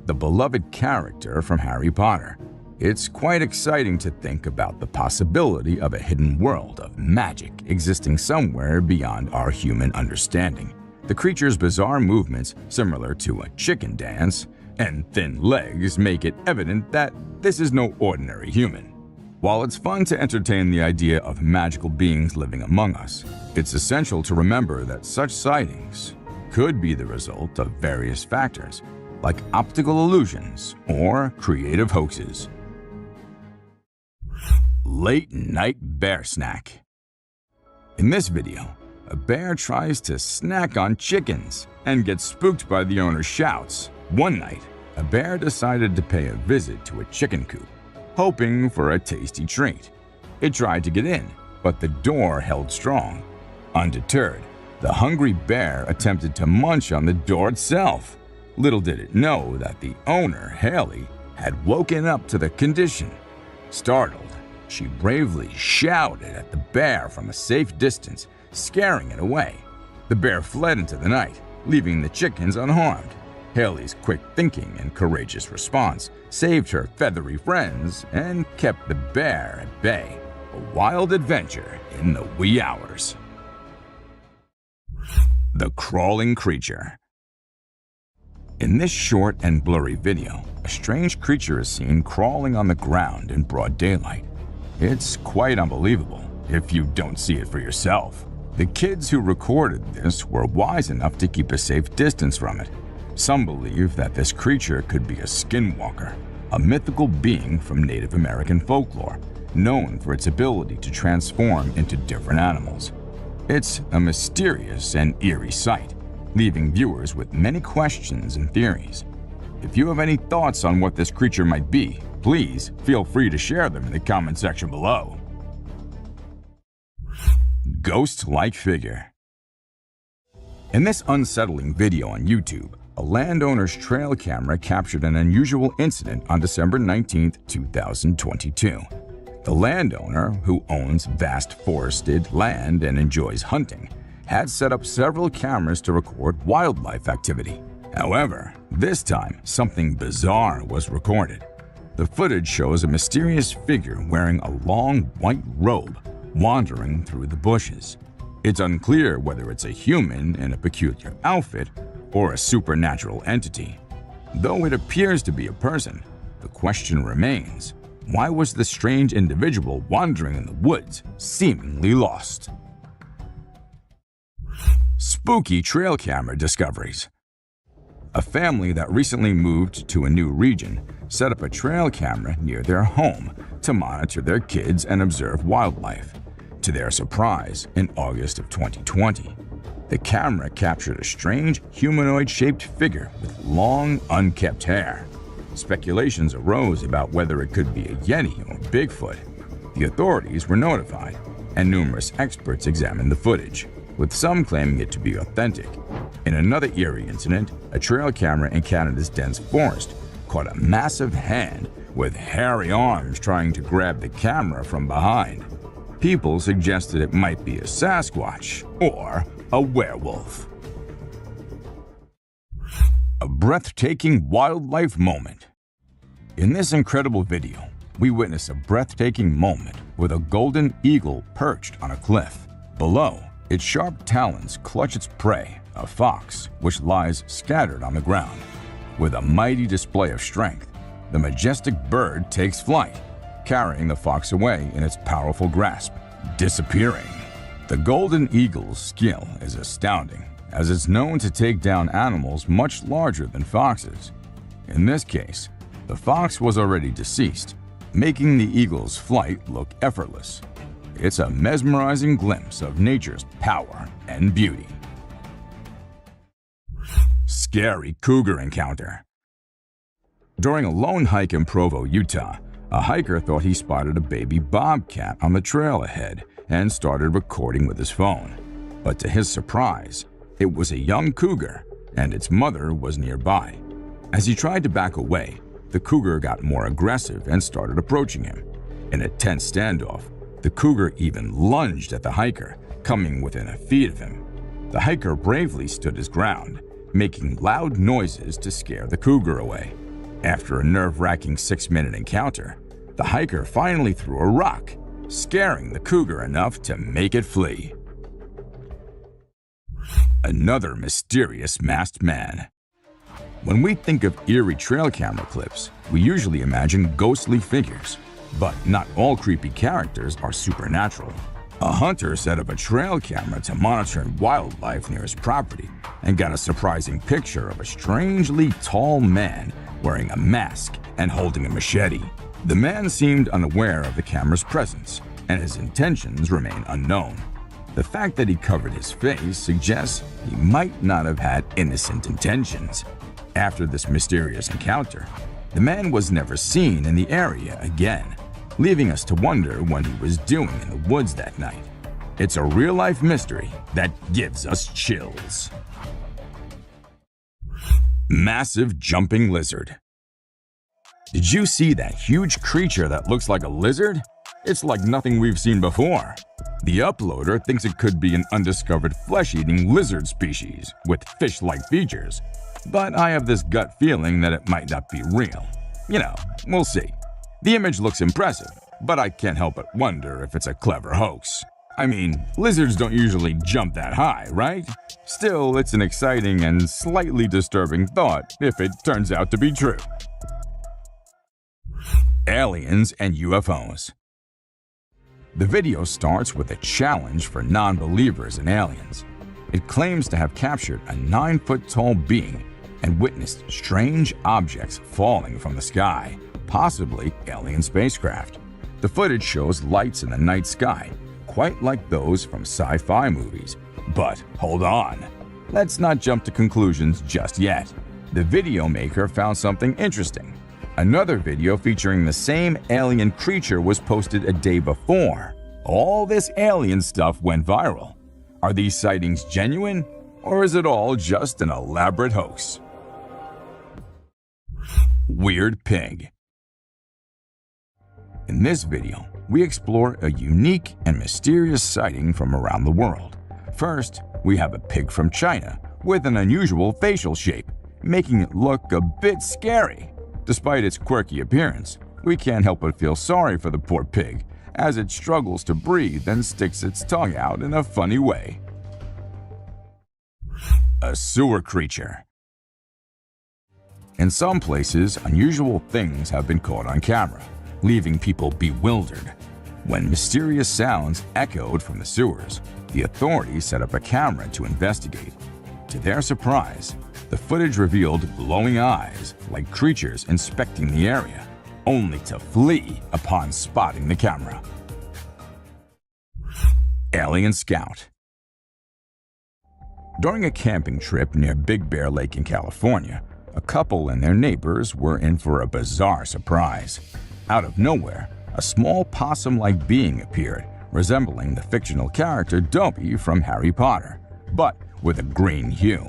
the beloved character from Harry Potter. It's quite exciting to think about the possibility of a hidden world of magic existing somewhere beyond our human understanding. The creature's bizarre movements, similar to a chicken dance, and thin legs make it evident that this is no ordinary human. While it's fun to entertain the idea of magical beings living among us, it's essential to remember that such sightings could be the result of various factors, like optical illusions or creative hoaxes. Late Night Bear Snack. In this video, a bear tries to snack on chickens and gets spooked by the owner's shouts. One night, a bear decided to pay a visit to a chicken coop, hoping for a tasty treat. It tried to get in, but the door held strong. Undeterred, The hungry bear attempted to munch on the door itself. Little did it know that the owner, Haley, had woken up to the condition. Startled, she bravely shouted at the bear from a safe distance, scaring it away. The bear fled into the night, leaving the chickens unharmed. Haley's quick thinking and courageous response saved her feathery friends and kept the bear at bay. A wild adventure in the wee hours. The crawling creature. In this short and blurry video, a strange creature is seen crawling on the ground in broad daylight. It's quite unbelievable if you don't see it for yourself. The kids who recorded this were wise enough to keep a safe distance from it. Some believe that this creature could be a skinwalker, a mythical being from Native American folklore, known for its ability to transform into different animals. It's a mysterious and eerie sight, leaving viewers with many questions and theories. If you have any thoughts on what this creature might be, please feel free to share them in the comment section below. Ghost-like figure. In this unsettling video on YouTube, a landowner's trail camera captured an unusual incident on December 19, 2022. The landowner, who owns vast forested land and enjoys hunting, had set up several cameras to record wildlife activity. However, this time, something bizarre was recorded. The footage shows a mysterious figure wearing a long white robe wandering through the bushes. It's unclear whether it's a human in a peculiar outfit or a supernatural entity. Though it appears to be a person, the question remains, why was the strange individual wandering in the woods seemingly lost? Spooky trail camera discoveries. A family that recently moved to a new region set up a trail camera near their home to monitor their kids and observe wildlife. To their surprise, in August of 2020, the camera captured a strange humanoid-shaped figure with long, unkempt hair. Speculations arose about whether it could be a Yeti or Bigfoot. The authorities were notified, and numerous experts examined the footage, with some claiming it to be authentic. In another eerie incident, a trail camera in Canada's dense forest caught a massive hand with hairy arms trying to grab the camera from behind. People suggested it might be a Sasquatch or a werewolf. A breathtaking wildlife moment. In this incredible video, we witness a breathtaking moment with a golden eagle perched on a cliff. Below, its sharp talons clutch its prey, a fox, which lies scattered on the ground. With a mighty display of strength, the majestic bird takes flight, carrying the fox away in its powerful grasp, disappearing. The golden eagle's skill is astounding, as it's known to take down animals much larger than foxes. In this case, the fox was already deceased, making the eagle's flight look effortless. It's a mesmerizing glimpse of nature's power and beauty. Scary cougar encounter. During a lone hike in Provo, Utah, a hiker thought he spotted a baby bobcat on the trail ahead and started recording with his phone. But to his surprise, it was a young cougar, and its mother was nearby. As he tried to back away, the cougar got more aggressive and started approaching him. In a tense standoff, the cougar even lunged at the hiker, coming within a feet of him. The hiker bravely stood his ground, making loud noises to scare the cougar away. After a nerve-wracking 6-minute encounter, the hiker finally threw a rock, scaring the cougar enough to make it flee. Another mysterious masked man. When we think of eerie trail camera clips, we usually imagine ghostly figures. But not all creepy characters are supernatural. A hunter set up a trail camera to monitor wildlife near his property and got a surprising picture of a strangely tall man wearing a mask and holding a machete. The man seemed unaware of the camera's presence, and his intentions remain unknown. The fact that he covered his face suggests he might not have had innocent intentions. After this mysterious encounter, the man was never seen in the area again, leaving us to wonder what he was doing in the woods that night. It's a real-life mystery that gives us chills. Massive jumping lizard. Did you see that huge creature that looks like a lizard? It's like nothing we've seen before. The uploader thinks it could be an undiscovered flesh-eating lizard species with fish-like features, but I have this gut feeling that it might not be real. You know, we'll see. The image looks impressive, but I can't help but wonder if it's a clever hoax. I mean, lizards don't usually jump that high, right? Still, it's an exciting and slightly disturbing thought if it turns out to be true. Aliens and UFOs. The video starts with a challenge for non-believers in aliens. It claims to have captured a 9-foot-tall being and witnessed strange objects falling from the sky, possibly alien spacecraft. The footage shows lights in the night sky, quite like those from sci-fi movies. But hold on, let's not jump to conclusions just yet. The video maker found something interesting. Another video featuring the same alien creature was posted a day before. All this alien stuff went viral. Are these sightings genuine, or is it all just an elaborate hoax? Weird pig. In this video, we explore a unique and mysterious sighting from around the world. First, we have a pig from China with an unusual facial shape, making it look a bit scary. Despite its quirky appearance, we can't help but feel sorry for the poor pig as it struggles to breathe and sticks its tongue out in a funny way. A sewer creature. In some places, unusual things have been caught on camera, leaving people bewildered. When mysterious sounds echoed from the sewers, the authorities set up a camera to investigate. To their surprise, the footage revealed glowing eyes like creatures inspecting the area, only to flee upon spotting the camera. Alien Scout. During a camping trip near Big Bear Lake in California, a couple and their neighbors were in for a bizarre surprise. Out of nowhere, a small possum-like being appeared, resembling the fictional character Dobby from Harry Potter, but with a green hue.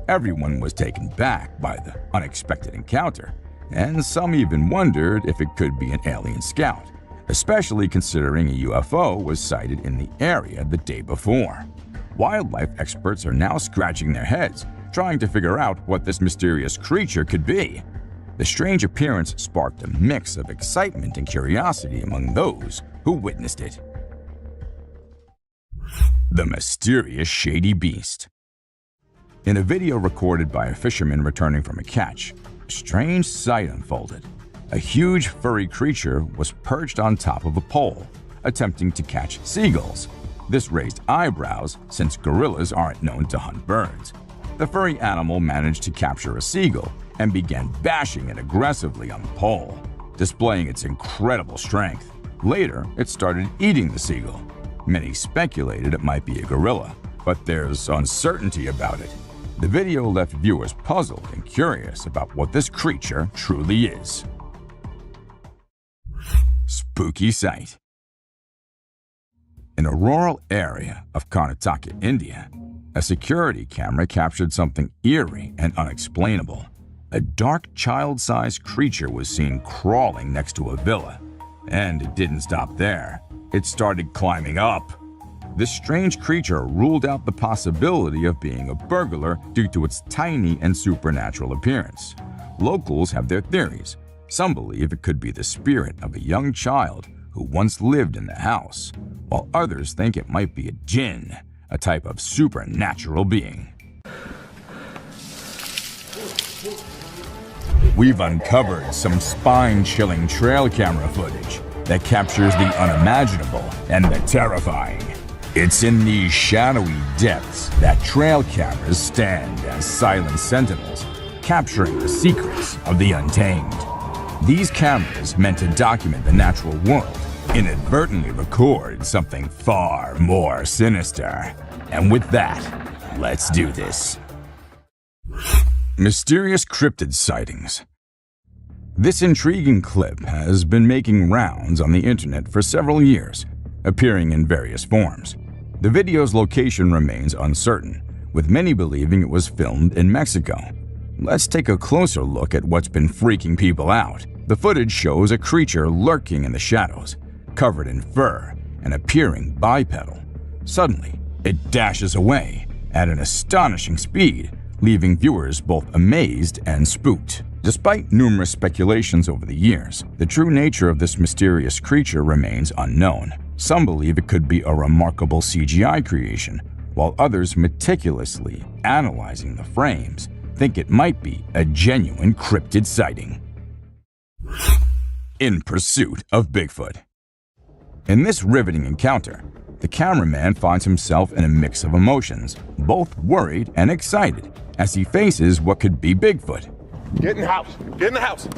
Everyone was taken back by the unexpected encounter, and some even wondered if it could be an alien scout, especially considering a UFO was sighted in the area the day before. Wildlife experts are now scratching their heads, trying to figure out what this mysterious creature could be. The strange appearance sparked a mix of excitement and curiosity among those who witnessed it. The mysterious shady beast. In a video recorded by a fisherman returning from a catch, a strange sight unfolded. A huge furry creature was perched on top of a pole, attempting to catch seagulls. This raised eyebrows since gorillas aren't known to hunt birds. The furry animal managed to capture a seagull and began bashing it aggressively on the pole, displaying its incredible strength. Later, it started eating the seagull. Many speculated it might be a gorilla, but there's uncertainty about it. The video left viewers puzzled and curious about what this creature truly is. Spooky sight. In a rural area of Karnataka, India, a security camera captured something eerie and unexplainable. A dark child-sized creature was seen crawling next to a villa. And it didn't stop there. It started climbing up. This strange creature ruled out the possibility of being a burglar due to its tiny and supernatural appearance. Locals have their theories. Some believe it could be the spirit of a young child who once lived in the house, while others think it might be a jinn, a type of supernatural being. We've uncovered some spine-chilling trail camera footage that captures the unimaginable and the terrifying. It's in these shadowy depths that trail cameras stand as silent sentinels, capturing the secrets of the untamed. These cameras, meant to document the natural world, inadvertently record something far more sinister. And with that, let's do this. Mysterious cryptid sightings. This intriguing clip has been making rounds on the internet for several years, appearing in various forms. The video's location remains uncertain, with many believing it was filmed in Mexico. Let's take a closer look at what's been freaking people out. The footage shows a creature lurking in the shadows, covered in fur and appearing bipedal. Suddenly, it dashes away at an astonishing speed, leaving viewers both amazed and spooked. Despite numerous speculations over the years, the true nature of this mysterious creature remains unknown. Some believe it could be a remarkable CGI creation, while others, meticulously analyzing the frames, think it might be a genuine cryptid sighting. In pursuit of Bigfoot. In this riveting encounter, the cameraman finds himself in a mix of emotions, both worried and excited, as he faces what could be Bigfoot. Get in the house! Get in the house!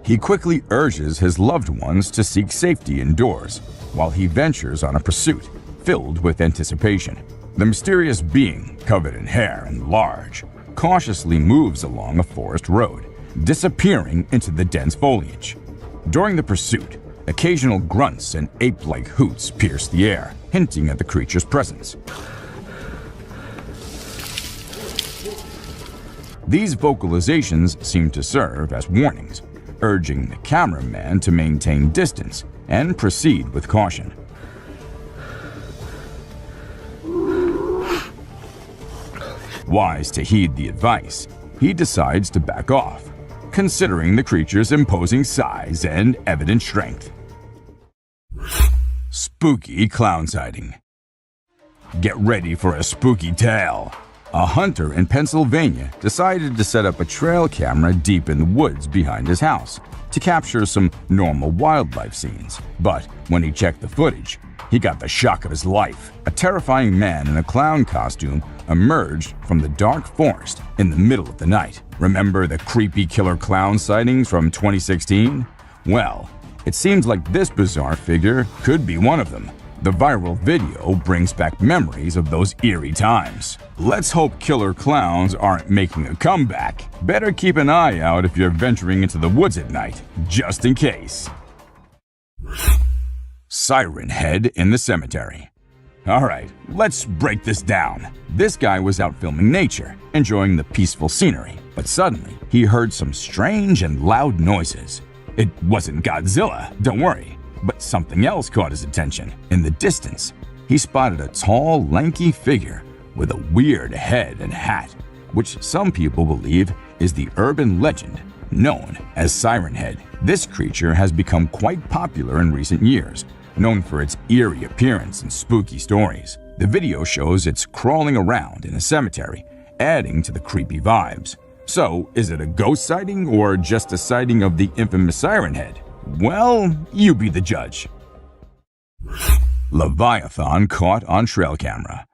He quickly urges his loved ones to seek safety indoors, while he ventures on a pursuit filled with anticipation. The mysterious being, covered in hair and large, cautiously moves along a forest road, disappearing into the dense foliage. During the pursuit, occasional grunts and ape-like hoots pierce the air, hinting at the creature's presence. These vocalizations seem to serve as warnings, urging the cameraman to maintain distance and proceed with caution. Wise to heed the advice, he decides to back off, considering the creature's imposing size and evident strength. Spooky clown sighting. Get ready for a spooky tale. A hunter in Pennsylvania decided to set up a trail camera deep in the woods behind his house to capture some normal wildlife scenes. But when he checked the footage, he got the shock of his life. A terrifying man in a clown costume emerged from the dark forest in the middle of the night. Remember the creepy killer clown sightings from 2016? Well, it seems like this bizarre figure could be one of them. The viral video brings back memories of those eerie times. Let's hope killer clowns aren't making a comeback. Better keep an eye out if you're venturing into the woods at night, just in case. Siren head in the cemetery. Alright, let's break this down. This guy was out filming nature, enjoying the peaceful scenery, but suddenly he heard some strange and loud noises. It wasn't Godzilla, don't worry. But something else caught his attention. In the distance, he spotted a tall, lanky figure with a weird head and hat, which some people believe is the urban legend known as Siren Head. This creature has become quite popular in recent years, known for its eerie appearance and spooky stories. The video shows it's crawling around in a cemetery, adding to the creepy vibes. So, is it a ghost sighting or just a sighting of the infamous Siren Head? Well, you be the judge. Leviathan caught on trail camera.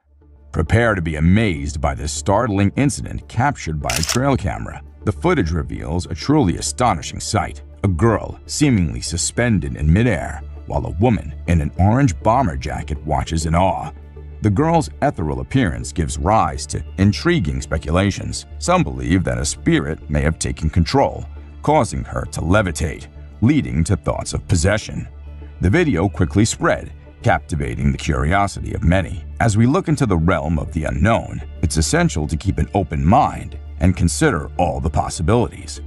Prepare to be amazed by this startling incident captured by a trail camera. The footage reveals a truly astonishing sight. A girl seemingly suspended in midair, while a woman in an orange bomber jacket watches in awe. The girl's ethereal appearance gives rise to intriguing speculations. Some believe that a spirit may have taken control, causing her to levitate, leading to thoughts of possession. The video quickly spread, captivating the curiosity of many. As we look into the realm of the unknown, it's essential to keep an open mind and consider all the possibilities.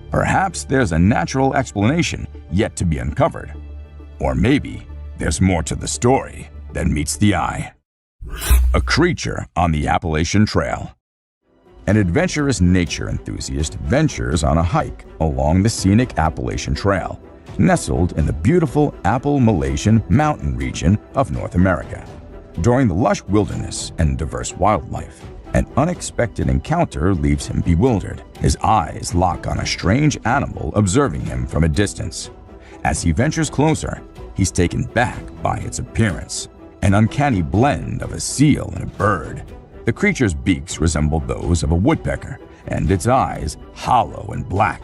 Perhaps there's a natural explanation yet to be uncovered. Or maybe there's more to the story than meets the eye. A creature on the Appalachian Trail. An adventurous nature enthusiast ventures on a hike along the scenic Appalachian Trail, nestled in the beautiful Appalachian mountain region of North America. During the lush wilderness and diverse wildlife, an unexpected encounter leaves him bewildered. His eyes lock on a strange animal observing him from a distance. As he ventures closer, he's taken back by its appearance, an uncanny blend of a seal and a bird. The creature's beaks resemble those of a woodpecker, and its eyes, hollow and black,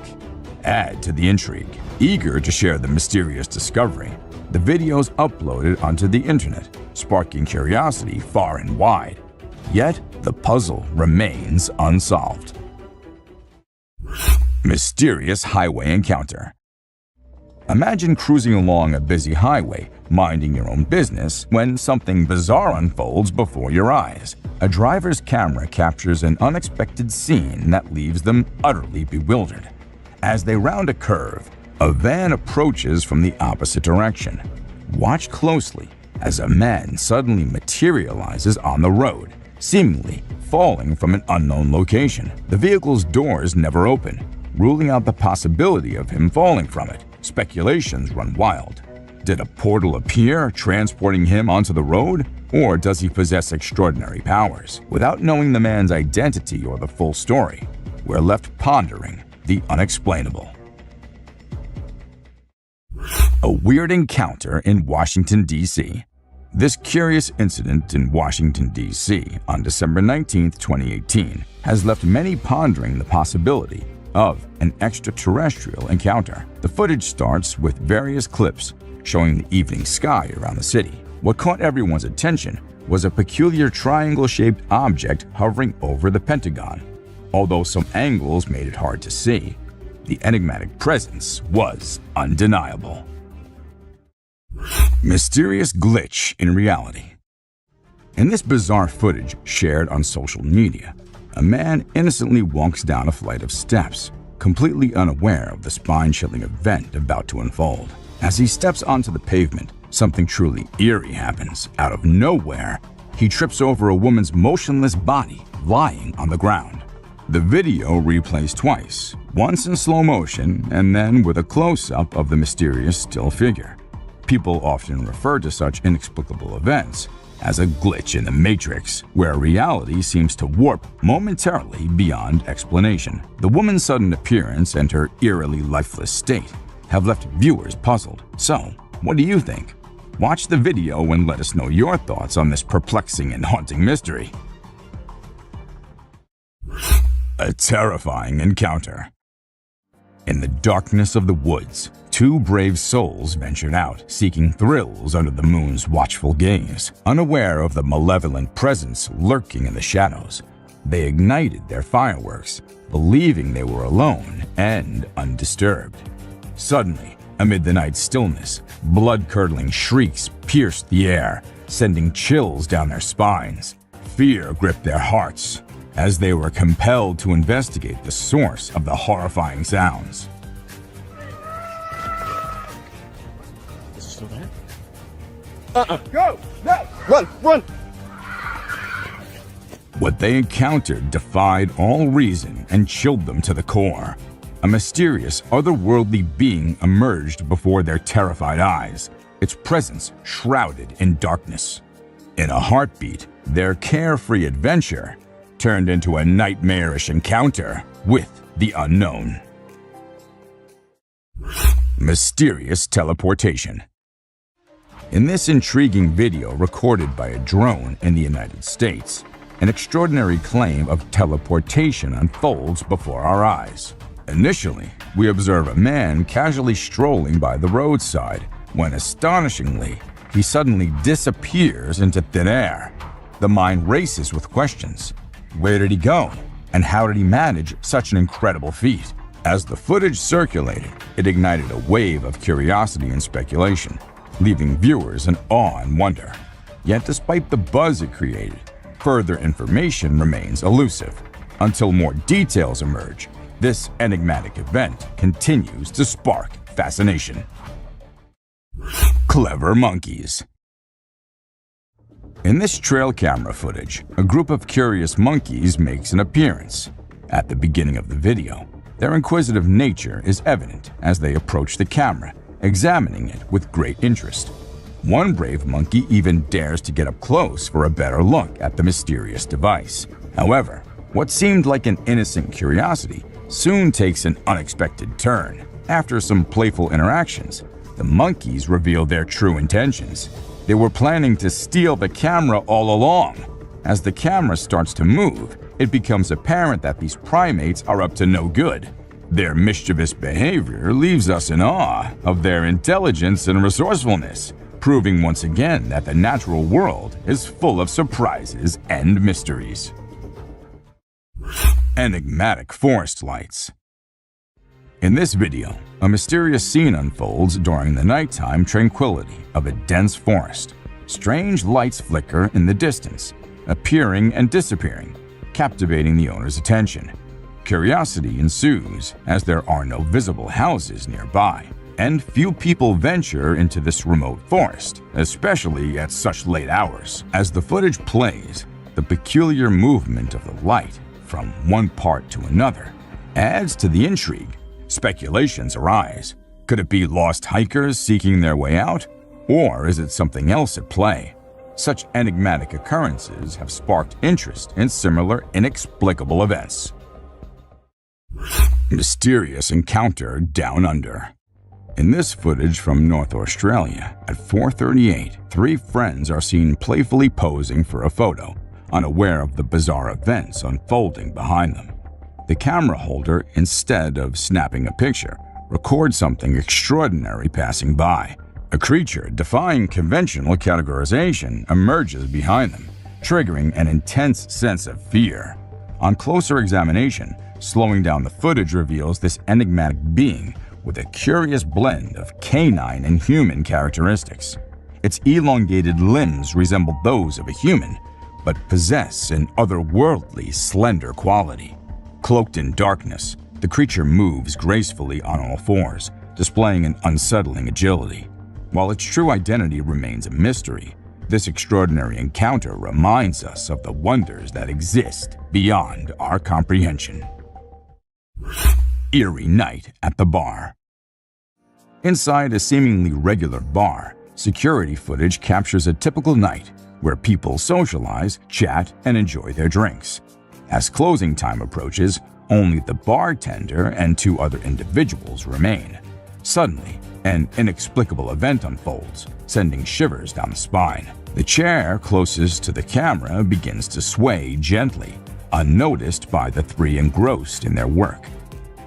add to the intrigue. Eager to share the mysterious discovery, the video's uploaded onto the internet, sparking curiosity far and wide. Yet, the puzzle remains unsolved. Mysterious highway encounter. Imagine cruising along a busy highway minding your own business when something bizarre unfolds before your eyes. A driver's camera captures an unexpected scene that leaves them utterly bewildered. As they round a curve, a van approaches from the opposite direction. Watch closely as a man suddenly materializes on the road, seemingly falling from an unknown location. The vehicle's doors never open, ruling out the possibility of him falling from it. Speculations run wild. Did a portal appear, transporting him onto the road? Or does he possess extraordinary powers? Without knowing the man's identity or the full story, we're left pondering the unexplainable. A weird encounter in Washington, D.C. This curious incident in Washington, D.C. on December 19, 2018 has left many pondering the possibility of an extraterrestrial encounter. The footage starts with various clips showing the evening sky around the city. What caught everyone's attention was a peculiar triangle-shaped object hovering over the Pentagon. Although some angles made it hard to see, the enigmatic presence was undeniable. Mysterious glitch in reality. In this bizarre footage shared on social media, a man innocently walks down a flight of steps, completely unaware of the spine-chilling event about to unfold. As he steps onto the pavement, something truly eerie happens. Out of nowhere, he trips over a woman's motionless body lying on the ground. The video replays twice, once in slow motion and then with a close-up of the mysterious still figure. People often refer to such inexplicable events as a glitch in the matrix, where reality seems to warp momentarily beyond explanation. The woman's sudden appearance and her eerily lifeless state have left viewers puzzled. So, what do you think? Watch the video and let us know your thoughts on this perplexing and haunting mystery. A terrifying encounter. In the darkness of the woods, two brave souls ventured out, seeking thrills under the moon's watchful gaze. Unaware of the malevolent presence lurking in the shadows, they ignited their fireworks, believing they were alone and undisturbed. Suddenly, amid the night's stillness, blood-curdling shrieks pierced the air, sending chills down their spines. Fear gripped their hearts as they were compelled to investigate the source of the horrifying sounds. Is it still there? Go! No! Run! Run! What they encountered defied all reason and chilled them to the core. A mysterious, otherworldly being emerged before their terrified eyes, its presence shrouded in darkness. In a heartbeat, their carefree adventure turned into a nightmarish encounter with the unknown. Mysterious teleportation. In this intriguing video recorded by a drone in the United States, an extraordinary claim of teleportation unfolds before our eyes. Initially, we observe a man casually strolling by the roadside, when astonishingly, he suddenly disappears into thin air. The mind races with questions. Where did he go? And how did he manage such an incredible feat? As the footage circulated, it ignited a wave of curiosity and speculation, leaving viewers in awe and wonder. Yet despite the buzz it created, further information remains elusive. Until more details emerge, this enigmatic event continues to spark fascination. Clever monkeys. In this trail camera footage, a group of curious monkeys makes an appearance. At the beginning of the video, their inquisitive nature is evident as they approach the camera, examining it with great interest. One brave monkey even dares to get up close for a better look at the mysterious device. However, what seemed like an innocent curiosity soon takes an unexpected turn. After some playful interactions, the monkeys reveal their true intentions. They were planning to steal the camera all along. As the camera starts to move, it becomes apparent that these primates are up to no good. Their mischievous behavior leaves us in awe of their intelligence and resourcefulness, proving once again that the natural world is full of surprises and mysteries. Enigmatic forest lights. In this video, a mysterious scene unfolds during the nighttime tranquility of a dense forest. Strange lights flicker in the distance, appearing and disappearing, captivating the owner's attention. Curiosity ensues as there are no visible houses nearby, and few people venture into this remote forest, especially at such late hours. As the footage plays, the peculiar movement of the light from one part to another adds to the intrigue. Speculations arise. Could it be lost hikers seeking their way out? Or is it something else at play? Such enigmatic occurrences have sparked interest in similar inexplicable events. Mysterious encounter down under. In this footage from North Australia, at 4:38, three friends are seen playfully posing for a photo, unaware of the bizarre events unfolding behind them. The camera holder, instead of snapping a picture, records something extraordinary passing by. A creature defying conventional categorization emerges behind them, triggering an intense sense of fear. On closer examination, slowing down the footage reveals this enigmatic being with a curious blend of canine and human characteristics. Its elongated limbs resemble those of a human, but possess an otherworldly, slender quality. Cloaked in darkness, the creature moves gracefully on all fours, displaying an unsettling agility. While its true identity remains a mystery, this extraordinary encounter reminds us of the wonders that exist beyond our comprehension. Eerie night at the bar. Inside a seemingly regular bar, security footage captures a typical night where people socialize, chat, and enjoy their drinks. As closing time approaches, only the bartender and two other individuals remain. Suddenly, an inexplicable event unfolds, sending shivers down the spine. The chair closest to the camera begins to sway gently, unnoticed by the three engrossed in their work.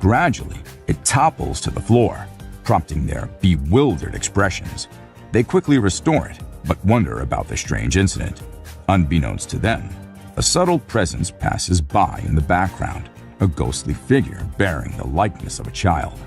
Gradually, it topples to the floor, prompting their bewildered expressions. They quickly restore it, but wonder about the strange incident. Unbeknownst to them, a subtle presence passes by in the background, a ghostly figure bearing the likeness of a child.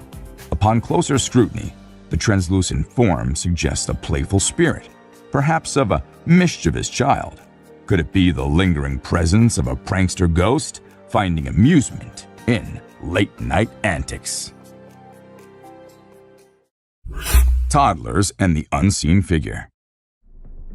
Upon closer scrutiny, the translucent form suggests a playful spirit, perhaps of a mischievous child. Could it be the lingering presence of a prankster ghost finding amusement in late-night antics? Toddlers and the unseen figure.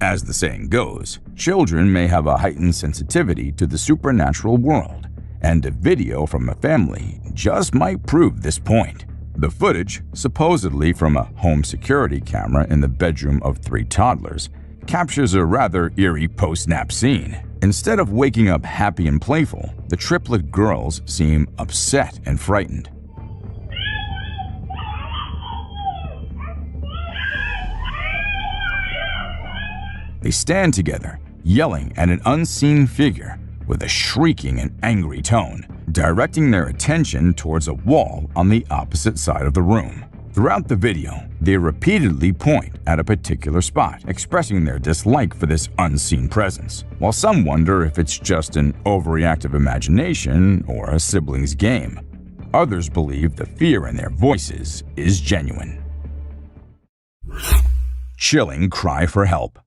As the saying goes, children may have a heightened sensitivity to the supernatural world, and a video from a family just might prove this point. The footage, supposedly from a home security camera in the bedroom of three toddlers, captures a rather eerie post-nap scene. Instead of waking up happy and playful, the triplet girls seem upset and frightened. They stand together, yelling at an unseen figure with a shrieking and angry tone, directing their attention towards a wall on the opposite side of the room. Throughout the video, they repeatedly point at a particular spot, expressing their dislike for this unseen presence. While some wonder if it's just an overreactive imagination or a sibling's game, others believe the fear in their voices is genuine. Chilling cry for help.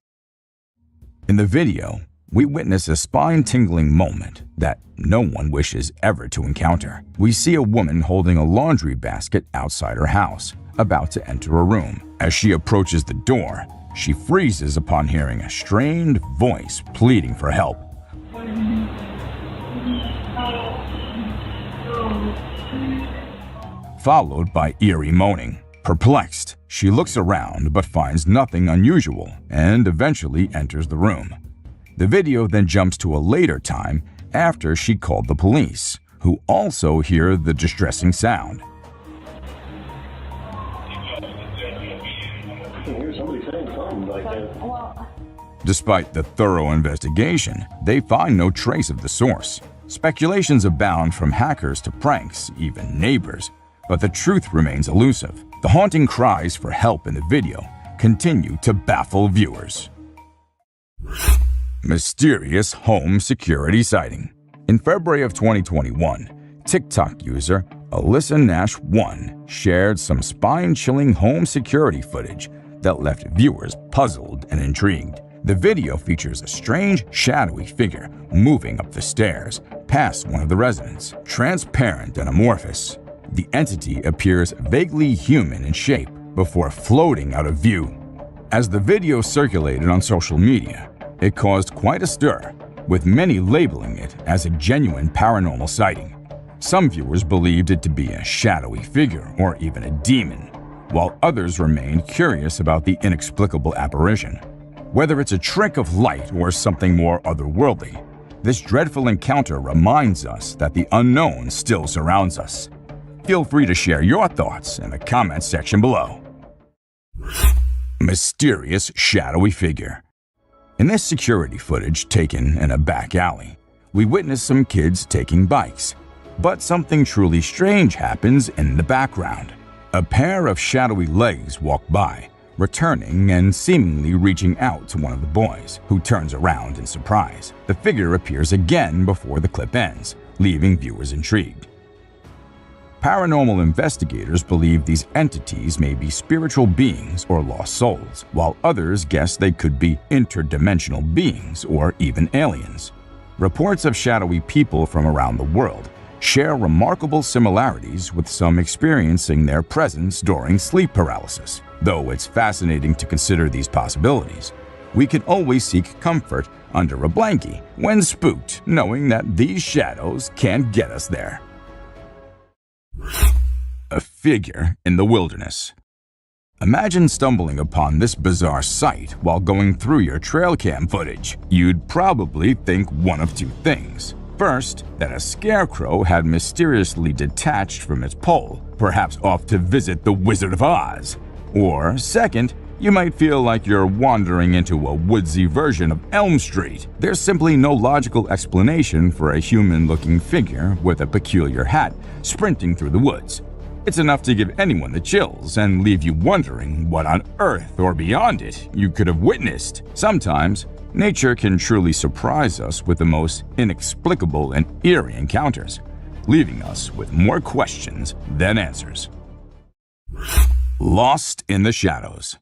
In the video, we witness a spine-tingling moment that no one wishes ever to encounter. We see a woman holding a laundry basket outside her house, about to enter a room. As she approaches the door, she freezes upon hearing a strained voice pleading for help. Followed by eerie moaning. Perplexed, she looks around but finds nothing unusual and eventually enters the room. The video then jumps to a later time after she called the police, who also hear the distressing sound. Despite the thorough investigation, they find no trace of the source. Speculations abound from hackers to pranks, even neighbors, but the truth remains elusive. The haunting cries for help in the video continue to baffle viewers. Mysterious home security sighting. In February of 2021, TikTok user Alyssa Nash 1 shared some spine-chilling home security footage that left viewers puzzled and intrigued. The video features a strange, shadowy figure moving up the stairs past one of the residents. Transparent and amorphous, the entity appears vaguely human in shape before floating out of view. As the video circulated on social media, it caused quite a stir, with many labeling it as a genuine paranormal sighting. Some viewers believed it to be a shadowy figure or even a demon, while others remained curious about the inexplicable apparition. Whether it's a trick of light or something more otherworldly, this dreadful encounter reminds us that the unknown still surrounds us. Feel free to share your thoughts in the comments section below. Mysterious shadowy figure. In this security footage taken in a back alley, we witness some kids taking bikes. But something truly strange happens in the background. A pair of shadowy legs walk by, returning and seemingly reaching out to one of the boys, who turns around in surprise. The figure appears again before the clip ends, leaving viewers intrigued. Paranormal investigators believe these entities may be spiritual beings or lost souls, while others guess they could be interdimensional beings or even aliens. Reports of shadowy people from around the world share remarkable similarities, with some experiencing their presence during sleep paralysis. Though it's fascinating to consider these possibilities, we can always seek comfort under a blankie when spooked, knowing that these shadows can't get us there. A figure in the wilderness. Imagine stumbling upon this bizarre sight while going through your trail cam footage. You'd probably think one of two things. First, that a scarecrow had mysteriously detached from its pole, perhaps off to visit the Wizard of Oz. Or second, you might feel like you're wandering into a woodsy version of Elm Street. There's simply no logical explanation for a human-looking figure with a peculiar hat sprinting through the woods. It's enough to give anyone the chills and leave you wondering what on earth or beyond it you could have witnessed. Sometimes, nature can truly surprise us with the most inexplicable and eerie encounters, leaving us with more questions than answers. Lost in the shadows.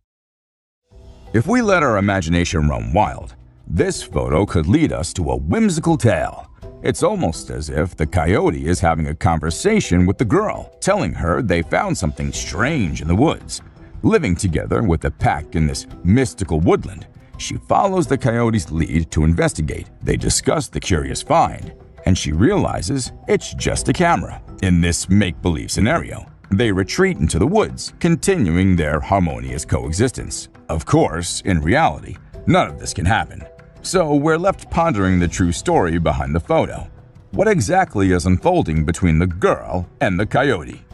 If we let our imagination run wild, this photo could lead us to a whimsical tale. It's almost as if the coyote is having a conversation with the girl, telling her they found something strange in the woods. Living together with the pack in this mystical woodland, she follows the coyote's lead to investigate. They discuss the curious find, and she realizes it's just a camera. In this make-believe scenario, they retreat into the woods, continuing their harmonious coexistence. Of course, in reality, none of this can happen. So we're left pondering the true story behind the photo. What exactly is unfolding between the girl and the coyote?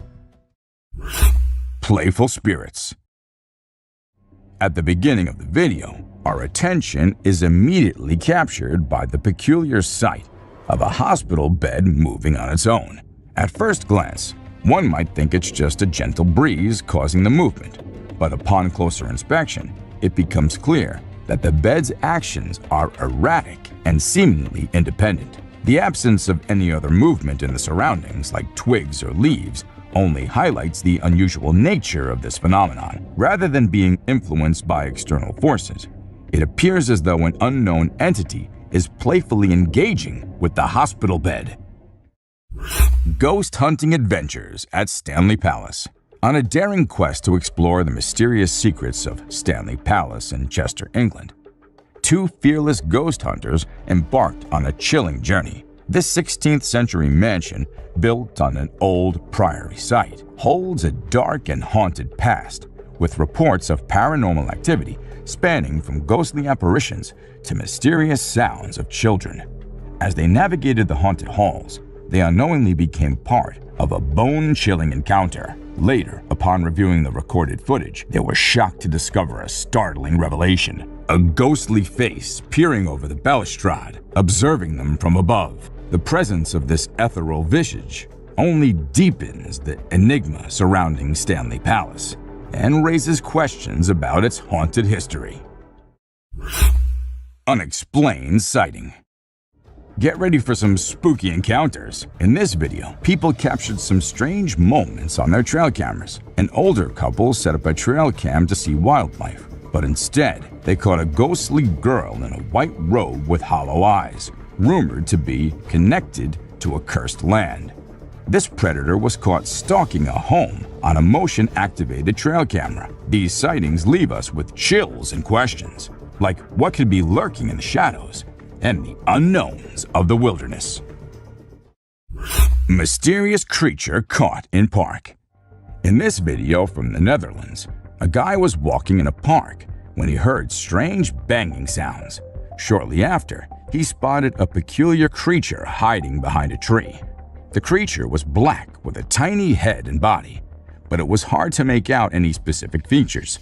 Playful spirits. At the beginning of the video, our attention is immediately captured by the peculiar sight of a hospital bed moving on its own. At first glance, one might think it's just a gentle breeze causing the movement, but upon closer inspection, it becomes clear that the bed's actions are erratic and seemingly independent. The absence of any other movement in the surroundings, like twigs or leaves, only highlights the unusual nature of this phenomenon. Rather than being influenced by external forces, it appears as though an unknown entity is playfully engaging with the hospital bed. Ghost hunting adventures at Stanley Palace. On a daring quest to explore the mysterious secrets of Stanley Palace in Chester, England, two fearless ghost hunters embarked on a chilling journey. This 16th century mansion, built on an old priory site, holds a dark and haunted past, with reports of paranormal activity spanning from ghostly apparitions to mysterious sounds of children. As they navigated the haunted halls, they unknowingly became part of a bone-chilling encounter. Later, upon reviewing the recorded footage, they were shocked to discover a startling revelation. A ghostly face peering over the balustrade, observing them from above. The presence of this ethereal visage only deepens the enigma surrounding Stanley Palace and raises questions about its haunted history. Unexplained sighting. Get ready for some spooky encounters. In this video, people captured some strange moments on their trail cameras. An older couple set up a trail cam to see wildlife, but instead, they caught a ghostly girl in a white robe with hollow eyes, rumored to be connected to a cursed land. This predator was caught stalking a home on a motion-activated trail camera. These sightings leave us with chills and questions, like what could be lurking in the shadows and the unknowns of the wilderness. Mysterious creature caught in park. In this video from the Netherlands, a guy was walking in a park when he heard strange banging sounds. Shortly after, he spotted a peculiar creature hiding behind a tree. The creature was black with a tiny head and body, but it was hard to make out any specific features.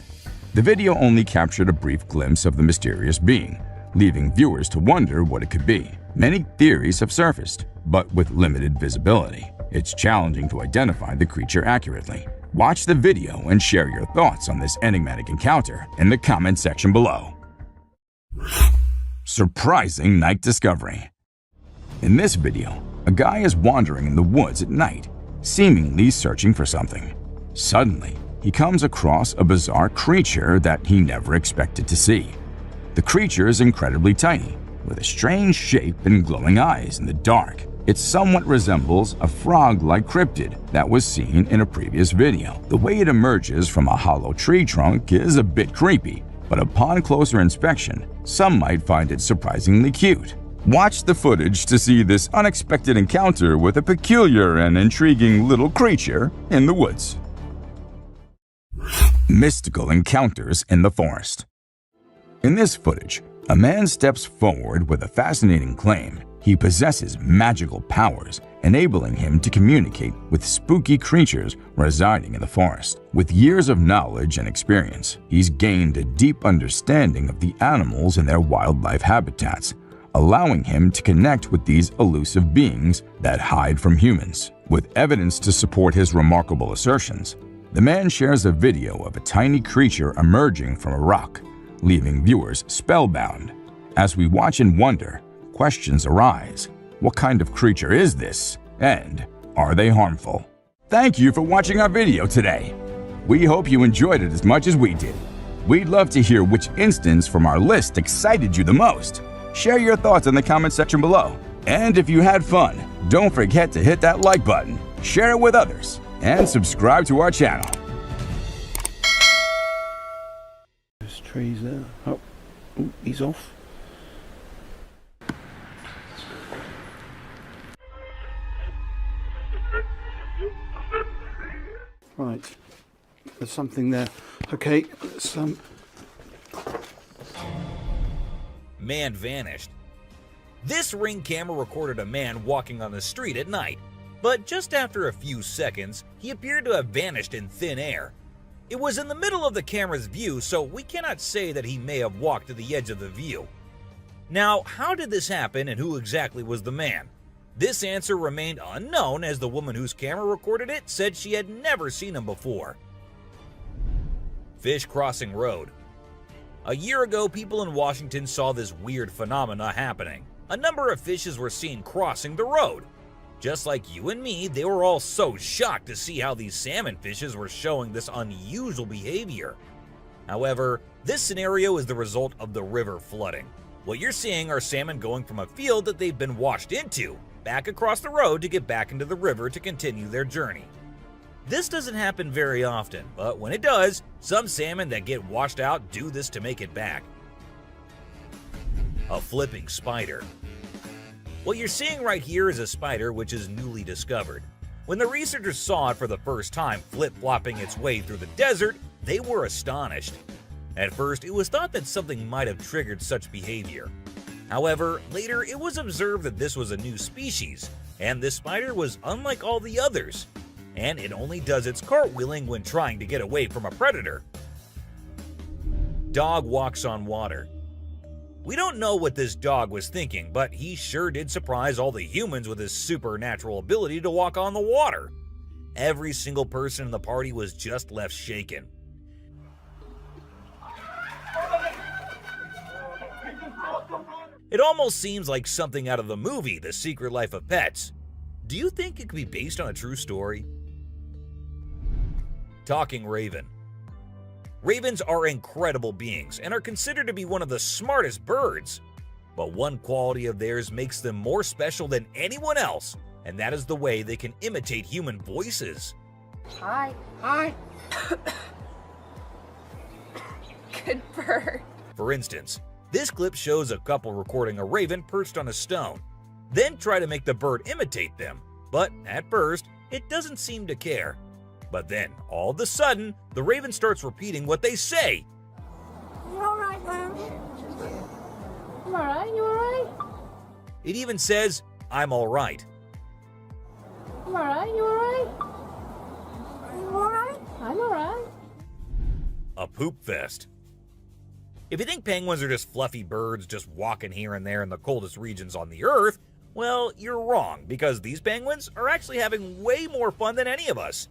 The video only captured a brief glimpse of the mysterious being, leaving viewers to wonder what it could be. Many theories have surfaced, but with limited visibility. It's challenging to identify the creature accurately. Watch the video and share your thoughts on this enigmatic encounter in the comment section below. Surprising night discovery. In this video, a guy is wandering in the woods at night, seemingly searching for something. Suddenly, he comes across a bizarre creature that he never expected to see. The creature is incredibly tiny, with a strange shape and glowing eyes in the dark. It somewhat resembles a frog-like cryptid that was seen in a previous video. The way it emerges from a hollow tree trunk is a bit creepy, but upon closer inspection, some might find it surprisingly cute. Watch the footage to see this unexpected encounter with a peculiar and intriguing little creature in the woods. Mystical encounters in the forest. In this footage, a man steps forward with a fascinating claim. He possesses magical powers, enabling him to communicate with spooky creatures residing in the forest. With years of knowledge and experience, he's gained a deep understanding of the animals and their wildlife habitats, allowing him to connect with these elusive beings that hide from humans. With evidence to support his remarkable assertions, the man shares a video of a tiny creature emerging from a rock, leaving viewers spellbound. As we watch and wonder, questions arise. What kind of creature is this? And are they harmful? Thank you for watching our video today. We hope you enjoyed it as much as we did. We'd love to hear which instance from our list excited you the most. Share your thoughts in the comment section below. And if you had fun, don't forget to hit that like button, share it with others, and subscribe to our channel. There's trees there. Oh, he's off. Right, there's something there. Okay, let's Man vanished. This Ring camera recorded a man walking on the street at night, but just after a few seconds, he appeared to have vanished in thin air. It was in the middle of the camera's view, so we cannot say that he may have walked to the edge of the view. Now, how did this happen and who exactly was the man? This answer remained unknown, as the woman whose camera recorded it said she had never seen him before. Fish crossing road. A year ago, people in Washington saw this weird phenomena happening. A number of fishes were seen crossing the road. Just like you and me, they were all so shocked to see how these salmon fishes were showing this unusual behavior. However, this scenario is the result of the river flooding. What you're seeing are salmon going from a field that they've been washed into, back across the road to get back into the river to continue their journey. This doesn't happen very often, but when it does, some salmon that get washed out do this to make it back. A flipping spider. What you're seeing right here is a spider which is newly discovered. When the researchers saw it for the first time flip-flopping its way through the desert, they were astonished. At first, it was thought that something might have triggered such behavior. However, later it was observed that this was a new species, and this spider was unlike all the others, and it only does its cartwheeling when trying to get away from a predator. Dog walks on water. We don't know what this dog was thinking, but he sure did surprise all the humans with his supernatural ability to walk on the water. Every single person in the party was just left shaken. It almost seems like something out of the movie The Secret Life of Pets. Do you think it could be based on a true story? Talking raven. Ravens are incredible beings and are considered to be one of the smartest birds. But one quality of theirs makes them more special than anyone else, and that is the way they can imitate human voices. Hi. Hi. Good bird. For instance, this clip shows a couple recording a raven perched on a stone, then try to make the bird imitate them, but at first, it doesn't seem to care. But then, all of a sudden, the raven starts repeating what they say. You alright, Mom? You alright? You alright? It even says, "I'm alright." You alright? You alright? You alright? I'm alright. A poop fest. If you think penguins are just fluffy birds just walking here and there in the coldest regions on the Earth, well, you're wrong, because these penguins are actually having way more fun than any of us.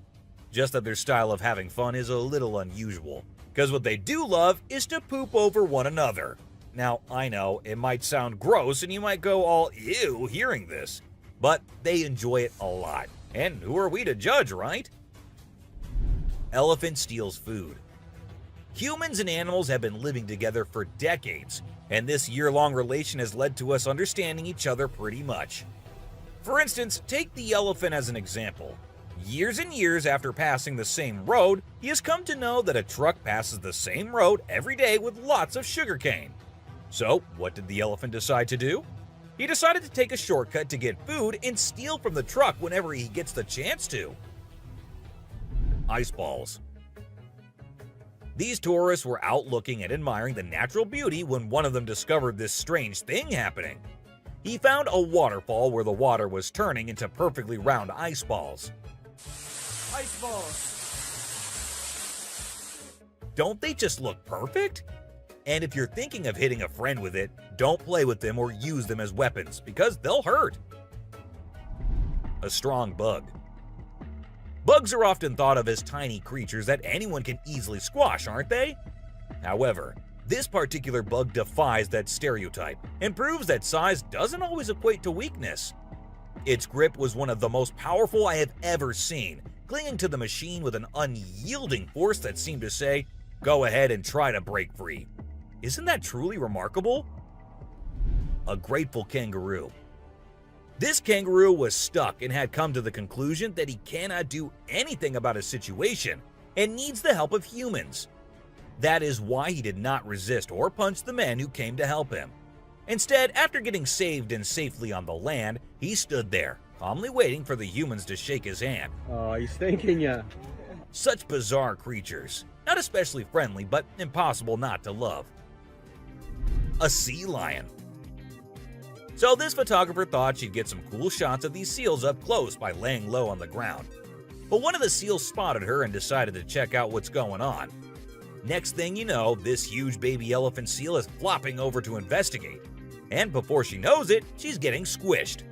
Just that their style of having fun is a little unusual, because what they do love is to poop over one another. Now, I know, it might sound gross and you might go all ew hearing this, but they enjoy it a lot. And who are we to judge, right? Elephant steals food. Humans and animals have been living together for decades, and this year-long relation has led to us understanding each other pretty much. For instance, take the elephant as an example. Years and years after passing the same road, he has come to know that a truck passes the same road every day with lots of sugarcane. So, what did the elephant decide to do? He decided to take a shortcut to get food and steal from the truck whenever he gets the chance to. Ice balls. These tourists were out looking and admiring the natural beauty when one of them discovered this strange thing happening. He found a waterfall where the water was turning into perfectly round ice balls. Ice balls. Don't they just look perfect? And if you're thinking of hitting a friend with it, don't play with them or use them as weapons, because they'll hurt. A strong bug. Bugs are often thought of as tiny creatures that anyone can easily squash, aren't they? However, this particular bug defies that stereotype and proves that size doesn't always equate to weakness. Its grip was one of the most powerful I have ever seen, clinging to the machine with an unyielding force that seemed to say, "Go ahead and try to break free." Isn't that truly remarkable? A grateful kangaroo. This kangaroo was stuck and had come to the conclusion that he cannot do anything about his situation and needs the help of humans. That is why he did not resist or punch the men who came to help him. Instead, after getting saved and safely on the land, he stood there, calmly waiting for the humans to shake his hand. Oh, he's thanking ya. Such bizarre creatures, not especially friendly, but impossible not to love. A sea lion. So this photographer thought she'd get some cool shots of these seals up close by laying low on the ground. But one of the seals spotted her and decided to check out what's going on. Next thing you know, this huge baby elephant seal is flopping over to investigate. And before she knows it, she's getting squished.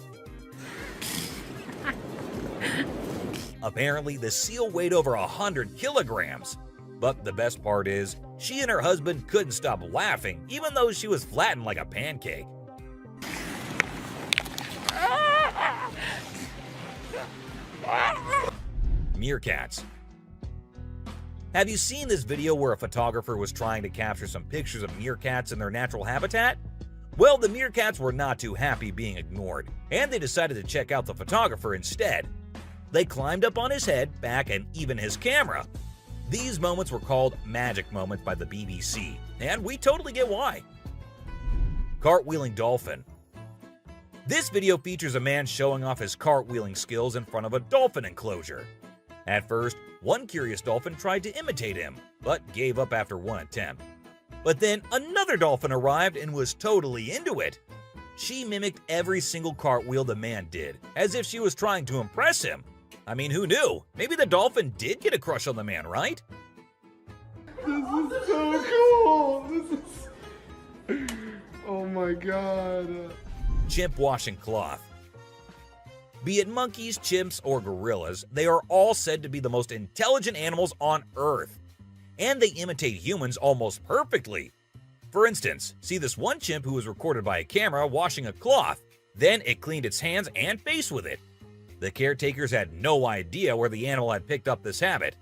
Apparently, the seal weighed over 100 kilograms. But the best part is, she and her husband couldn't stop laughing even though she was flattened like a pancake. Meerkats. Have you seen this video where a photographer was trying to capture some pictures of meerkats in their natural habitat? Well, the meerkats were not too happy being ignored, and they decided to check out the photographer instead. They climbed up on his head, back, and even his camera. These moments were called magic moments by the BBC, and we totally get why. Cartwheeling dolphin. This video features a man showing off his cartwheeling skills in front of a dolphin enclosure. At first, one curious dolphin tried to imitate him, but gave up after one attempt. But then another dolphin arrived and was totally into it. She mimicked every single cartwheel the man did, as if she was trying to impress him. I mean, who knew? Maybe the dolphin did get a crush on the man, right? This is so cool. This is... Oh my god. Chimp washing cloth. Be it monkeys, chimps, or gorillas, they are all said to be the most intelligent animals on Earth. And they imitate humans almost perfectly. For instance, see this one chimp who was recorded by a camera washing a cloth. Then it cleaned its hands and face with it. The caretakers had no idea where the animal had picked up this habit.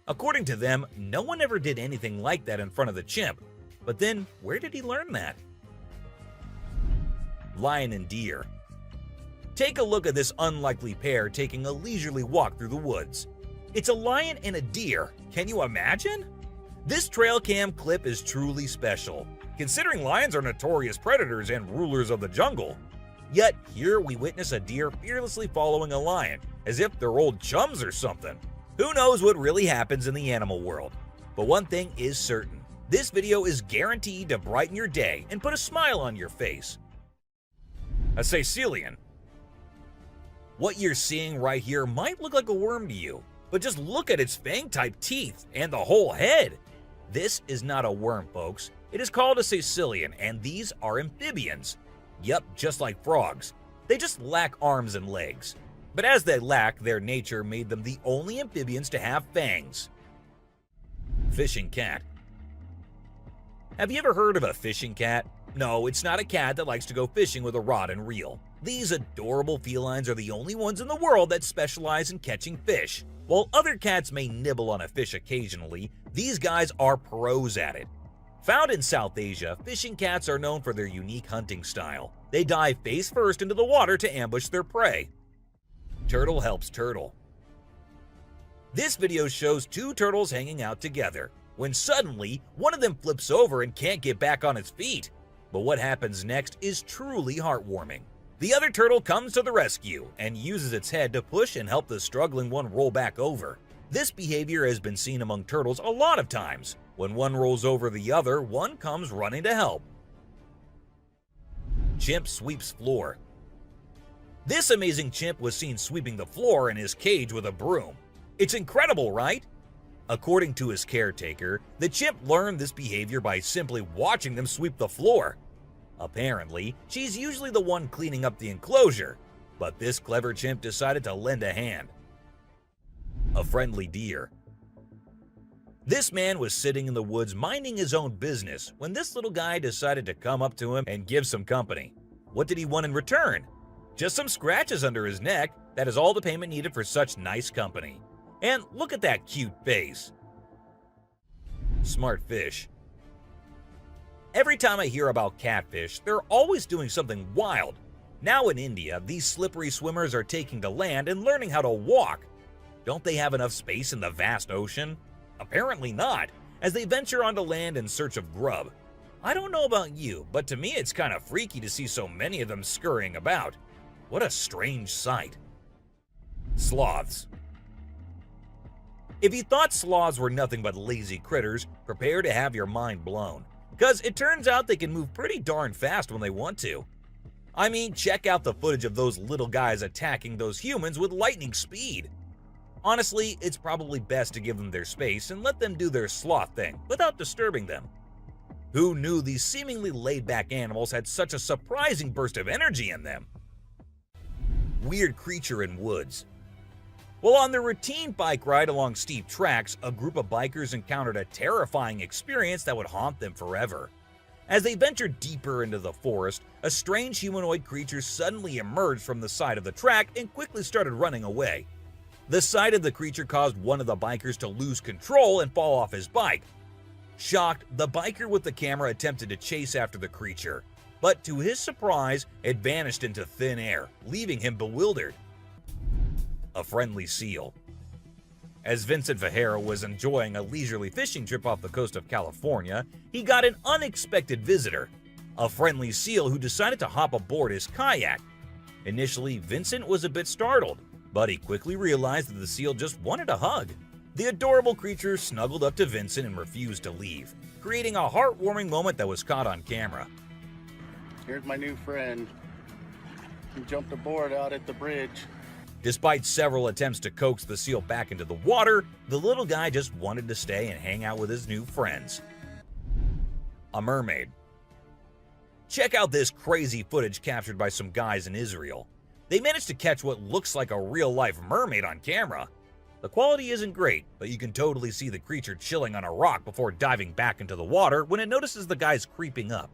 According to them, no one ever did anything like that in front of the chimp. But then, where did he learn that? Lion and deer. Take a look at this unlikely pair taking a leisurely walk through the woods. It's a lion and a deer. Can you imagine? This trail cam clip is truly special, considering lions are notorious predators and rulers of the jungle. Yet here we witness a deer fearlessly following a lion, as if they're old chums or something. Who knows what really happens in the animal world? But one thing is certain. This video is guaranteed to brighten your day and put a smile on your face. A Sicilian. What you're seeing right here might look like a worm to you, but just look at its fang-type teeth and the whole head. This is not a worm, folks. It is called a Sicilian, and these are amphibians. Yep, just like frogs. They just lack arms and legs. But as they lack, their nature made them the only amphibians to have fangs. Fishing cat. Have you ever heard of a fishing cat? No, it's not a cat that likes to go fishing with a rod and reel. These adorable felines are the only ones in the world that specialize in catching fish. While other cats may nibble on a fish occasionally, these guys are pros at it. Found in South Asia, fishing cats are known for their unique hunting style. They dive face first into the water to ambush their prey. Turtle helps turtle. This video shows two turtles hanging out together, when suddenly one of them flips over and can't get back on its feet. But what happens next is truly heartwarming. The other turtle comes to the rescue and uses its head to push and help the struggling one roll back over. This behavior has been seen among turtles a lot of times. When one rolls over the other, one comes running to help. Chimp sweeps floor. This amazing chimp was seen sweeping the floor in his cage with a broom. It's incredible, right? According to his caretaker, the chimp learned this behavior by simply watching them sweep the floor. Apparently, she's usually the one cleaning up the enclosure, but this clever chimp decided to lend a hand. A friendly deer. This man was sitting in the woods minding his own business when this little guy decided to come up to him and give some company. What did he want in return? Just some scratches under his neck. That is all the payment needed for such nice company. And look at that cute face. Smart fish. Every time I hear about catfish, they're always doing something wild. Now in India, these slippery swimmers are taking to land and learning how to walk. Don't they have enough space in the vast ocean? Apparently not, as they venture onto land in search of grub. I don't know about you, but to me it's kind of freaky to see so many of them scurrying about. What a strange sight. Sloths. If you thought sloths were nothing but lazy critters, prepare to have your mind blown. Because it turns out they can move pretty darn fast when they want to. I mean, check out the footage of those little guys attacking those humans with lightning speed. Honestly, it's probably best to give them their space and let them do their sloth thing without disturbing them. Who knew these seemingly laid-back animals had such a surprising burst of energy in them? Weird creature in woods. While on their routine bike ride along steep tracks, a group of bikers encountered a terrifying experience that would haunt them forever. As they ventured deeper into the forest, a strange humanoid creature suddenly emerged from the side of the track and quickly started running away. The sight of the creature caused one of the bikers to lose control and fall off his bike. Shocked, the biker with the camera attempted to chase after the creature, but to his surprise, it vanished into thin air, leaving him bewildered. A friendly seal. As Vincent Vajera was enjoying a leisurely fishing trip off the coast of California, he got an unexpected visitor, a friendly seal who decided to hop aboard his kayak. Initially, Vincent was a bit startled, but he quickly realized that the seal just wanted a hug. The adorable creature snuggled up to Vincent and refused to leave, creating a heartwarming moment that was caught on camera. Here's my new friend. He jumped aboard out at the bridge. Despite several attempts to coax the seal back into the water, the little guy just wanted to stay and hang out with his new friends. A mermaid. Check out this crazy footage captured by some guys in Israel. They managed to catch what looks like a real-life mermaid on camera. The quality isn't great, but you can totally see the creature chilling on a rock before diving back into the water when it notices the guys creeping up.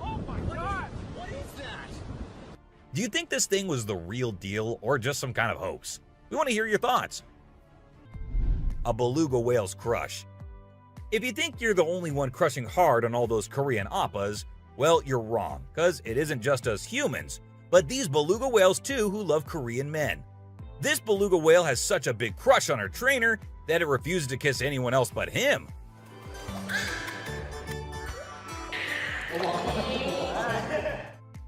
Oh my God! What is that? Do you think this thing was the real deal or just some kind of hoax? We want to hear your thoughts. A beluga whale's crush. If you think you're the only one crushing hard on all those Korean oppas, well, you're wrong, because it isn't just us humans, but these beluga whales too who love Korean men. This beluga whale has such a big crush on her trainer that it refuses to kiss anyone else but him.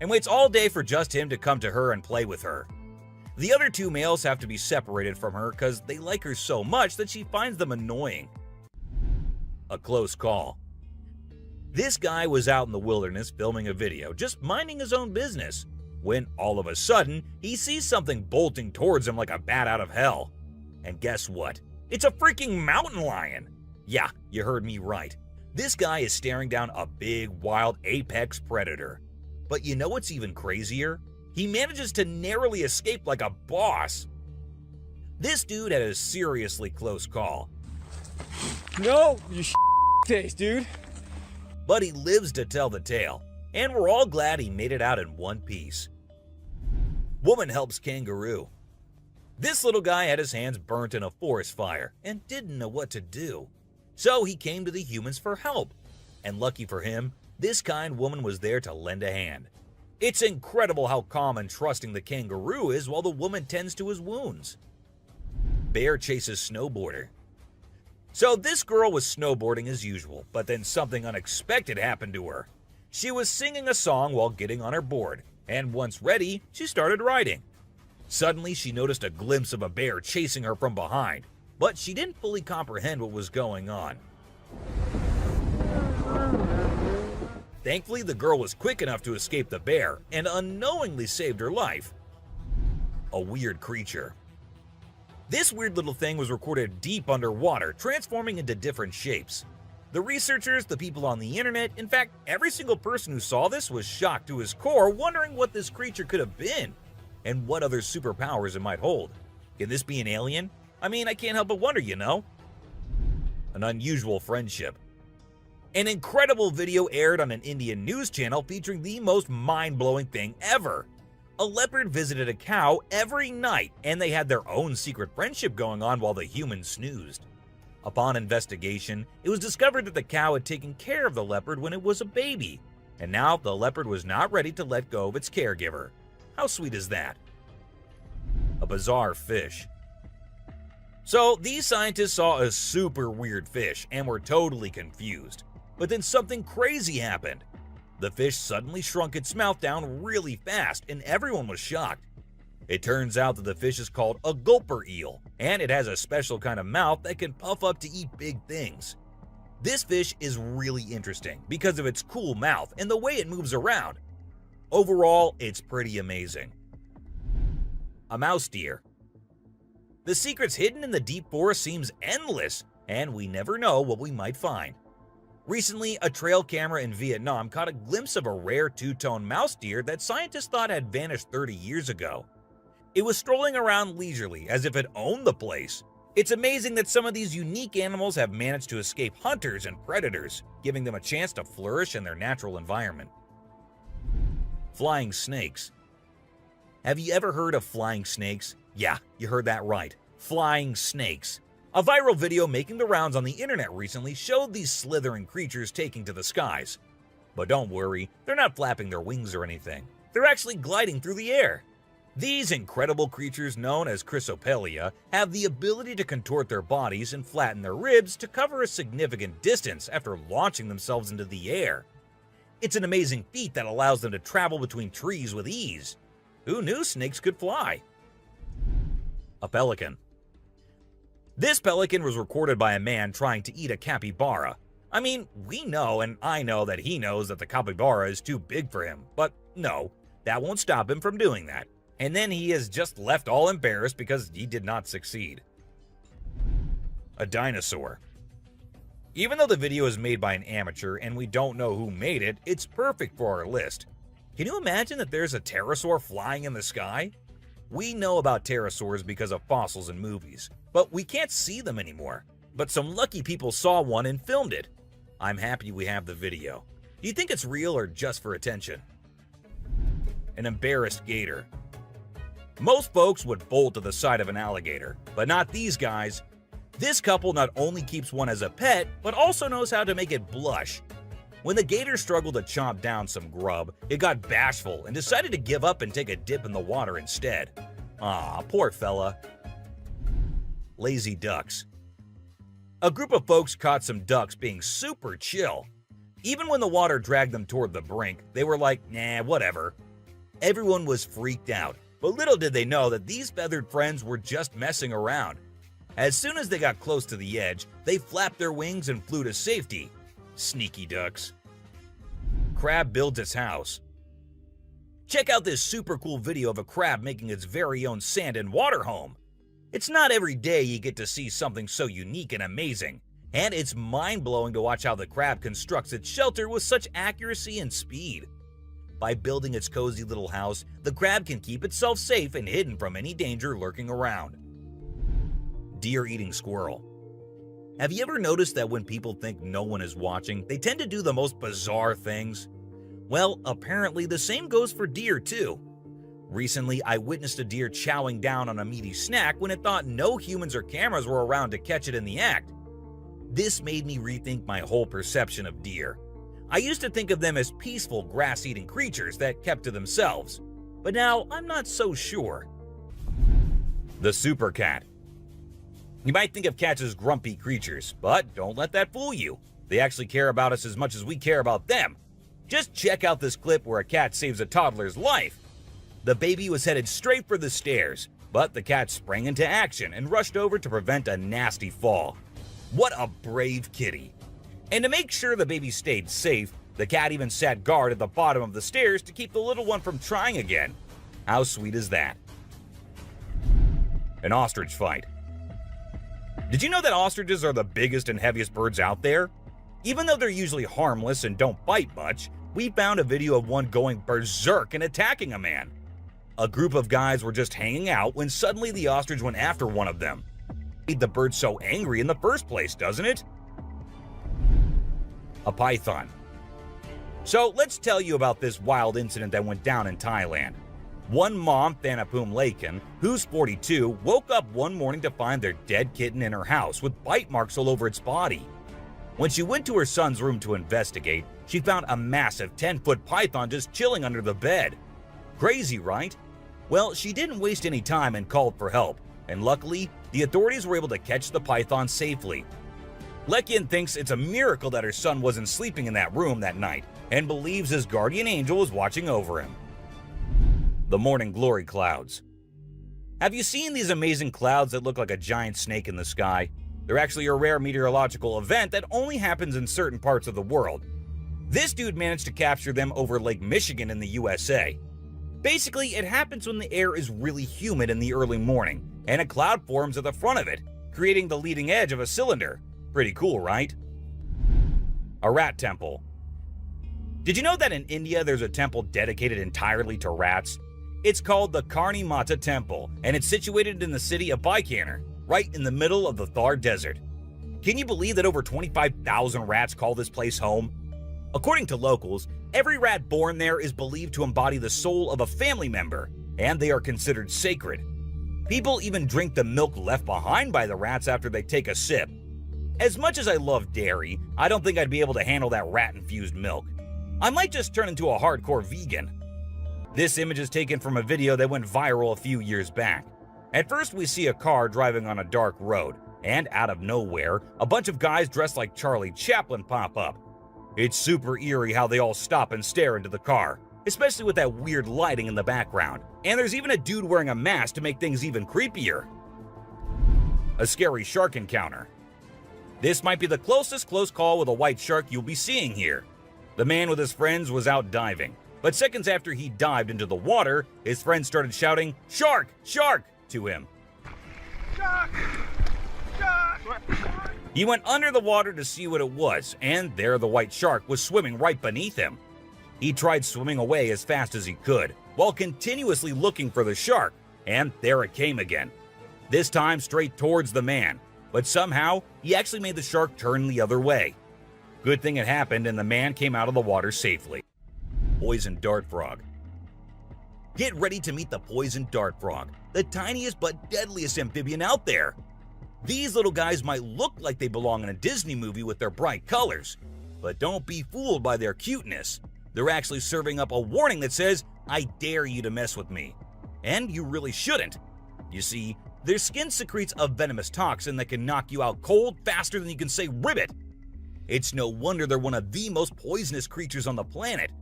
And waits all day for just him to come to her and play with her. The other two males have to be separated from her because they like her so much that she finds them annoying. A close call. This guy was out in the wilderness filming a video, just minding his own business, when all of a sudden, he sees something bolting towards him like a bat out of hell. And guess what? It's a freaking mountain lion! Yeah, you heard me right. This guy is staring down a big, wild apex predator. But you know what's even crazier? He manages to narrowly escape like a boss. This dude had a seriously close call. No, you face, dude. But he lives to tell the tale, and we're all glad he made it out in one piece. Woman helps kangaroo. This little guy had his hands burnt in a forest fire and didn't know what to do. So he came to the humans for help. And lucky for him, this kind woman was there to lend a hand. It's incredible how calm and trusting the kangaroo is while the woman tends to his wounds. Bear chases snowboarder. So this girl was snowboarding as usual, but then something unexpected happened to her. She was singing a song while getting on her board, and once ready, she started riding. Suddenly, she noticed a glimpse of a bear chasing her from behind, but she didn't fully comprehend what was going on. Thankfully, the girl was quick enough to escape the bear and unknowingly saved her life. A weird creature. This weird little thing was recorded deep underwater, transforming into different shapes. The researchers, the people on the internet, in fact, every single person who saw this was shocked to his core, wondering what this creature could have been and what other superpowers it might hold. Can this be an alien? I mean, I can't help but wonder, you know? An unusual friendship. An incredible video aired on an Indian news channel featuring the most mind-blowing thing ever. A leopard visited a cow every night, and they had their own secret friendship going on while the humans snoozed. Upon investigation, it was discovered that the cow had taken care of the leopard when it was a baby, and now the leopard was not ready to let go of its caregiver. How sweet is that? A bizarre fish. So these scientists saw a super weird fish and were totally confused. But then something crazy happened. The fish suddenly shrunk its mouth down really fast, and everyone was shocked. It turns out that the fish is called a gulper eel, and it has a special kind of mouth that can puff up to eat big things. This fish is really interesting because of its cool mouth and the way it moves around. Overall, it's pretty amazing. A mouse deer. The secrets hidden in the deep forest seems endless, and we never know what we might find. Recently, a trail camera in Vietnam caught a glimpse of a rare two-tone mouse deer that scientists thought had vanished 30 years ago. It was strolling around leisurely as if it owned the place. It's amazing that some of these unique animals have managed to escape hunters and predators, giving them a chance to flourish in their natural environment. Flying snakes. Have you ever heard of flying snakes? Yeah, you heard that right. Flying snakes. A viral video making the rounds on the internet recently showed these slithering creatures taking to the skies. But don't worry, they're not flapping their wings or anything. They're actually gliding through the air. These incredible creatures, known as Chrysopelia, have the ability to contort their bodies and flatten their ribs to cover a significant distance after launching themselves into the air. It's an amazing feat that allows them to travel between trees with ease. Who knew snakes could fly? A pelican. This pelican was recorded by a man trying to eat a capybara. I mean, we know, and I know that he knows that the capybara is too big for him, but no, that won't stop him from doing that. And then he is just left all embarrassed because he did not succeed. A dinosaur. Even though the video is made by an amateur and we don't know who made it, it's perfect for our list. Can you imagine that there's a pterosaur flying in the sky? We know about pterosaurs because of fossils in movies, but we can't see them anymore. But some lucky people saw one and filmed it. I'm happy we have the video. Do you think it's real or just for attention? An embarrassed gator. Most folks would bolt to the side of an alligator, but not these guys. This couple not only keeps one as a pet, but also knows how to make it blush. When the gator struggled to chomp down some grub, it got bashful and decided to give up and take a dip in the water instead. Aw, poor fella. Lazy ducks. A group of folks caught some ducks being super chill. Even when the water dragged them toward the brink, they were like, nah, whatever. Everyone was freaked out, but little did they know that these feathered friends were just messing around. As soon as they got close to the edge, they flapped their wings and flew to safety. Sneaky ducks. Crab builds its house. Check out this super cool video of a crab making its very own sand and water home. It's not every day you get to see something so unique and amazing, and it's mind-blowing to watch how the crab constructs its shelter with such accuracy and speed. By building its cozy little house, the crab can keep itself safe and hidden from any danger lurking around. Deer eating squirrel. Have you ever noticed that when people think no one is watching, they tend to do the most bizarre things? Well, apparently the same goes for deer too. Recently, I witnessed a deer chowing down on a meaty snack when it thought no humans or cameras were around to catch it in the act. This made me rethink my whole perception of deer. I used to think of them as peaceful, grass-eating creatures that kept to themselves, but now I'm not so sure. The super cat. You might think of cats as grumpy creatures, but don't let that fool you. They actually care about us as much as we care about them. Just check out this clip where a cat saves a toddler's life. The baby was headed straight for the stairs, but the cat sprang into action and rushed over to prevent a nasty fall. What a brave kitty. And to make sure the baby stayed safe, the cat even sat guard at the bottom of the stairs to keep the little one from trying again. How sweet is that? An ostrich fight. Did you know that ostriches are the biggest and heaviest birds out there? Even though they're usually harmless and don't bite much, we found a video of one going berserk and attacking a man. A group of guys were just hanging out when suddenly the ostrich went after one of them. Made the bird so angry in the first place, doesn't it? A python. So let's tell you about this wild incident that went down in Thailand. One mom, Thanapum Laken, who's 42, woke up one morning to find their dead kitten in her house with bite marks all over its body. When she went to her son's room to investigate, she found a massive 10-foot python just chilling under the bed. Crazy, right? Well, she didn't waste any time and called for help, and luckily, the authorities were able to catch the python safely. Lekian thinks it's a miracle that her son wasn't sleeping in that room that night, and believes his guardian angel was watching over him. The morning glory clouds. Have you seen these amazing clouds that look like a giant snake in the sky? They're actually a rare meteorological event that only happens in certain parts of the world. This dude managed to capture them over Lake Michigan in the USA. Basically, it happens when the air is really humid in the early morning, and a cloud forms at the front of it, creating the leading edge of a cylinder. Pretty cool, right? A rat temple. Did you know that in India there's a temple dedicated entirely to rats? It's called the Karni Mata Temple, and it's situated in the city of Bikaner, right in the middle of the Thar Desert. Can you believe that over 25,000 rats call this place home? According to locals, every rat born there is believed to embody the soul of a family member, and they are considered sacred. People even drink the milk left behind by the rats after they take a sip. As much as I love dairy, I don't think I'd be able to handle that rat-infused milk. I might just turn into a hardcore vegan. This image is taken from a video that went viral a few years back. At first, we see a car driving on a dark road, and out of nowhere, a bunch of guys dressed like Charlie Chaplin pop up. It's super eerie how they all stop and stare into the car, especially with that weird lighting in the background. And there's even a dude wearing a mask to make things even creepier. A scary shark encounter. This might be the closest close call with a white shark you'll be seeing here. The man with his friends was out diving, but seconds after he dived into the water, his friends started shouting, "Shark! Shark!" to him. Shark! Shark! He went under the water to see what it was, and there the white shark was swimming right beneath him. He tried swimming away as fast as he could, while continuously looking for the shark, And there it came again. This time straight towards the man, but somehow he actually made the shark turn the other way. Good thing it happened and the man came out of the water safely. Poison dart frog. Get ready to meet the poison dart frog, the tiniest but deadliest amphibian out there. These little guys might look like they belong in a Disney movie with their bright colors, but don't be fooled by their cuteness. They're actually serving up a warning that says, "I dare you to mess with me." And you really shouldn't. You see, their skin secretes a venomous toxin that can knock you out cold faster than you can say ribbit. It's no wonder they're one of the most poisonous creatures on the planet.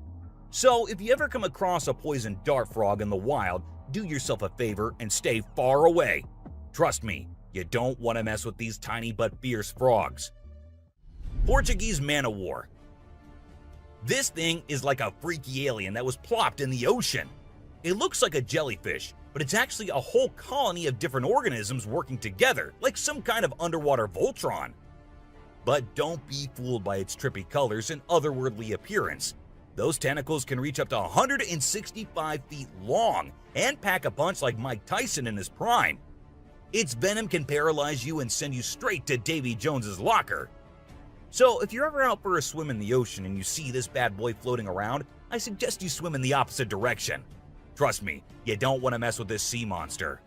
So if you ever come across a poison dart frog in the wild, do yourself a favor and stay far away. Trust me, you don't want to mess with these tiny but fierce frogs. Portuguese man-o-war. This thing is like a freaky alien that was plopped in the ocean. It looks like a jellyfish, but it's actually a whole colony of different organisms working together, like some kind of underwater Voltron. But don't be fooled by its trippy colors and otherworldly appearance. Those tentacles can reach up to 165 feet long and pack a punch like Mike Tyson in his prime. Its venom can paralyze you and send you straight to Davy Jones's locker. So if you're ever out for a swim in the ocean and you see this bad boy floating around, I suggest you swim in the opposite direction. Trust me, you don't want to mess with this sea monster.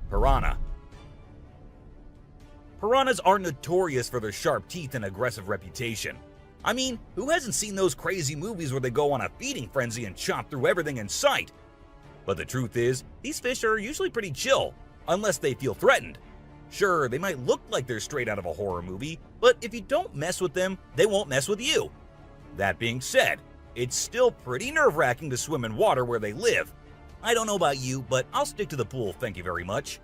Piranha. Piranhas are notorious for their sharp teeth and aggressive reputation. I mean, who hasn't seen those crazy movies where they go on a feeding frenzy and chop through everything in sight? But the truth is, these fish are usually pretty chill, unless they feel threatened. Sure, they might look like they're straight out of a horror movie, but if you don't mess with them, they won't mess with you. That being said, it's still pretty nerve-wracking to swim in water where they live. I don't know about you, but I'll stick to the pool, thank you very much.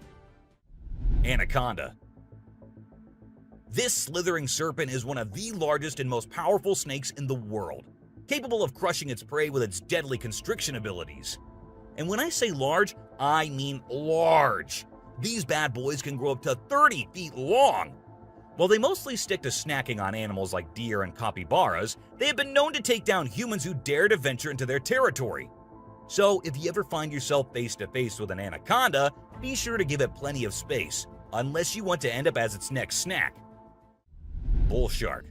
Anaconda. This slithering serpent is one of the largest and most powerful snakes in the world, capable of crushing its prey with its deadly constriction abilities. And when I say large, I mean large. These bad boys can grow up to 30 feet long. While they mostly stick to snacking on animals like deer and capybaras, they have been known to take down humans who dare to venture into their territory. So if you ever find yourself face to face with an anaconda, be sure to give it plenty of space, unless you want to end up as its next snack. Bull shark.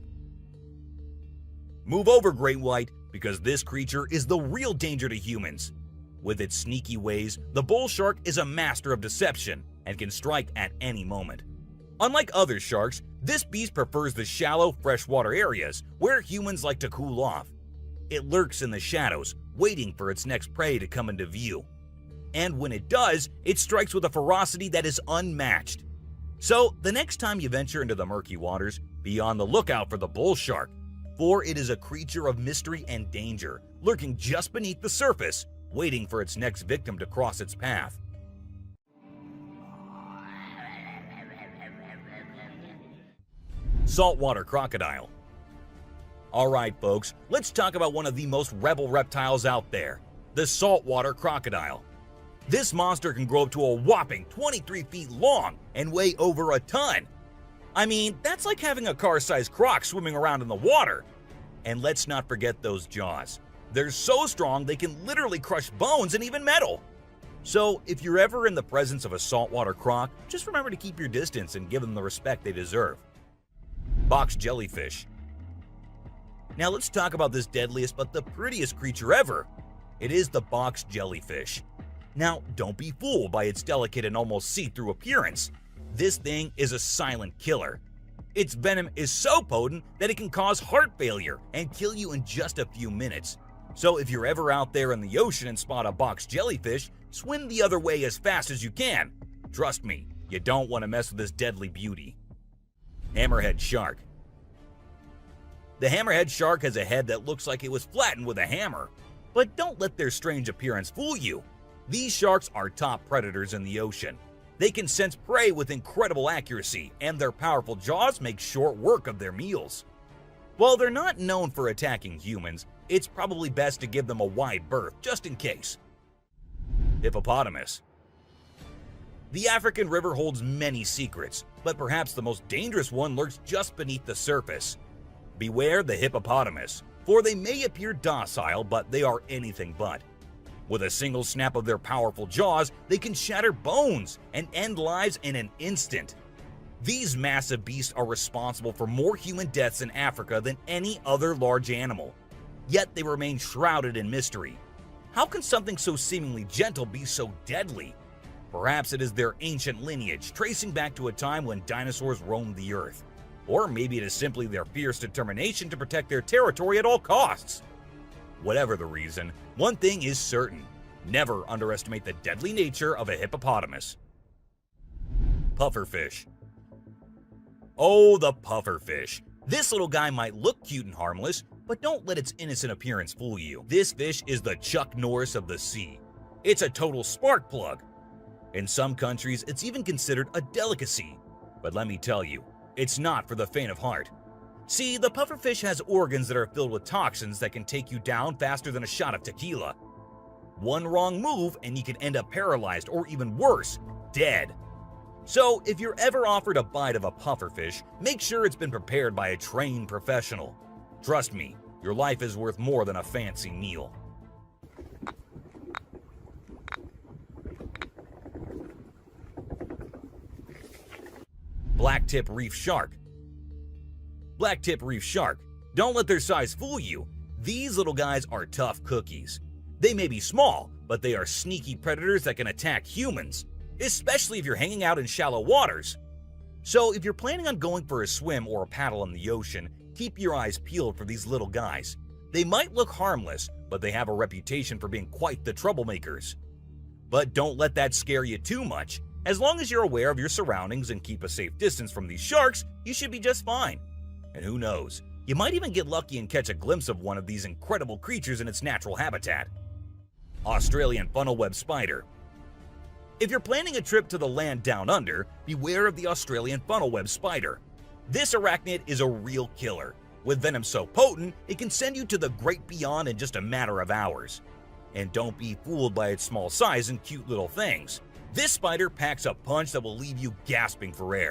Move over, great white, because this creature is the real danger to humans. With its sneaky ways, the bull shark is a master of deception and can strike at any moment. Unlike other sharks, this beast prefers the shallow, freshwater areas where humans like to cool off. It lurks in the shadows, waiting for its next prey to come into view. And when it does, it strikes with a ferocity that is unmatched. So, the next time you venture into the murky waters, be on the lookout for the bull shark, for it is a creature of mystery and danger, lurking just beneath the surface, waiting for its next victim to cross its path. Saltwater crocodile. Alright folks, let's talk about one of the most rebel reptiles out there, the saltwater crocodile. This monster can grow up to a whopping 23 feet long and weigh over a ton. I mean, that's like having a car-sized croc swimming around in the water. And let's not forget those jaws. They're so strong they can literally crush bones and even metal. So if you're ever in the presence of a saltwater croc, just remember to keep your distance and give them the respect they deserve. Box jellyfish. Now let's talk about this deadliest but the prettiest creature ever. It is the box jellyfish. Now, don't be fooled by its delicate and almost see-through appearance. This thing is a silent killer. Its venom is so potent that it can cause heart failure and kill you in just a few minutes. So if you're ever out there in the ocean and spot a box jellyfish, swim the other way as fast as you can. Trust me, you don't want to mess with this deadly beauty. Hammerhead shark. The hammerhead shark has a head that looks like it was flattened with a hammer. But don't let their strange appearance fool you. These sharks are top predators in the ocean. They can sense prey with incredible accuracy, and their powerful jaws make short work of their meals. While they're not known for attacking humans, it's probably best to give them a wide berth just in case. Hippopotamus. The African river holds many secrets, but perhaps the most dangerous one lurks just beneath the surface. Beware the hippopotamus. for they may appear docile, but they are anything but. With a single snap of their powerful jaws, they can shatter bones and end lives in an instant. These massive beasts are responsible for more human deaths in Africa than any other large animal. Yet they remain shrouded in mystery. How can something so seemingly gentle be so deadly? Perhaps it is their ancient lineage, tracing back to a time when dinosaurs roamed the earth. Or maybe it is simply their fierce determination to protect their territory at all costs. Whatever the reason, one thing is certain: never underestimate the deadly nature of a hippopotamus. Pufferfish. Oh, the pufferfish. This little guy might look cute and harmless, but don't let its innocent appearance fool you. This fish is the Chuck Norris of the sea. It's a total spark plug. In some countries, it's even considered a delicacy. But let me tell you, it's not for the faint of heart. See, the pufferfish has organs that are filled with toxins that can take you down faster than a shot of tequila. One wrong move and you can end up paralyzed, or even worse, dead. So if you're ever offered a bite of a pufferfish, make sure it's been prepared by a trained professional. Trust me, your life is worth more than a fancy meal. Blacktip reef shark. Blacktip reef shark. Don't let their size fool you. These little guys are tough cookies. They may be small, but they are sneaky predators that can attack humans, especially if you're hanging out in shallow waters. So if you're planning on going for a swim or a paddle in the ocean, keep your eyes peeled for these little guys. They might look harmless, but they have a reputation for being quite the troublemakers. But don't let that scare you too much. As long as you're aware of your surroundings and keep a safe distance from these sharks, you should be just fine. And who knows, you might even get lucky and catch a glimpse of one of these incredible creatures in its natural habitat. Australian funnel-web spider. If you're planning a trip to the land down under, beware of the Australian funnel-web spider. This arachnid is a real killer. With venom so potent, it can send you to the great beyond in just a matter of hours. And don't be fooled by its small size and cute little things. This spider packs a punch that will leave you gasping for air.